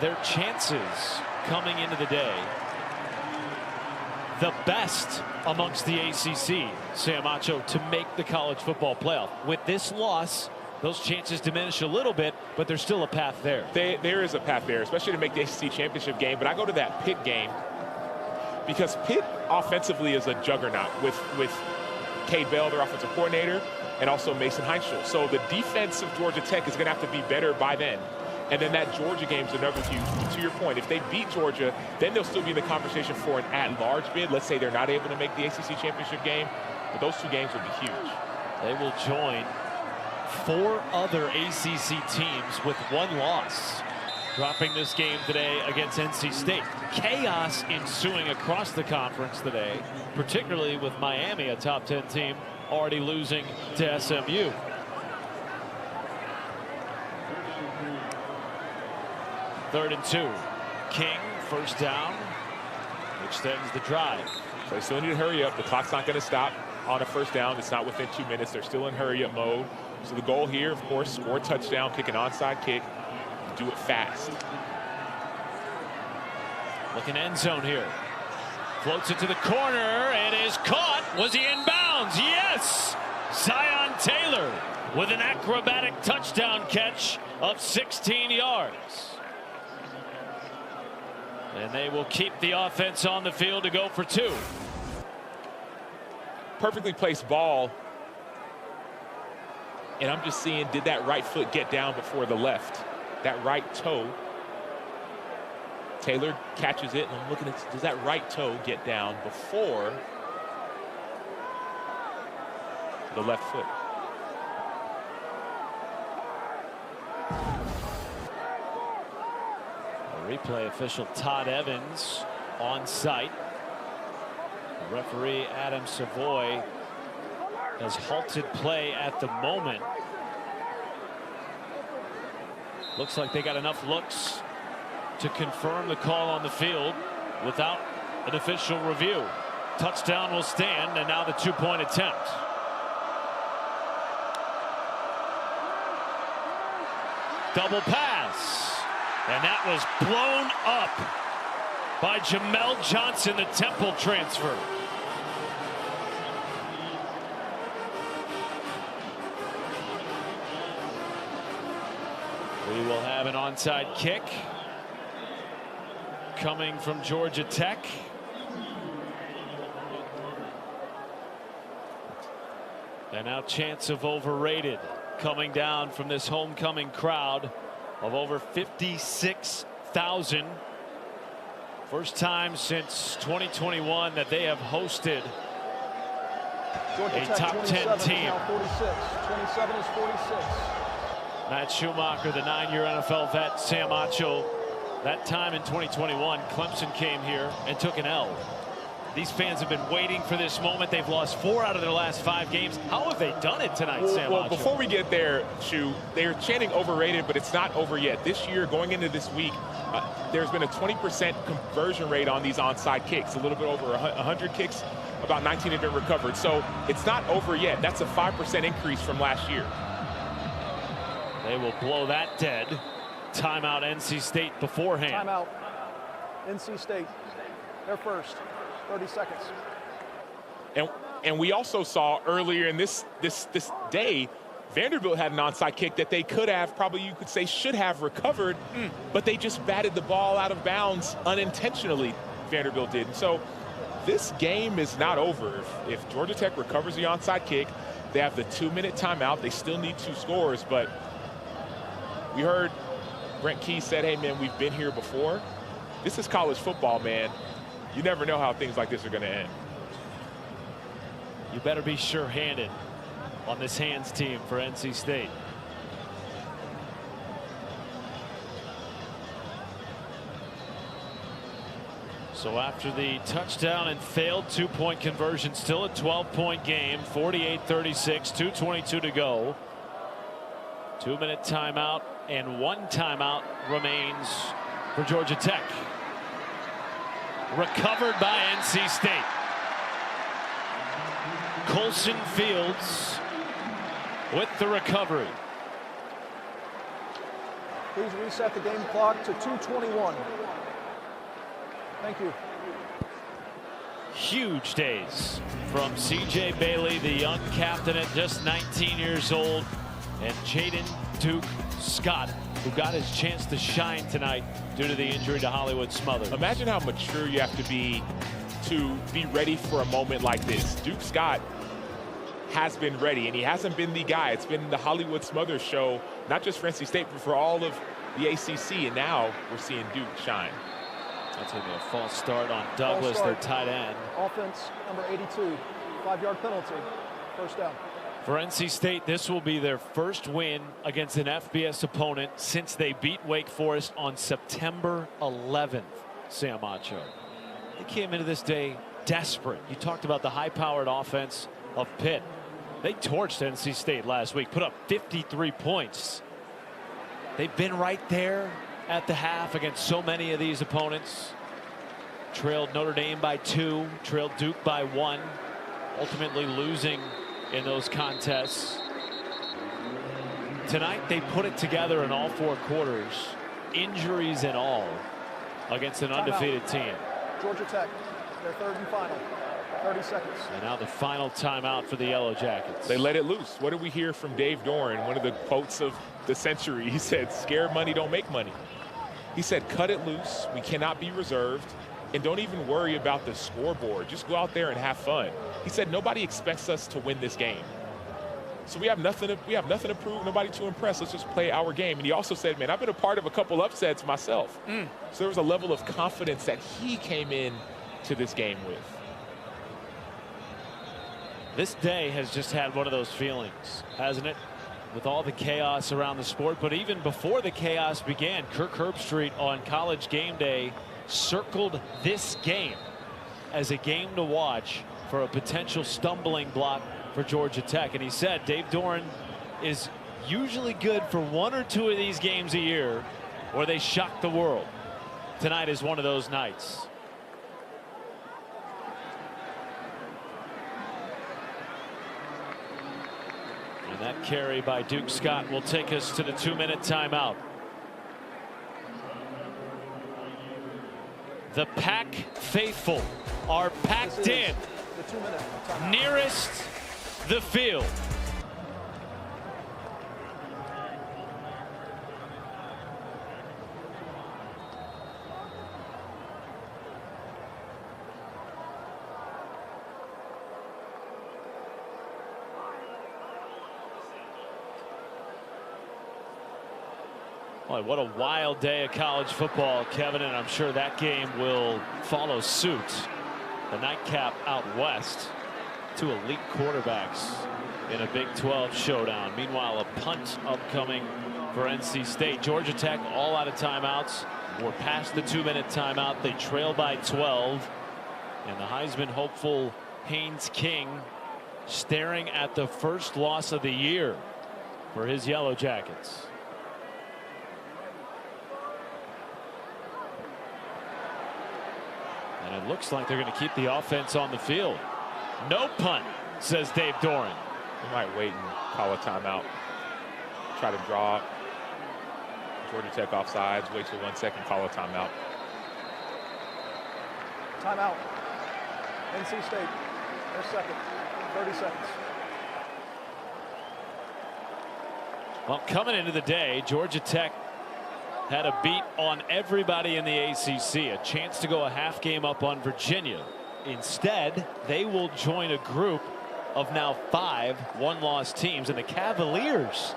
Their chances coming into the day the best amongst the ACC, Sam Acho, to make the college football playoff. With this loss, those chances diminish a little bit, but there's still a path there. There is a path there, especially to make the ACC championship game. But I go to that Pitt game because Pitt offensively is a juggernaut with Cade Bell, their offensive coordinator, and also Mason Heinschel. So the defense of Georgia Tech is going to have to be better by then. And then that Georgia game is another huge. To your point, if they beat Georgia, then they'll still be in the conversation for an at-large bid. Let's say they're not able to make the ACC championship game, but those two games would be huge. They will join 4 other ACC teams with 1 loss, dropping this game today against NC State. Chaos ensuing across the conference today, particularly with Miami, a top 10 team, already losing to SMU. Third and 2. King, first down, extends the drive. So they still need to hurry up. The clock's not going to stop on a first down. It's not within 2 minutes. They're still in hurry-up mode. So the goal here, of course, score a touchdown, kick an onside kick, do it fast. Looking end zone here. Floats it to the corner and is caught. Was he in bounds? Yes! Zion Taylor with an acrobatic touchdown catch of 16 yards. And they will keep the offense on the field to go for 2. Perfectly placed ball. And I'm just seeing, did that right foot get down before the left? That right toe. Taylor catches it, and I'm looking at, does that right toe get down before the left foot? Replay official Todd Evans on site. Referee Adam Savoy has halted play at the moment. Looks like they got enough looks to confirm the call on the field without an official review. Touchdown will stand, and now the 2-point attempt. Double pass. And that was blown up by Jamel Johnson, the Temple transfer. We will have an onside kick coming from Georgia Tech. And now chance of overrated coming down from this homecoming crowd of over 56,000. First time since 2021 that they have hosted Georgia a Tech, top 10 team. Now 46. 27 is 46. Matt Schumacher, the 9-year NFL vet, Sam Acho. That time in 2021, Clemson came here and took an L. These fans have been waiting for this moment. They've lost 4 out of their last 5 games. How have they done it tonight, Sam Acho? Well, before we get there, Shu, they're chanting overrated, but it's not over yet. This year, going into this week, there's been a 20% conversion rate on these onside kicks, a little bit over 100 kicks, about 19 have been recovered. So it's not over yet. That's a 5% increase from last year. They will blow that dead. Timeout NC State beforehand. Timeout NC State. They're first. 30 seconds. And we also saw earlier in this day, Vanderbilt had an onside kick that they could have, probably you could say should have recovered, but they just batted the ball out of bounds unintentionally, Vanderbilt did. And so this game is not over. If Georgia Tech recovers the onside kick, they have the 2-minute timeout. They still need 2 scores, but we heard Brent Key said, hey, man, we've been here before. This is college football, man. You never know how things like this are going to end. You better be sure-handed on this hands team for NC State. So after the touchdown and failed 2-point conversion, still a 12-point game, 48-36, 2:22 to go. 2-minute timeout and 1 timeout remains for Georgia Tech. Recovered by NC State. Colson Fields with the recovery. Please reset the game clock to 2:21. Thank you. Huge days from C.J. Bailey, the young captain at just 19 years old, and Jaden Duke Scott, who got his chance to shine tonight due to the injury to Hollywood Smothers. Imagine how mature you have to be ready for a moment like this. Duke Scott has been ready, and he hasn't been the guy. It's been the Hollywood Smothers show, not just for NC State, but for all of the ACC, and now we're seeing Duke shine. That's going to be a false start on Douglas, their tight end. Offense number 82, 5-yard penalty, first down. For NC State, this will be their first win against an FBS opponent since they beat Wake Forest on September 11th, Sam Acho. They came into this day desperate. You talked about the high-powered offense of Pitt. They torched NC State last week, put up 53 points. They've been right there at the half against so many of these opponents. Trailed Notre Dame by 2, trailed Duke by 1, ultimately losing in those contests. Tonight they put it together in all 4 quarters, injuries and all, against an undefeated team. Georgia Tech, their third and final, 30 seconds. And now the final timeout for the Yellow Jackets. They let it loose. What did we hear from Dave Doran, one of the quotes of the century? He said, "Scared money don't make money." He said, cut it loose. We cannot be reserved. And don't even worry about the scoreboard. Just go out there and have fun. He said, nobody expects us to win this game. So we have nothing to prove, nobody to impress. Let's just play our game. And he also said, man, I've been a part of a couple upsets myself. So there was a level of confidence that he came in to this game with. This day has just had one of those feelings, hasn't it? With all the chaos around the sport. But even before the chaos began, Kirk Herbstreit on College Game Day circled this game as a game to watch for a potential stumbling block for Georgia Tech. And he said Dave Doran is usually good for 1 or 2 of these games a year where they shock the world. Tonight is one of those nights. And that carry by Duke Scott will take us to the 2-minute timeout. The Pack faithful are packed in The 2-minute timeout. nearest the field. Boy, what a wild day of college football, Kevin, and I'm sure that game will follow suit. The nightcap out west. 2 elite quarterbacks in a Big 12 showdown. Meanwhile, a punt upcoming for NC State. Georgia Tech all out of timeouts. We're past the 2-minute timeout. They trail by 12. And the Heisman hopeful Haynes King staring at the first loss of the year for his Yellow Jackets. And it looks like they're going to keep the offense on the field. No punt, says Dave Doran. We might wait and call a timeout. Try to draw Georgia Tech offsides. Wait till 1 second, call a timeout. Timeout. NC State, their second, 30 seconds. Well, coming into the day, Georgia Tech had a beat on everybody in the ACC, a chance to go a half game up on Virginia. Instead, they will join a group of now 5 one-loss teams, and the Cavaliers,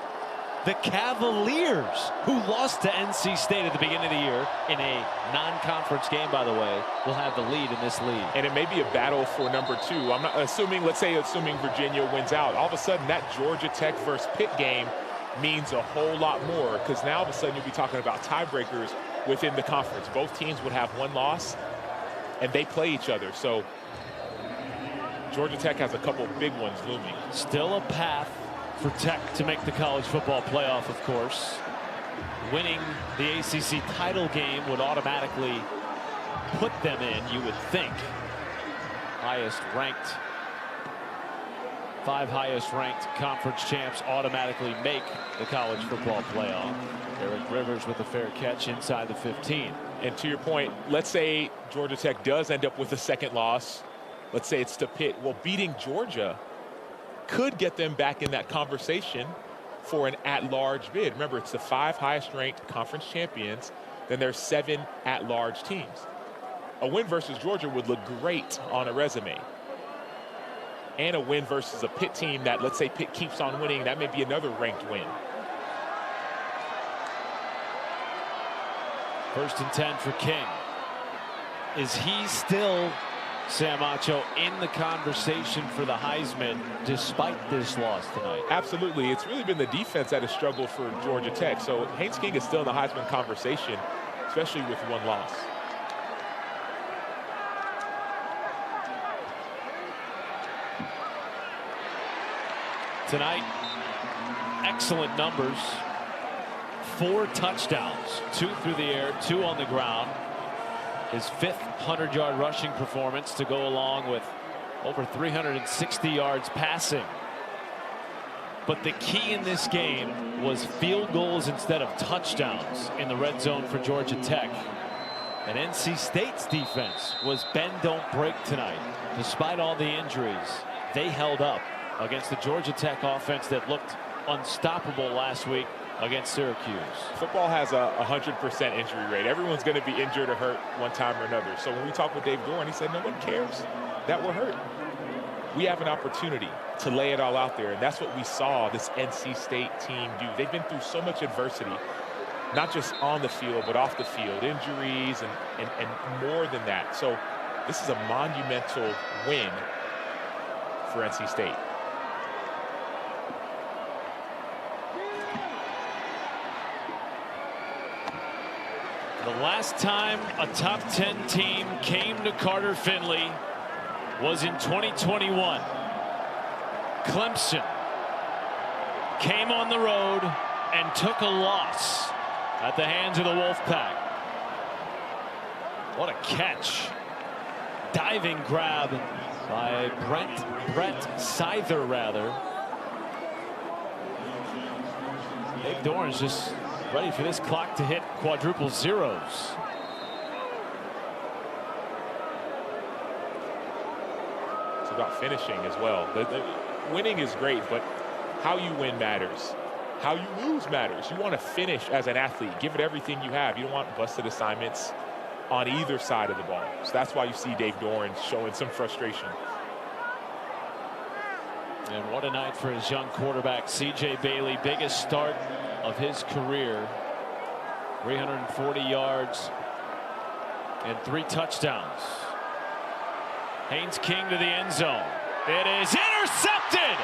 who lost to NC State at the beginning of the year in a non-conference game, by the way, will have the lead in this league. And it may be a battle for number 2. I'm not assuming, assuming Virginia wins out. All of a sudden, that Georgia Tech versus Pitt game means a whole lot more, because now all of a sudden you'll be talking about tiebreakers within the conference. Both teams would have 1 loss, and they play each other. So Georgia Tech has a couple big ones looming. Still a path for Tech to make the college football playoff, of course. Winning the ACC title game would automatically put them in, you would think, highest ranked. 5 highest ranked conference champs automatically make the college football playoff. Eric Rivers with a fair catch inside the 15. And to your point, let's say Georgia Tech does end up with a second loss. let's say it's to Pitt. Well, beating Georgia could get them back in that conversation for an at-large bid. Remember, it's the 5 highest-ranked conference champions. Then there's 7 at-large teams. A win versus Georgia would look great on a resume. And a win versus a Pitt team that, let's say Pitt keeps on winning, that may be another ranked win. 1st and 10 for King. Is he still, Sam Acho, in the conversation for the Heisman despite this loss tonight? Absolutely. It's really been the defense that has struggled for Georgia Tech. So Haynes King is still in the Heisman conversation, especially with 1 loss. Tonight, excellent numbers. 4 touchdowns, 2 through the air, 2 on the ground. His 5th 100-yard rushing performance to go along with over 360 yards passing. But the key in this game was field goals instead of touchdowns in the red zone for Georgia Tech. And NC State's defense was bend don't break tonight. Despite all the injuries, they held up against the Georgia Tech offense that looked unstoppable last week against Syracuse. Football has a 100% injury rate. Everyone's going to be injured or hurt one time or another. So when we talked with Dave Doeren, he said no one cares that we're hurt. We have an opportunity to lay it all out there, and that's what we saw this NC State team do. They've been through so much adversity, not just on the field, but off the field, injuries and more than that. So this is a monumental win for NC State. The last time a top 10 team came to Carter Finley was in 2021. Clemson came on the road and took a loss at the hands of the Wolfpack. What a catch. Diving grab by Brett Seither, rather. Dave Doeren's just ready for this clock to hit quadruple zeros. It's about finishing as well. The winning is great, but how you win matters. How you lose matters. You want to finish as an athlete. Give it everything you have. You don't want busted assignments on either side of the ball. So that's why you see Dave Doeren showing some frustration. And what a night for his young quarterback, C.J. Bailey. Biggest start of his career. 340 yards and 3 touchdowns. Haynes King to the end zone. It is intercepted.